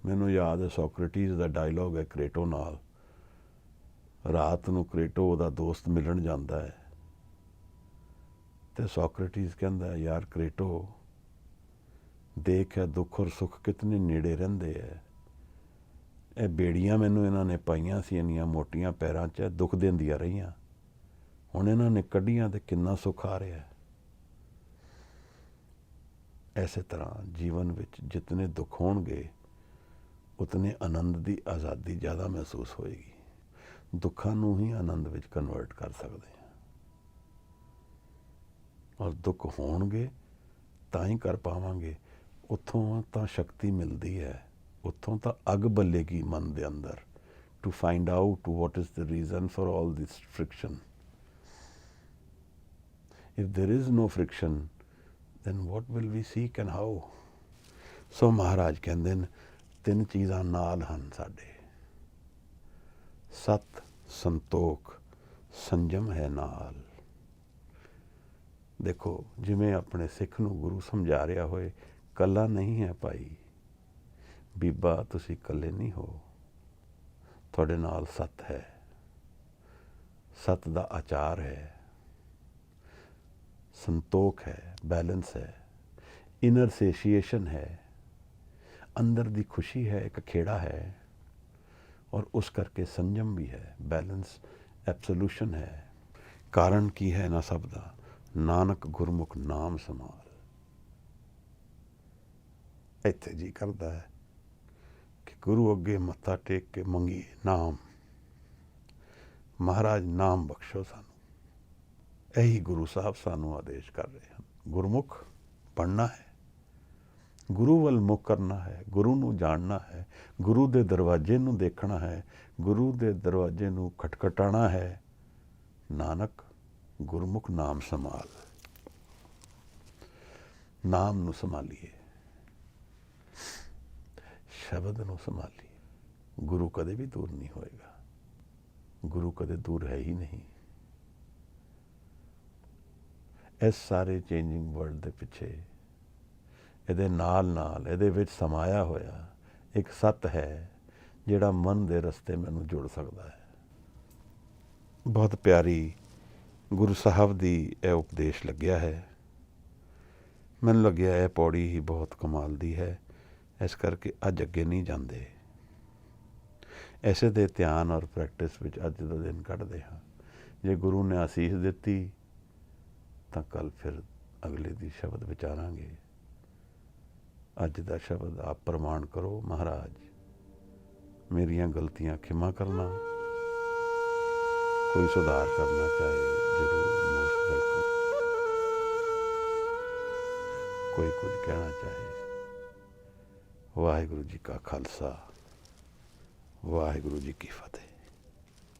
ਮੈਨੂੰ ਯਾਦ ਹੈ ਸੋਕਰੇਟੀਜ਼ ਦਾ ਡਾਇਲੋਗ ਹੈ ਕ੍ਰੇਟੋ ਨਾਲ। ਰਾਤ ਨੂੰ ਕ੍ਰੇਟੋ ਉਹਦਾ ਦੋਸਤ ਮਿਲਣ ਜਾਂਦਾ ਹੈ ਤੇ ਸੋਕਰੇਟੀਜ਼ ਕਹਿੰਦਾ ਹੈ, ਯਾਰ ਕ੍ਰੇਟੋ ਦੇਖ ਹੈ ਦੁੱਖ ਔਰ ਸੁੱਖ ਕਿਤਨੇ ਨੇੜੇ ਰਹਿੰਦੇ ਹੈ। ਇਹ ਬੇੜੀਆਂ ਮੈਨੂੰ ਇਹਨਾਂ ਨੇ ਪਾਈਆਂ ਸੀ ਇੰਨੀਆਂ ਮੋਟੀਆਂ ਪੈਰਾਂ 'ਚ, ਦੁੱਖ ਦਿੰਦੀਆਂ ਰਹੀਆਂ, ਹੁਣ ਇਹਨਾਂ ਨੇ ਕੱਢੀਆਂ ਤੇ ਕਿੰਨਾ ਸੁੱਖ ਆ ਰਿਹਾ। ਐਸੇ ਤਰ੍ਹਾਂ ਜੀਵਨ ਵਿੱਚ ਜਿਤਨੇ ਦੁੱਖ ਹੋਣਗੇ ਉਤਨੇ ਆਨੰਦ ਦੀ ਆਜ਼ਾਦੀ ਜ਼ਿਆਦਾ ਮਹਿਸੂਸ ਹੋਏਗੀ। ਦੁੱਖਾਂ ਨੂੰ ਹੀ ਆਨੰਦ ਵਿੱਚ ਕਨਵਰਟ ਕਰ ਸਕਦੇ ਹਾਂ ਔਰ ਦੁੱਖ ਹੋਣਗੇ ਤਾਂ ਹੀ ਕਰ ਪਾਵਾਂਗੇ। ਉੱਥੋਂ ਤਾਂ ਸ਼ਕਤੀ ਮਿਲਦੀ ਹੈ, ਉੱਥੋਂ ਤਾਂ ਅੱਗ ਬੱਲੇਗੀ ਮਨ ਦੇ ਅੰਦਰ to find out what is the reason for all this friction. If there is no friction then what will we seek and how? So Maharaj ਕਹਿੰਦੇ ਨੇ ਤਿੰਨ ਚੀਜ਼ਾਂ ਨਾਲ ਹਨ ਸਾਡੇ, ਸਤ, ਸੰਤੋਖ, ਸੰਜਮ ਹੈ ਨਾਲ। ਦੇਖੋ ਜਿਵੇਂ ਆਪਣੇ ਸਿੱਖ ਨੂੰ ਗੁਰੂ ਸਮਝਾ ਰਿਹਾ ਹੋਏ, ਕੱਲਾ ਨਹੀਂ ਹੈ ਭਾਈ, ਬੀਬਾ ਤੁਸੀਂ ਇਕੱਲੇ ਨਹੀਂ ਹੋ, ਤੁਹਾਡੇ ਨਾਲ ਸਤ ਹੈ, ਸਤ ਦਾ ਆਚਾਰ ਹੈ, ਸੰਤੋਖ ਹੈ, ਬੈਲੈਂਸ ਹੈ, ਇਨਰ ਸੇਸ਼ੀਏਸ਼ਨ ਹੈ, ਅੰਦਰ ਦੀ ਖੁਸ਼ੀ ਹੈ, ਇੱਕ ਖੇੜਾ ਹੈ ਔਰ ਉਸ ਕਰਕੇ ਸੰਜਮ ਵੀ ਹੈ, ਬੈਲੈਂਸ, ਐਬਸੋਲੂਸ਼ਨ ਹੈ। ਕਾਰਨ ਕੀ ਹੈ ਇਹਨਾਂ ਸਭ ਦਾ? ਨਾਨਕ ਗੁਰਮੁਖ ਨਾਮ ਸਮਾਲ। ਇੱਥੇ ਜੀ ਕਰਦਾ ਹੈ ਕਿ ਗੁਰੂ ਅੱਗੇ ਮੱਥਾ ਟੇਕ ਕੇ ਮੰਗੀਏ ਨਾਮ, ਮਹਾਰਾਜ ਨਾਮ ਬਖਸ਼ੋ ਸਾਨੂੰ। ਇਹੀ ਗੁਰੂ ਸਾਹਿਬ ਸਾਨੂੰ ਆਦੇਸ਼ ਕਰ ਰਹੇ ਹਨ। ਗੁਰਮੁਖ ਬਣਨਾ ਹੈ, ਗੁਰੂ ਵੱਲ ਮੁਖ ਕਰਨਾ ਹੈ, ਗੁਰੂ ਨੂੰ ਜਾਣਨਾ ਹੈ, ਗੁਰੂ ਦੇ ਦਰਵਾਜ਼ੇ ਨੂੰ ਦੇਖਣਾ ਹੈ, ਗੁਰੂ ਦੇ ਦਰਵਾਜ਼ੇ ਨੂੰ ਖਟਖਟਾਣਾ ਹੈ। ਨਾਨਕ ਗੁਰਮੁਖ ਨਾਮ ਸੰਭਾਲ। ਨਾਮ ਨੂੰ ਸੰਭਾਲੀਏ, ਸ਼ਬਦ ਨੂੰ ਸੰਭਾਲੀਏ। ਗੁਰੂ ਕਦੇ ਵੀ ਦੂਰ ਨਹੀਂ ਹੋਏਗਾ, ਗੁਰੂ ਕਦੇ ਦੂਰ ਹੈ ਹੀ ਨਹੀਂ। ਇਸ ਸਾਰੇ ਚੇਂਜਿੰਗ ਵਰਲਡ ਦੇ ਪਿੱਛੇ ਇਹਦੇ ਨਾਲ ਨਾਲ ਇਹਦੇ ਵਿੱਚ ਸਮਾਇਆ ਹੋਇਆ ਇੱਕ ਸੱਤ ਹੈ ਜਿਹੜਾ ਮਨ ਦੇ ਰਸਤੇ ਮੈਨੂੰ ਜੁੜ ਸਕਦਾ ਹੈ। ਬਹੁਤ ਪਿਆਰੀ ਗੁਰੂ ਸਾਹਿਬ ਦੀ ਇਹ ਉਪਦੇਸ਼ ਲੱਗਿਆ ਹੈ। ਮੈਨੂੰ ਲੱਗਿਆ ਇਹ ਪੌੜੀ ਹੀ ਬਹੁਤ ਕਮਾਲ ਦੀ ਹੈ, ਇਸ ਕਰਕੇ ਅੱਜ ਅੱਗੇ ਨਹੀਂ ਜਾਂਦੇ। ਇਸੇ ਦੇ ਧਿਆਨ ਔਰ ਪ੍ਰੈਕਟਿਸ ਵਿੱਚ ਅੱਜ ਦਾ ਦਿਨ ਕੱਢਦੇ ਹਾਂ। ਜੇ ਗੁਰੂ ਨੇ ਆਸੀਸ ਦਿੱਤੀ ਤਾਂ ਕੱਲ ਫਿਰ ਅਗਲੇ ਦੀ ਸ਼ਬਦ ਵਿਚਾਰਾਂਗੇ। ਅੱਜ ਦਾ ਸ਼ਬਦ ਆਪ ਪ੍ਰਮਾਣ ਕਰੋ। ਮਹਾਰਾਜ ਮੇਰੀਆਂ ਗਲਤੀਆਂ ਖਿਮਾ ਕਰਨਾ, ਕੋਈ ਸੁਧਾਰ ਕਰਨਾ ਚਾਹੇ ਜ਼ਰੂਰ ਮੋਸਟ ਵੈਲਕਮ, ਕੋਈ ਕੁਝ ਕਹਿਣਾ ਚਾਹੇ। ਵਾਹਿਗੁਰੂ ਜੀ ਕਾ ਖਾਲਸਾ, ਵਾਹਿਗੁਰੂ ਜੀ ਕੀ ਫਤਿਹ।